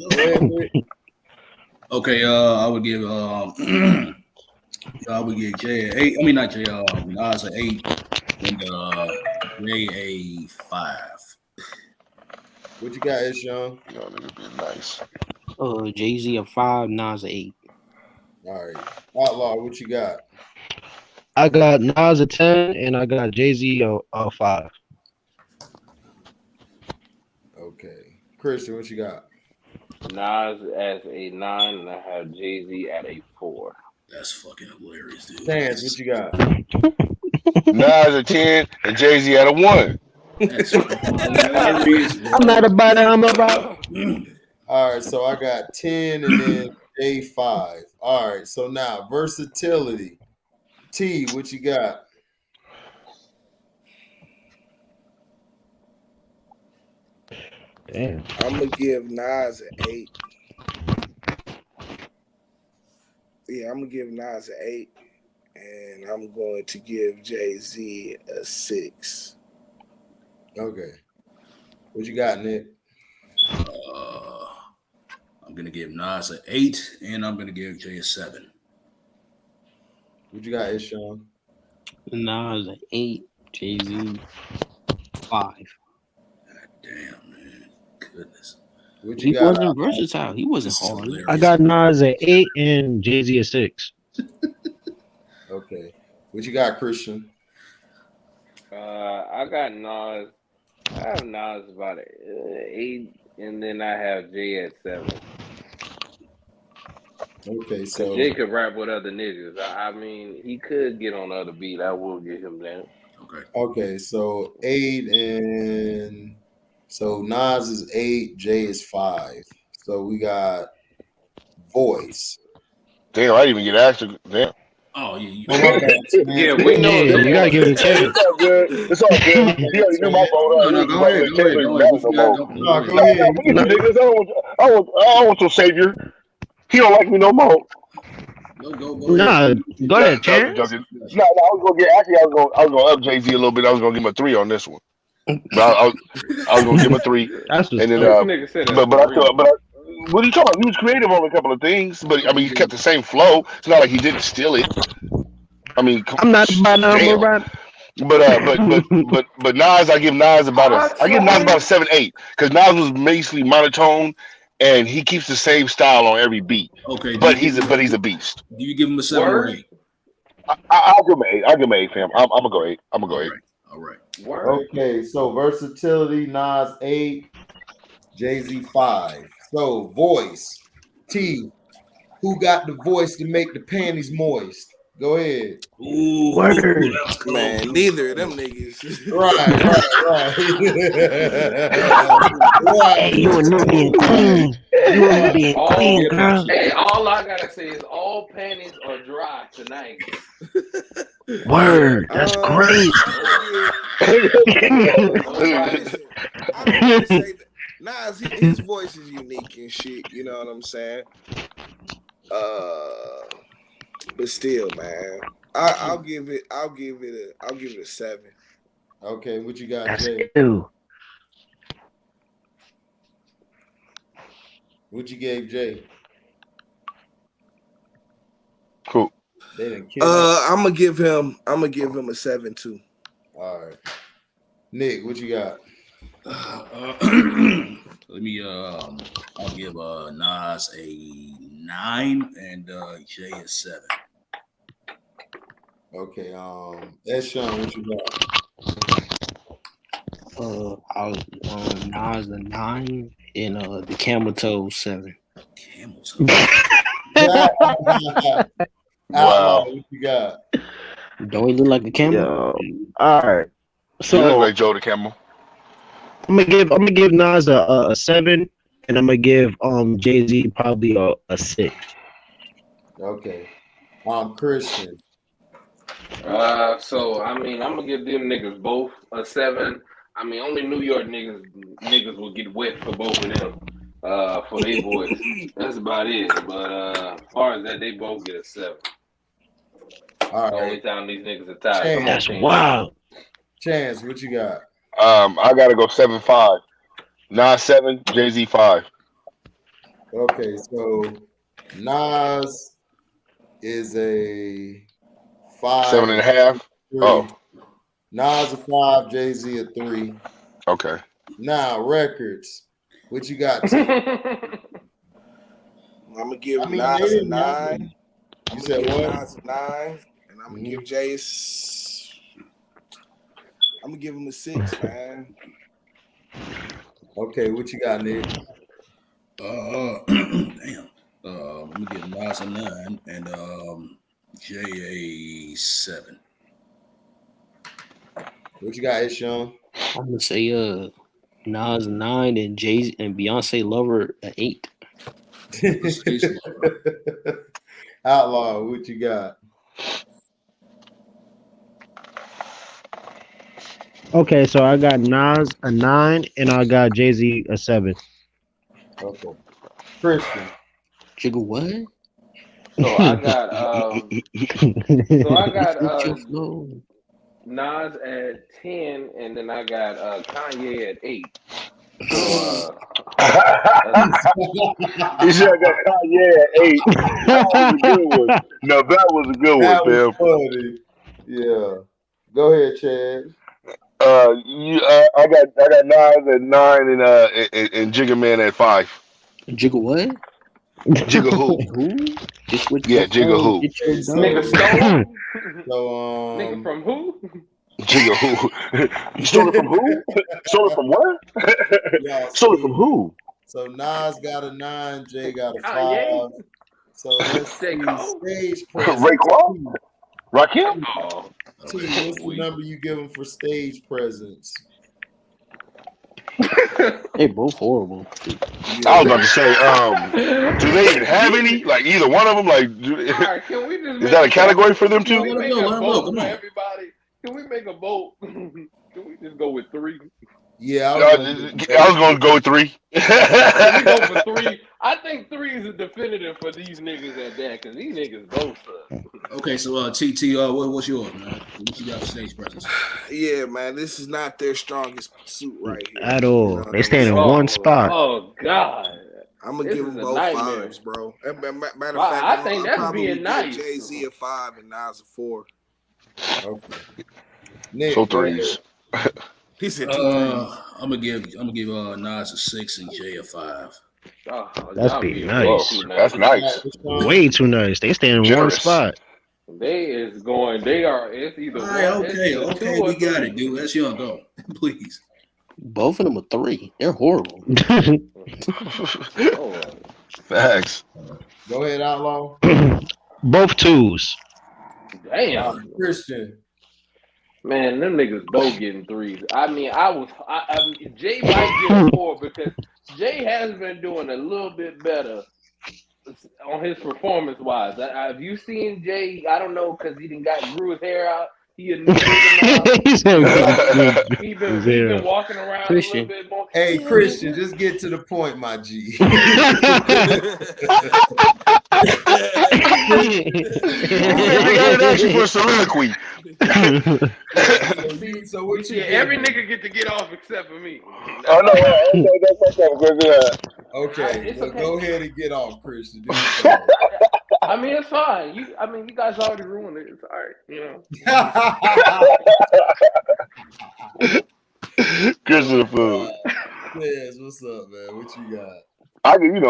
Okay, I would give Jay an 8. I mean not Jay, Nas an 8 and Jay a 5. What you got, Sean? Yo, nigga being nice. Jay-Z a 5, Nas a 8. All right. Outlaw, what you got? I got Nas a 10, and I got Jay-Z a 5. Okay. Christian, what you got? Nas as a 9, and I have Jay-Z at a 4. That's fucking hilarious, dude. Chance, what you got? Nas a 10 and Jay-Z at a 1. That's fucking hilarious, bro. I'm not a butter, I'm a butter. All right, so I got 10 and then J 5. All right, so now versatility. T, what you got? Damn. I'm gonna give Nas an 8. Yeah, I'm gonna give Nas an 8, and I'm going to give Jay-Z a 6. Okay. What you got, Nick? I'm gonna give Nas an 8, and I'm gonna give Jay a 7. What you got, Sean? Nas an 8, Jay-Z 5. God damn, man. Goodness. What He you got? wasn't versatile. He wasn't This is hard. hilarious. I got Nas a 8 and Jay-Z a 6. Okay. What you got, Christian? I got Nas. I have Nas about 8, and then I have Jay at 7. Okay, so Jay could rap with other niggas. I mean, he could get on the other beat. I will give him that. Okay, so 8 and so Nas is 8, Jay is 5. So we got voice. Damn, I didn't even get asked to. Damn. Oh, yeah. Yeah, we know. Yeah, you gotta give it a chance. It's all good. It's all good. You already knew my vote. No, go ahead. Go ahead. I don't want your savior. He don't like me no more. Go Nah, go ahead, Chance. No, I was gonna get. Actually, I was gonna up Jay-Z a little bit. I was gonna give him a 3 on this one. But I was gonna give him a 3. That's and then, but what are you talking about? He was creative on a couple of things, but I mean, he kept the same flow. It's not like he didn't steal it. I mean, I'm not about to damn. rap. But Nas, I give Nas about a 7-8 because Nas was basically monotone, and he keeps the same style on every beat. Okay, but he's a beast. Do you give him a 7 or 8? I'll give him 8. I'll give him 8, fam. I'm gonna go 8. I'm gonna go 8. All right. Okay, so versatility, Nas 8, Jay-Z 5. So voice, T. Who got the voice to make the panties moist? Go ahead. Ooh, Word. Man, neither of them niggas. Right. Hey, you a Nubian queen. You a Nubian queen, girl. Hey, all I gotta say is all panties are dry tonight. Word. That's great. Nas, his voice is unique and shit. You know what I'm saying? But still, man, I'll give it a 7. Okay, what you got, That's Jay? ew. What you gave Jay? Cool. They didn't kill him. I'm gonna give him a 7 too. All right. Nick, what you got? Let me I'll give Nas a 9 and Jay a 7. Okay, Sean, what you got? I was Nas a 9 and the Camel Toe 7. Camel Toe. Wow. What you got? Don't he look like a camel? Yo. All right. So you look So like Joe the Camel. I'm gonna give Nas a 7, and I'm gonna give Jay-Z probably a 6. Okay. Christian. So I mean, I'm gonna give them niggas both a 7. I mean, only New York niggas will get wet for both of them. For their boys. That's about it. But as far as that, they both get a 7. All right. The only time these niggas are tired. That's wild. Chance, what you got? I gotta go 7-5. Nas 7, Jay-Z 5. Okay, so Nas is a 5. 7.5. 3. Oh. Nas a 5, Jay-Z a 3. Okay. Now records. What you got? I'm gonna give Nas a 9. You said what? Nas a 9, and I'm gonna give Jay's. I'm gonna give him a 6, man. Okay, what you got, Nick? Damn. Let me give Nas a 9 and Jay a 7. What you got, Sean? I'm gonna say Nas a 9 and Jay and Beyonce Lover a 8. Outlaw, what you got? Okay, so I got Nas a 9, and I got Jay-Z a 7. Okay. Christian. Jigga what? So I got Nas at 10, and then I got Kanye at 8. So You said I got Kanye at 8. That was a good one. No, that was a good That one, was fam. funny. Yeah. Go ahead, Chad. I got Nas at 9 and Jigga Man at 5. Jigga what? Jigga who? Who? Just with Yeah, Jigga who? nigga stole? So Nigga from who? Jigga who? You stole it from who? Stole it from what? Stole it from who? So Nas got a 9, Jay got a 5. Kanye? So let's see stage presence. Raekwon? Rakim? Oh, T, what's the number you give him for stage presence? They both horrible. I was about to say, do they even have any? Like either one of them? Like, all right, can we just is that a category for them Can too? we make a vote for everybody? Can we make a vote? Can we just go with 3? Yeah, I was going to go with 3. Can we go for 3? I think 3 is a definitive for these niggas at that, because these niggas both suck. Okay, so TT, what's yours, man? What you got for stage presence? Yeah, man, this is not their strongest pursuit right here. At all. You know They stand in one spot. Oh, God. I'm gonna give them both 5s, bro. Matter of fact, I think that's probably being nice. Jay-Z a 5 and Nas a 4. Okay. Nick, So go ahead. threes. He said 2 threes. I'm gonna give Nas a 6 and Jay a 5. Oh, That's y'all being being Whoa, way nice. too that's nice. nice. Way too nice. They stay in one Generous. spot. They is going. They are. It's either All one. right, It's okay, either two okay, or we got three. it, dude. That's young. Go, please. Both of them are 3. They're horrible. Oh, Facts. Go ahead, Outlaw. Both 2s. damn. Christian. Man, them niggas both getting 3s. I mean, Jay might get a 4 because Jay has been doing a little bit better on his performance wise. Have you seen Jay? I don't know because he grew his hair out. He a new nigga now. He been walking around Christian. a little bit more. Hey, Christian, just get to the point, my G. We got it actually for soliloquy. So what you Every nigga get off except for me. Oh no, okay, that's okay. Okay, It's well, okay. go ahead and get off, Christian. Do I mean, it's fine. You guys already ruined it. It's all right. You know. Christian food. Yes, what's up, man? What you got?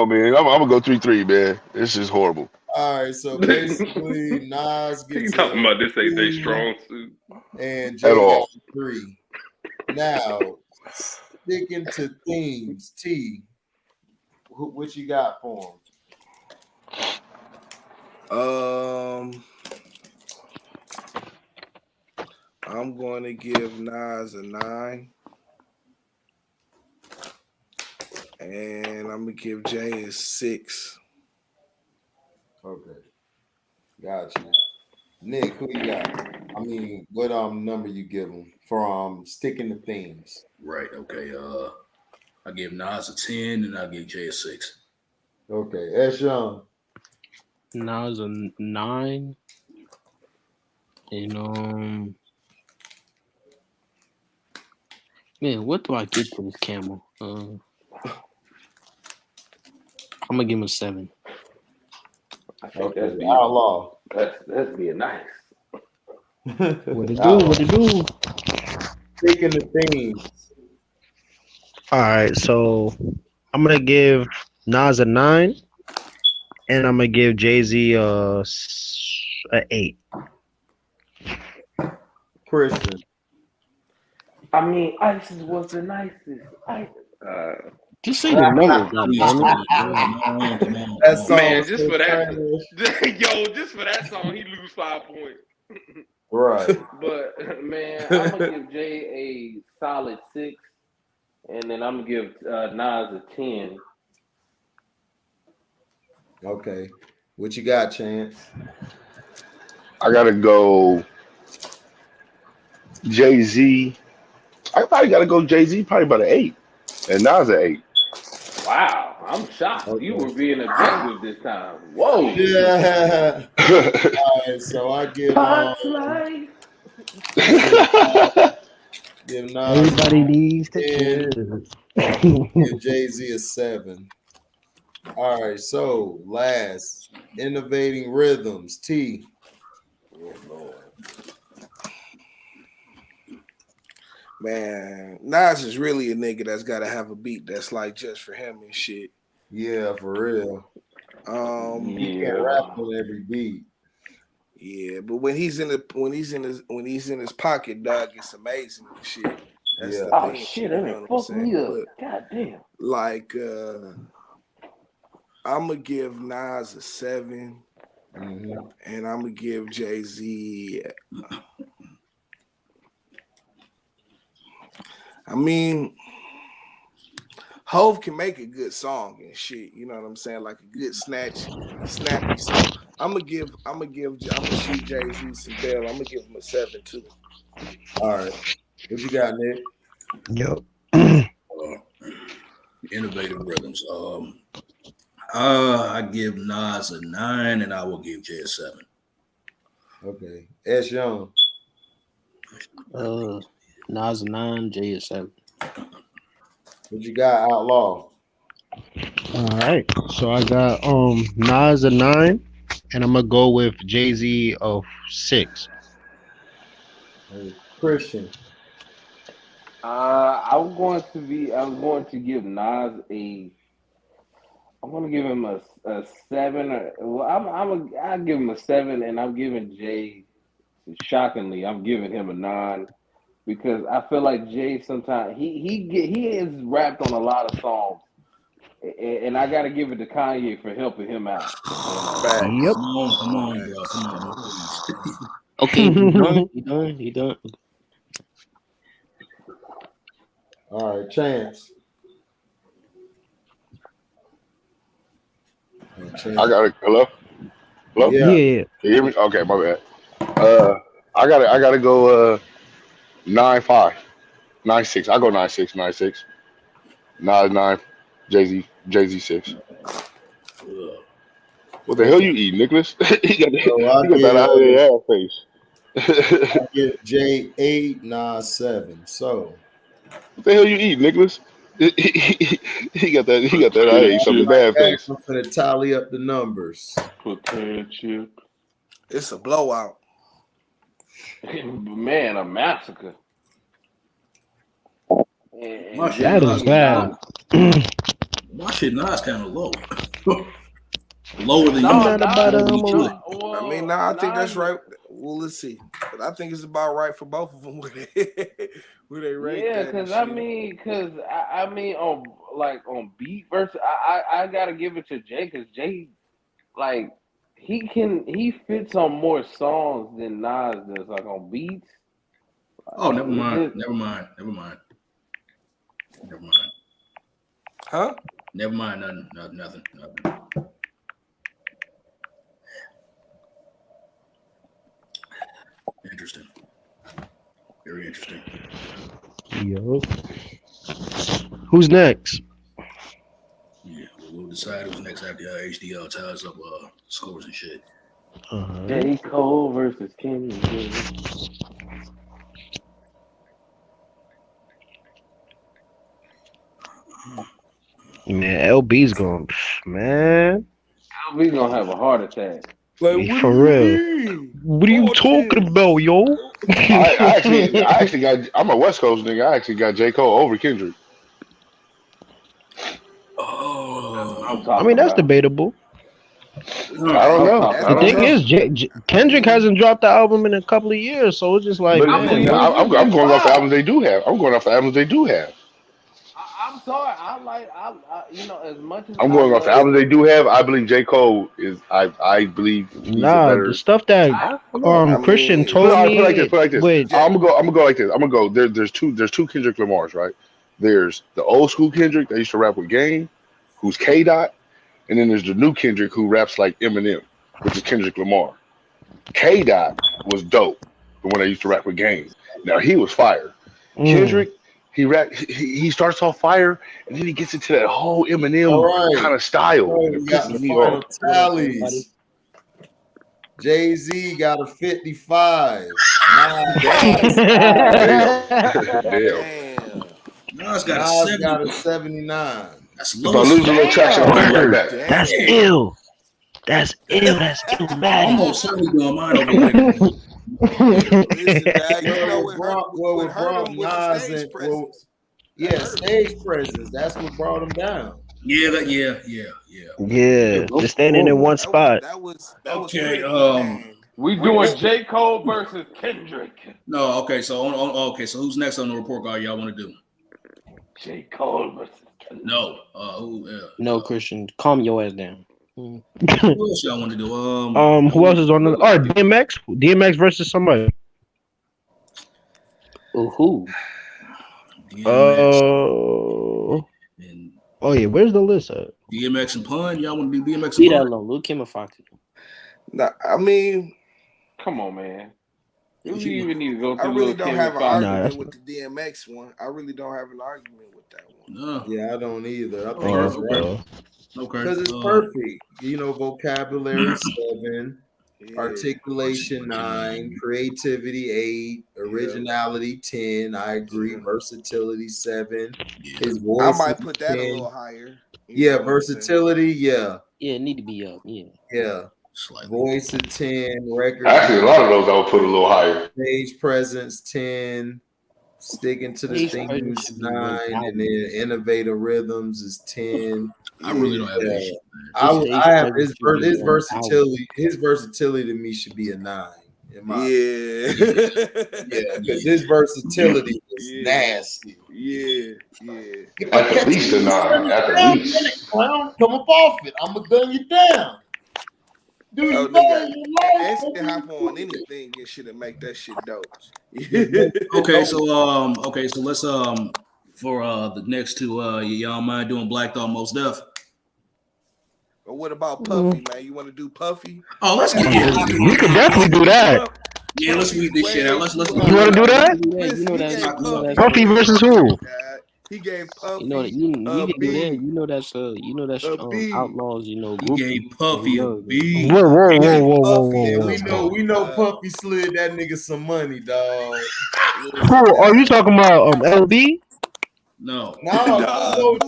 Man, I'm gonna go 3-3, man. This is horrible. All right, so basically, Nas You gets talking about this ain't their 2, strong suit. and Jay At all. got 3. Now, sticking to themes, T, what you got for him? I'm going to give Nas a 9. And I'm going to give Jay a 6. Okay. Got you. Nick, who you got? I mean, what number you give him from sticking to themes? Right. Okay. I give Nas a 10 and I give Jay a 6. Okay. That's Young. Nas a 9. And man, what do I get to this camel? I'm gonna give him a 7. I think Okay. that's being Outlaw. that's being nice. What it do? What it do? Sticking to themes. All right, so I'm gonna give Nas a 9, and I'm gonna give Jay-Z a 8. Christian. I mean, ISIS was the nicest. Just say the number, That song Man, was just so for that, trash. just for that song, he lose 5 points. Right. But man, I'm gonna give Jay a solid 6, and then I'm gonna give Nas a 10. Okay. What you got, Chance? I gotta go Jay-Z. I probably gotta go Jay-Z, probably about an 8. And Nas an 8. Wow, I'm shocked. Okay. You were being objective this time. Whoa. Yeah. All right, so I give give Nas Everybody needs to 10, give Jay-Z a 7. All right, so last, innovating rhythms, T. Oh, Lord. Man, Nas is really a nigga that's got to have a beat that's like just for him and shit. Yeah, for real. He can't rap on every beat. Yeah, but when he's in his pocket, dog, it's amazing and shit. That's Yeah. the Oh thing, shit, you that know ain't what I'm fuck me saying? up. But, God damn. like, I'm gonna give Nas a 7, and I'm gonna give Jay-Z. I mean, Hove can make a good song and shit. You know what I'm saying? Like a good snappy song. I'm gonna shoot Jay-Z some bail. I'm gonna give him a 7 too. All right. What you got, Nick? Yep. Innovative rhythms. I give Nas a 9 and I will give Jay a 7. Okay. S. Young. Nas a 9, Jay a 7. What you got, Outlaw? All right, so I got Nas a 9, and I'm gonna go with Jay-Z of 6. Christian. I'm going to give Nas a. I'm going to give him a 7. I'll give him a 7, and I'm giving Jay. Shockingly, I'm giving him a 9 because I feel like Jay sometimes he is rapped on a lot of songs, and I got to give it to Kanye for helping him out. Yep. Come on, bro. Come on. Okay, he done. All right, Chance. I got it. Hello? Hello? Yeah. Yeah. Can you hear me? Okay, my bad. I gotta go 9-5. 9-6. I'll go 9-6, 9-6. Nas 9, Jay-Z 6. What the hell you eat, Nicholas? he got that out of their ass face. I get Jay 8, Nas 7. So what the hell you eat, Nicholas? he got that I ate something bad face. I'm gonna tally up the numbers. Potential. It's a blowout. Man, a massacre. And That is bad. My shit Nas kind of low. Lower than No, you. I mean, I think that's right. Well, let's see. But I think it's about right for both of them. Where they rate Yeah, that because and I mean, on beat versus, I gotta give it to Jay because Jay, like, he fits on more songs than Nas does, like on beats. Oh, never mind. Huh? Never mind. Nothing. Interesting. Very interesting. Yo. Who's next? Yeah, we'll decide who's next after HDL ties up scores and shit. J. Cole versus Kendrick. Man, LB's going, man. LB's gonna have a heart attack. Like, For real. What are you talking about, yo? I actually got. I'm a West Coast nigga. I actually got J. Cole over Kendrick. I mean, that's debatable. I don't know. The thing is, Kendrick hasn't dropped the album in a couple of years, so it's just like, But man. I'm going off the albums they do have. I'm sorry. As much as I'm going off the albums they do have. I believe J. Cole is. I believe he's a better. The stuff that Christian told me. Put like this. I'm gonna go like this. I'm gonna go. There's two Kendrick Lamars, right? There's the old school Kendrick that used to rap with Game, who's K Dot, and then there's the new Kendrick who raps like Eminem, which is Kendrick Lamar. K Dot was dope, the one that used to rap with Game. Now he was fire. Kendrick. He starts off fire, and then he gets into that whole Eminem kind of style. And it pisses me off. Tallies. Jay-Z got a 55. Damn. Nas got a 79. That's low. If I lose a little traction, I'll be right back. That's ill. That's ill, man. Almost certainly doing mine over there. Stage presence. That's what brought him down. Yeah. Just standing in one spot. That was okay. We doing J. Cole versus Kendrick. No, okay. So so who's next on the report card? Y'all want to do? J. Cole versus Kendrick. No. No, Christian, calm your ass down. What else y'all want to do? Who else is on the? Oh, DMX. DMX versus somebody. Who? DMX. Oh yeah, where's the list at? DMX and Pun. Y'all want to do DMX and Leave Pun? that alone. Lil Kim and Foxy. Nah, I mean, come on, man. You even need to go through. I really don't have an argument with the DMX one. I really don't have an argument with that one. No. Yeah, I don't either. I think it's right. Okay. Because it's perfect. Vocabulary 7, articulation 9, creativity 8, originality 10. I agree. Versatility 7. His voice. I might put that 10. A little higher. Yeah, versatility. Yeah. Yeah, it need to be up. Yeah. Yeah. Slightly. Voice a 10, record. Actually, a lot of those I would put a little higher. Stage presence 10, sticking to the Stage presence things should be 9, and 1,000. then innovative rhythms is 10. I really don't have an issue. I have his presence should be 1,000. His versatility to me should be a 9. Yeah, because his versatility is nasty. Yeah. At the least a 9. At the least. Clown, come up off it. I'm gonna gun you down. Do you know you Ask to hop on anything and shit and make that shit dope. Okay, so let's for the next two y'all mind doing Black Thought Most Def? But what about Puffy, man? You want to do Puffy? Oh, let's get We could definitely do that. Yeah, let's read this shit out. Let's You want to do that? You know that's Puffy versus who? He gave Puffy. You know that you can do that. You know that's Outlaws. You know, he gave Puffy a B. Whoa. We know Puffy slid that nigga some money, dog. Who are you talking about? LB? No.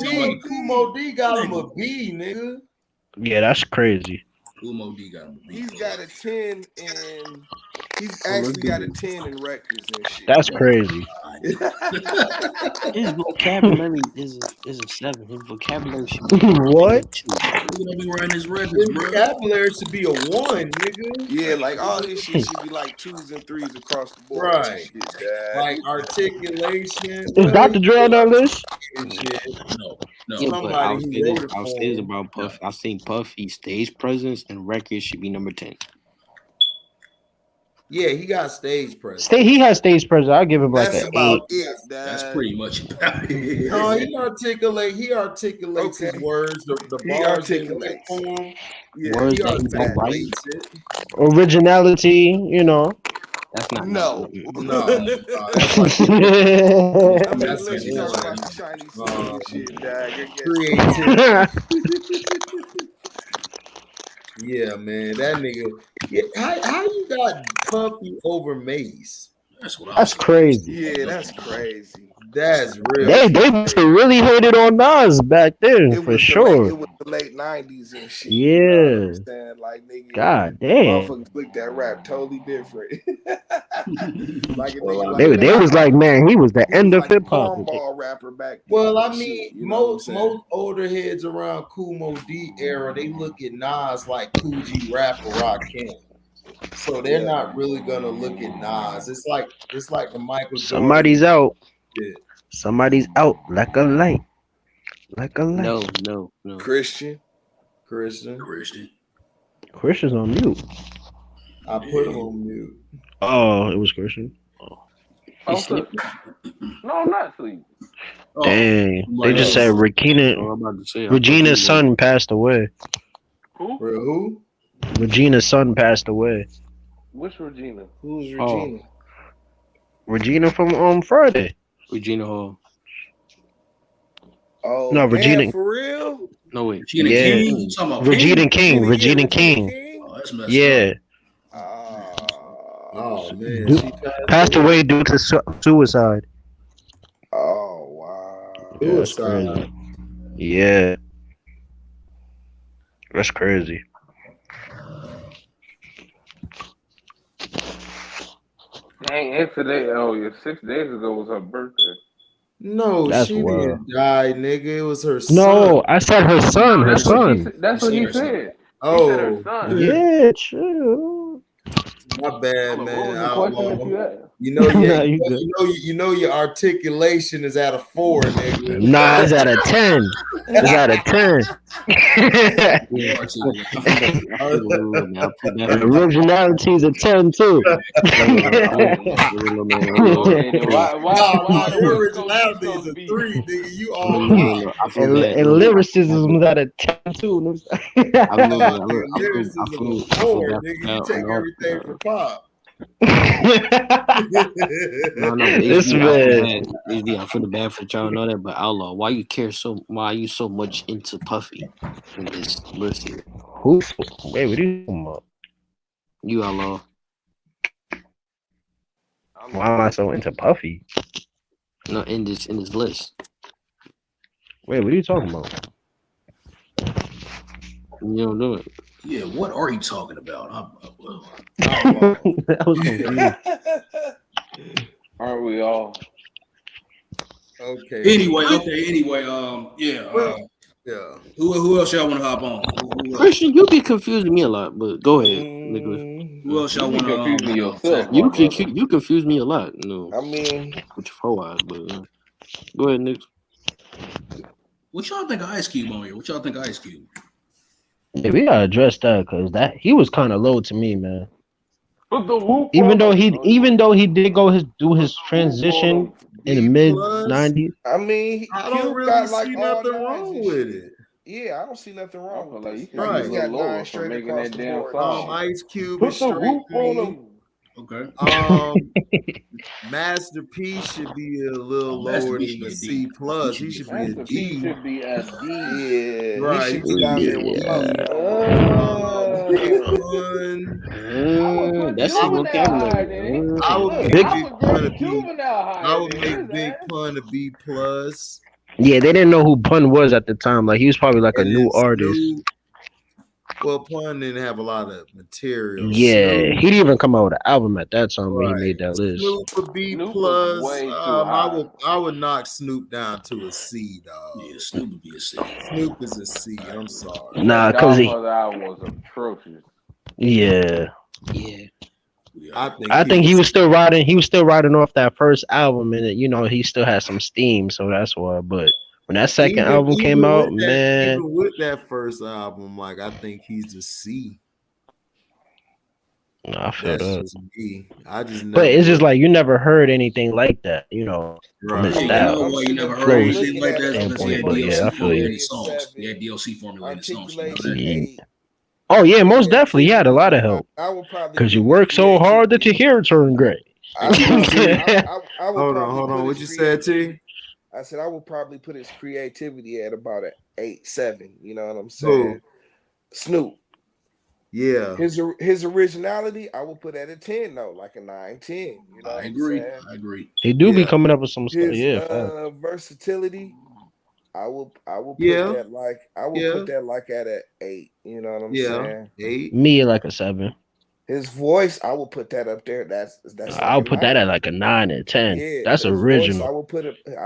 KOOLMOEDee got him a B, nigga. Yeah, that's crazy. KOOLMOEDee got him a B. He's got a 10 and he's actually got a 10 in records and shit. That's crazy. His vocabulary is a 7. His vocabulary should be what? We're gonna be running his records, His bro. vocabulary should be a 1, nigga. Yeah, like all this shit should be like 2s and 3s across the board. Right. Shit, like articulation. Is Dr. Dre on that list? No. Yeah, but I'll say this about Puffy. I think Puffy's stage presence and records should be number 10. Yeah, he got stage presence. He has stage presence. I'll give him like That's an about 8. it. That's pretty much about it. No, he articulates his words, the He bars articulates. form. Yeah, Words he that he don't write. articulates it. Originality, you know. That's not No. No. I mean, That's let's a talk one. about the shiny city shit, dog. Creativity. Yeah, man, that nigga. Yeah, how you got Puffy over Mace? That's crazy. Yeah, that's crazy. That's real. They must have really hated on Nas back then, for sure. It was the late 90s and shit. Yeah. You know what I'm saying? Like, nigga, God damn. motherfuckers looked at rap totally different. Like a nigga, They was like, man, he was the end of like a hip hop. cornball rapper back then. Well, I and mean, shit, you know what I'm most older heads around KOOLMOEDee era, they look at Nas like Kool G Rap or Rakim. So they're not really gonna look at Nas. It's like the Michael Jordan. Somebody's out. Yeah. Somebody's out like a light. Like a light. No. Christian. Christian's on mute. I put him on mute. Oh, it was Christian. I'm sleeping. No, I'm not sleeping. Dang. They just said Regina's son passed away. Who? Regina's son passed away. Which Regina? Who's Regina? Regina from Friday. Regina Hall. Oh, No, Regina. man, for real? No wait. Regina King? You talking about Regina King. Regina Regina King. Oh, that's messed Yeah. Oh man, Du- Passed away due to suicide. Oh wow. Yeah, that's crazy. Yeah. That's crazy. Dang, and today, 6 days ago was her birthday. No, That's she wild. didn't die, nigga. It was her son. No, I said her son. Her That's what son. That's what he said. Oh, He said her son. Yeah, chill. my bad, What man. was the question that you asked? You know, Nah, you good. you know your articulation is at a 4, nigga. Nah, it's at a 10. It's at a 10. Originality is a 10 too. Why originality is a 3, nigga. You all And lyricism is at a 10 too. lyricism is a 4, nigga. You take everything for pop. This man. I feel bad for y'all know that, but Outlaw, why are you so much into Puffy in this list here? Who? Wait, what are you talking about? You Outlaw. Why am I so into Puffy? No, in this list. Wait, what are you talking about? You don't do it. Yeah, what are you talking about? That was confused. Aren't we all? Okay. Anyway, yeah. Yeah. Who else y'all want to hop on? Who else? Christian, you be confusing me a lot, but go ahead, Nicholas. Who else y'all You be want confusing to yourself, tackle? You confuse me a lot. No, I mean, with your 4 eyes, but go ahead, Nick. What y'all think of Ice Cube on here? What y'all think of Ice Cube? Yeah, we gotta address that because that he was kind of low to me, man. Put the whoop Even on though him. he did do his transition in the B mid plus. '90s. I mean, I don't Cube really got like see all nothing nines wrong and with shit. it. Yeah, I don't see nothing I wrong feel with like this. you could Like be he's a got little lower nine for straight making across that the damn board. song. Ice Cube Put is the straight whoop on B. him. Okay. Master P should be a little Master lower P than should be a a C D. plus. He He should should be be a Master P D. should be a D. Yeah, he Right. should be down there with Puffy Big almost. Pun. I would put That's the Juvenile higher vocabulary. than him. I would Look, make I Big would Pun a grade B. Juvenile I higher would than make his Big ass. Pun a B plus. Yeah, they didn't know who Pun was at the time. Like he was probably like a And new then artist. Snoop. Well, Pun didn't have a lot of material. Yeah, Snoop, he didn't even come out with an album at that time when he right. made that list. Snoop a B Snoop is plus. way too high. I would knock Snoop down to a C, dog. Yeah, Snoop would be a C. Snoop is a C. I'm sorry. Nah, That cause Godfather album was atrocious. yeah, I think he was still riding. He was still riding off that first album, and he still had some steam. So that's why. But when that second album came out, man, even with that first album, like I think he's a C. I feel That's that. just me. I just never. But it's just like you never heard anything like that, from his Right. style. You know why you never heard flows anything like that? Because he had standpoint. But yeah, I DLC feel you. formulated songs. He had DLC formulated songs. You know that? Yeah. Oh yeah, most definitely. He had a lot of help. I would probably Because you work so hard that your hair turn gray. I would Hold probably on. put What his you said, T? I said I would probably put his creativity at about an 8-7. You know what I'm saying? Snoop. Yeah. His originality, I would put at a 10 though, like a 9-10. You know I agree. He do be coming up with some stuff. His Yeah. versatility, I will put Yeah. that like put that like at an 8. You know what I'm saying? 8. Me like a 7. His voice, I will put that up there. That's I'll put that at like a 9 and 10. Yeah, that's his original. Voice, I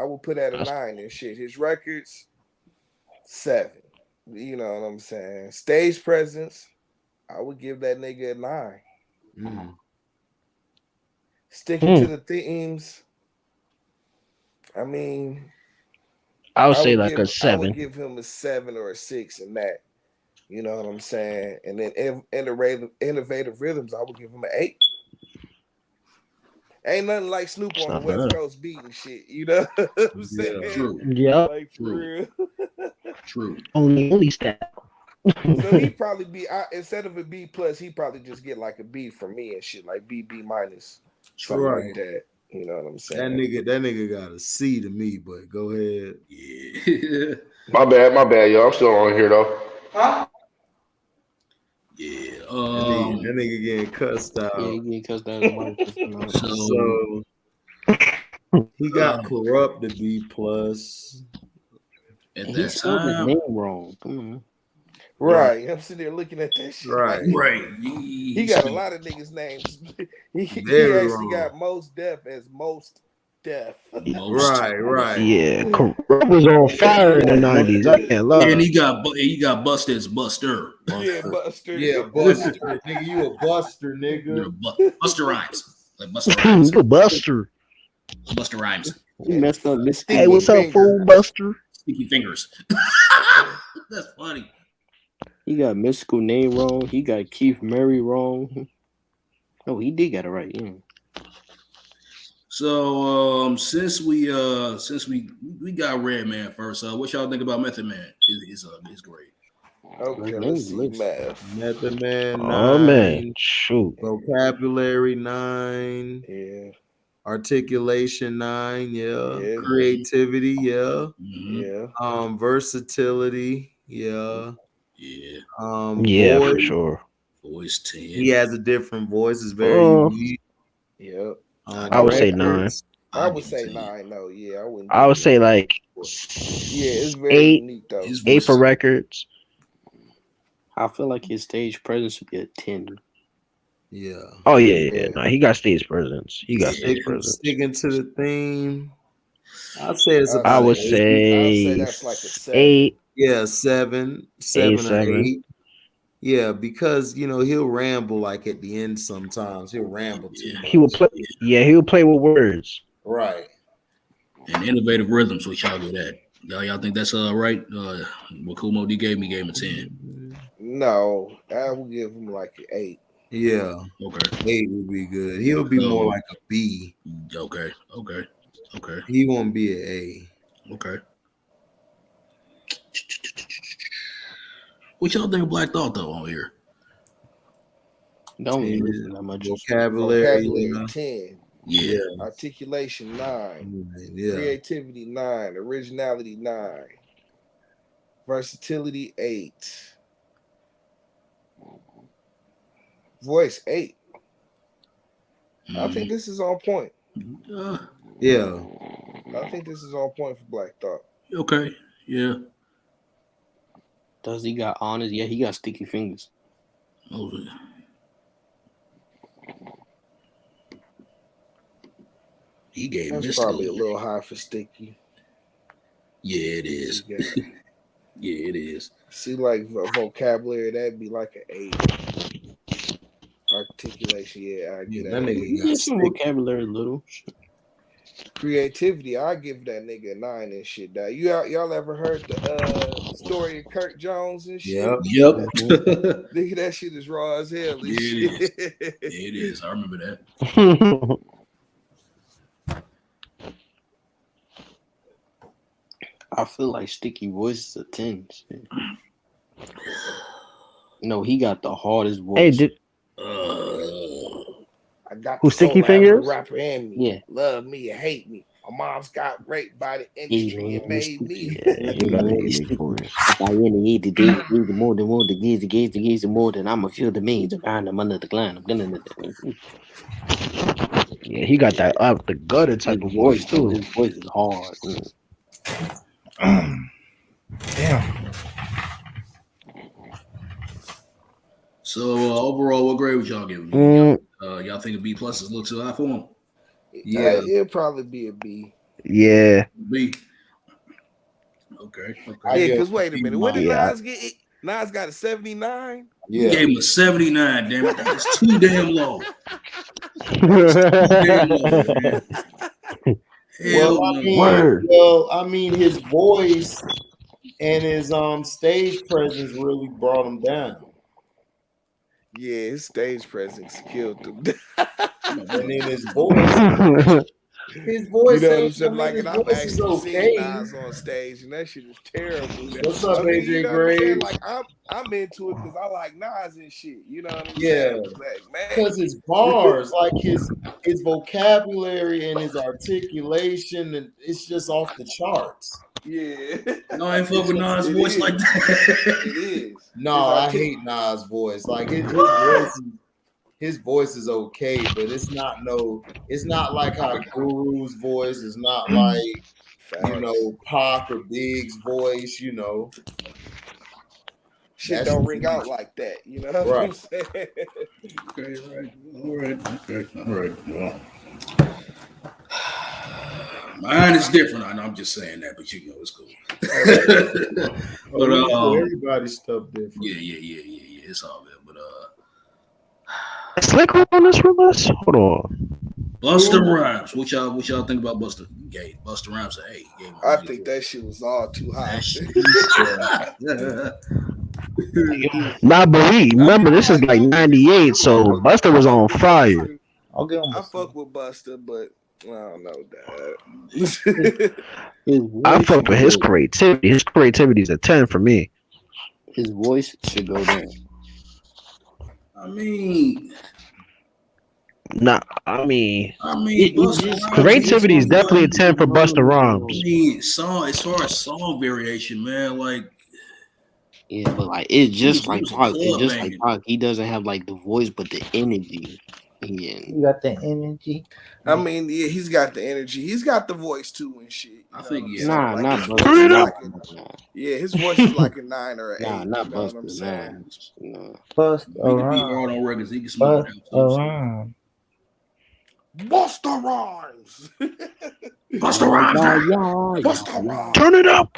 will put at a 9 and shit. His records, 7. You know what I'm saying? Stage presence, I would give that nigga a 9. Sticking to the themes, I mean, I would say like a 7. I would give him a 7 or a 6 in that. You know what I'm saying? And then innovative rhythms, I would give him an 8. Ain't nothing like Snoop on the West Coast beating shit. You know what I'm saying? True. Yeah. Like, True. True. Only style. So he'd probably be instead of a B plus, he'd probably just get like a B from me and shit, like B minus, something like that. You know what I'm saying? That nigga got a C to me, but go ahead. Yeah. My bad, y'all. I'm still on here though. Huh? Yeah. That nigga getting cussed out. Yeah, he getting cussed out. So he got corrupt to B plus. At He that spelled his time, name wrong. Come on. Right. I'm sitting there looking at that shit. Right. He got a lot of niggas' names. He Very actually wrong. got Most Def as Most Def. Right. Yeah, corrupt was on fire in the 90s. I can't lie. And he got busted as Buster. Yeah, Buster. Yeah, Buster. Nigga, you a Buster, nigga. You're Buster Rhymes. Like Buster Rhymes. You Buster. Buster Rhymes. He messed up. Hey, what's up, fool, Buster? Sticky fingers. That's funny. He got mystical name wrong. He got Keith Murray wrong. Oh, he did get it right. Yeah. So since we got Redman first, what y'all think about Method Man? His grade. Okay, let's see. Method Man. 9. Oh man, shoot. Vocabulary 9. Yeah. Articulation 9. Yeah. Yeah. Creativity. Yeah. Yeah. Versatility. Yeah. Yeah. Yeah, voice, for sure. Voice 10. He has a different voice. It's very unique. Yep. I would say 9. I would say 9. No, yeah, I wouldn't. I would say like it's very 8. unique though. 8 for records. I feel like his stage presence would be a 10. Yeah. Oh yeah. No, he got stage presence. He got stage presence. Sticking to the theme. I'd say it's I about would an 8. say that's like a 7. 8. Yeah, 7 or 7. 8. Yeah, because he'll ramble like at the end sometimes. He'll ramble too much. He will play. Yeah, he will play with words. Right. And innovative rhythms, which y'all do that. Y'all think that's right? What KOOLMOEDEE gave him a 10. No, I will give him like an 8. Yeah. Okay. 8 would be good. He'll be more like a B. Okay. He won't be an A. Okay. What y'all think of Black Thought though on here? Don't listen that much. Vocabulary 10. Yeah. Articulation 9. Yeah. Creativity 9. Originality 9. Versatility 8. Voice 8. I think this is on point. Yeah. I think this is on point for Black Thought. Okay. Yeah. Does he got honest? Yeah, he got sticky fingers. Oh, he gave That's probably a little high for sticky. Yeah, it is. Yeah, it is. See, like vocabulary, that'd be like an 8. Articulation, yeah, I get that. Nigga some vocabulary, little. Creativity, I give that nigga a 9 and shit. That y'all ever heard the story of Kirk Jones and shit? Yep. Nigga, that shit is raw as hell. And shit. It is. I remember that. I feel like Sticky Voice is a 10. Shit. No, he got the hardest voice. Hey, I got who Sticky Fingers? Rapper in me. Yeah. Love me or hate me. My mom's got raped by the industry and made me. More than I'ma feel the means behind them under the line. Yeah, he got that up the gutter type of voice too. His voice is hard. Damn. So overall, what grade would y'all give him? Y'all think a B plus is a little too high for him? Yeah, it'll probably be a B. Yeah. B. Okay. Yeah, because wait a minute. What did Nas get? Nas got a 79? Yeah. He gave him a 79, damn it. That's too damn low. That's too damn low. I mean, his voice and his stage presence really brought him down. Yeah, his stage presence killed him. And then his voice. His voice, you know what I'm saying? Like, and I've actually okay. seen Nas on stage, and that shit is terrible. What's up, AJ Graves? Like, I'm into it because I like Nas and shit. You know what I'm saying? Because his bars, like his vocabulary and his articulation, and it's just off the charts. Yeah. No, I ain't fuck with Nas' voice like that. It is. No, I hate Nas' voice. Like his voice is okay, but it's not like how Guru's voice is not like, Pac or Big's voice, Shit don't ring out like that, you know what I'm saying? Okay, all right. Well, mine is different. I know I'm just saying that, but it's cool. But everybody's stuff different. Yeah. It's all good. But Slick on this with us? Hold on. Busta Rhymes. What y'all think about Busta? Busta Rhymes an 8. I think that shit was all too high. Nah, but remember this is like 98, so Busta was on fire. I fuck with Busta, but I don't know that. I fuck with his creativity. His creativity is a 10 for me. His voice should go down. I mean, creativity is definitely a 10 for Busta Rhymes. I mean, as far as song variation, man, like. Yeah, but like it's just like Pac. It's just like Pac. He doesn't have like the voice, but the energy. Yeah. You got the energy. I mean, yeah, he's got the energy. He's got the voice too and shit. You I know think, what I'm yeah. saying? Nah, Like not his Busta. voice is Nah. like his voice is like a 9 or an 8. Nah, not You know what I'm Busta. saying? Nah. Bust He can be hard around. on records. He can smooth it Bust out too. So. around. Busta Rhymes. Busta Rhymes. Busta Rhymes. Turn it up.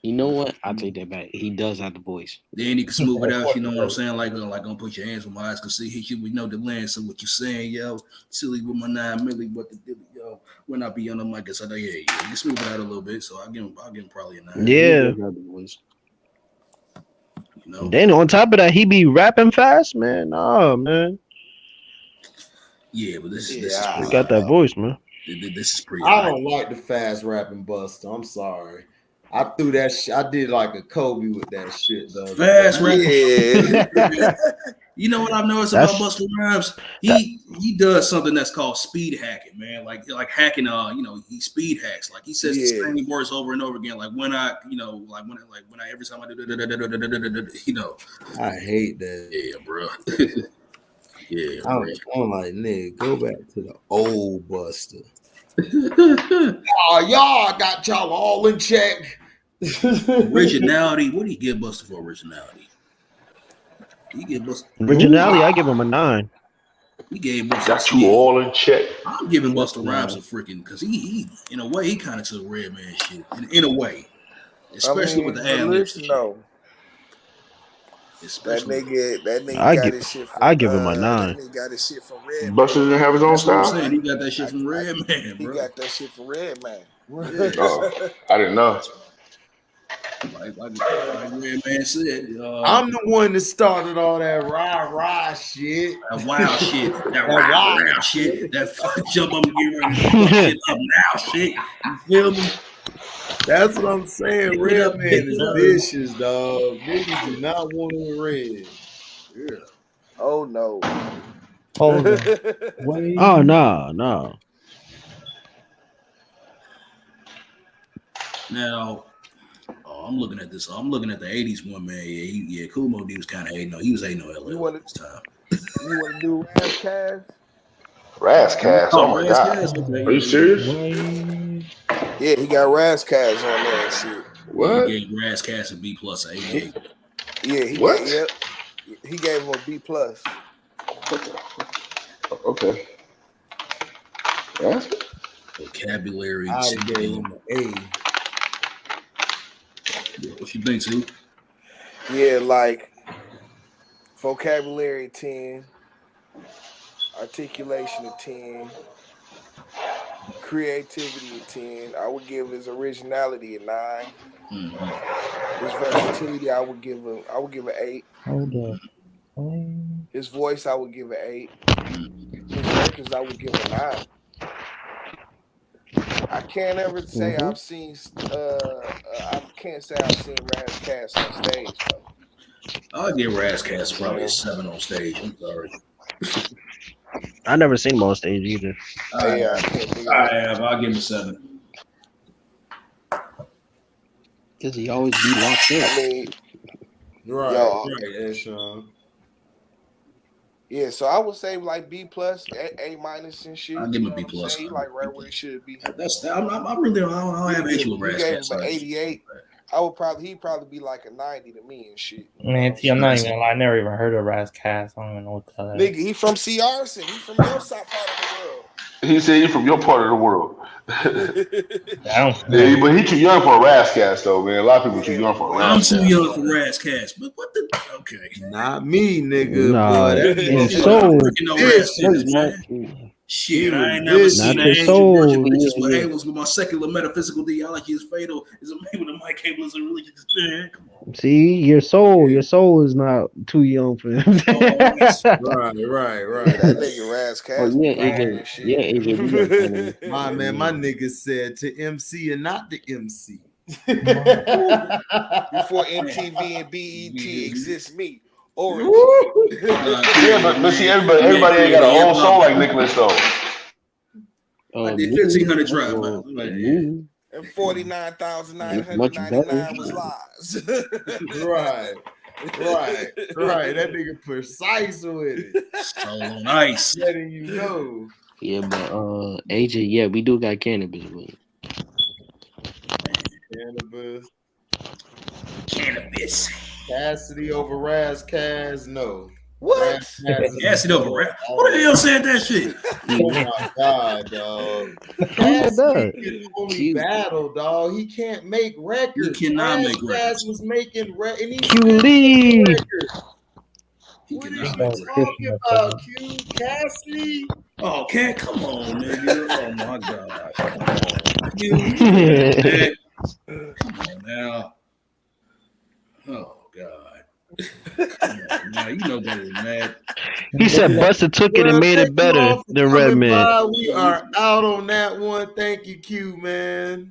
You know what? I take that back. He does have the voice. Then you can smooth it out, you know what I'm saying? Like gonna put your hands where my eyes can see. Hit you, we know the land. So what you saying, yo? Silly with my 9 milli, what the deal, yo? When I be on the mic, I said, yeah, you can smooth it out a little bit. So I'll give him probably a 9. Yeah. He does have the voice. You know? Then on top of that, he be rapping fast, man. Oh man, Yeah, but this is he pretty got that voice, man. This is pretty. I don't like the fast rapping Buster. I'm sorry. I threw that shit. I did like a Kobe with that shit though. Fast rap. Yeah. You know what I've noticed about Busta Rhymes? He does something that's called speed hacking, man. Like hacking. He speed hacks. Like he says the same words over and over again. Like when I every time I do, you know. I hate that. Yeah, bro. Yeah, I'm like, nigga, go back to the old Buster. Y'all got y'all all in check. Originality. What do you give Buster for originality? He gave Buster Originality, I give him a 9. He gave Buster. Got you all in check. I'm giving Busta Rhymes a freaking because he in a way he kind of took Redman shit in a way, especially with the ad libs. No. That nigga got his shit from. I give him a 9. That nigga got his shit from Redman. Buster didn't have his own That's what I'm style. saying. He got that shit from Redman, bro. He got that shit from Redman. Oh, I didn't know. Like Redman said, I'm the one that started all that rah shit. That wild shit. That wild shit. That jump up and get ready to fuck shit up now shit. You feel me? That's what I'm saying. Redman is vicious, dog. Niggas do not want to red. Yeah. Oh no. Hold on. Oh no. Now, I'm looking at this. I'm looking at the '80s one, man. Yeah, KOOLMOEDEE was kind of hating on. He was hating on LL this time. You want to do Razzcast? Razzcast. Oh my god. Okay. Are you serious? Yeah, he got Razzcast on there and shit. What? He gave Razzcast a B+. Yeah, he gave him a B+. Okay. That's Vocabulary. I gave him an A. What you think, too? Yeah, like vocabulary 10, articulation a 10, creativity a 10. I would give his originality a 9. Mm-hmm. His versatility, I would give an 8. Hold up. His voice, I would give an 8. His records, I would give a 9. I can't ever say I've seen. I can't say I've seen Razzcast on stage though. I'll give Razzcast probably a 7 on stage. I'm sorry. I never seen him on stage either. I have. I'll give him a 7. Because he always be locked in. I mean, Right, Sean. Yeah, so I would say like B+, A- minus and shit. I'll give him a B+. He like right where he should be. I really don't have an issue with You gave him Razzcast. an 88. He'd probably be like a 90 to me and shit. Man, I'm not even gonna lie. I never even heard of Razzcast. I don't even know what the hell that is. Nigga, he from Ciarson. He from your side part of the world. He said he's from your part of the world. Yeah, but he too young for a Razzcast though, man. A lot of people too young for a Razzcast. I'm too young for Razzcast, but what the? Okay, not me, nigga. Nah, his soul. Shit, I ain't never seen an angel worship. Just with angels with my secular metaphysical theology is fatal. Is a man with a mic cable is a religious man. Come on. See, your soul is not too young for him. Right. That nigga Razzcast. AJ. My man, my nigga said to MC and not the MC. Before MTV and BET exists, me. Origin. but see, everybody ain't got an old soul like Nicholas though. I did 1,500 drive miles. And 49,999 was lies. Right. Right. That nigga precise with it. So nice. Letting you know. Yeah, but AJ, yeah, we do got cannabis with it. Cannabis. Cassidy over Razzcast, no. What? Cassidy over Raz. Who the hell said that shit? Oh my god, dog. Who said that? Cassidy can only battle, dog. He can't make records. He cannot make records. was making records. And he Q-Lee. What are you talking about, Q? Cassidy? Oh, come on, nigga. Oh my god. Come on now. Oh god. Come on now. You know better than that. He said Busta took it and made it better than Redman. We are out on that one. Thank you, Q, man.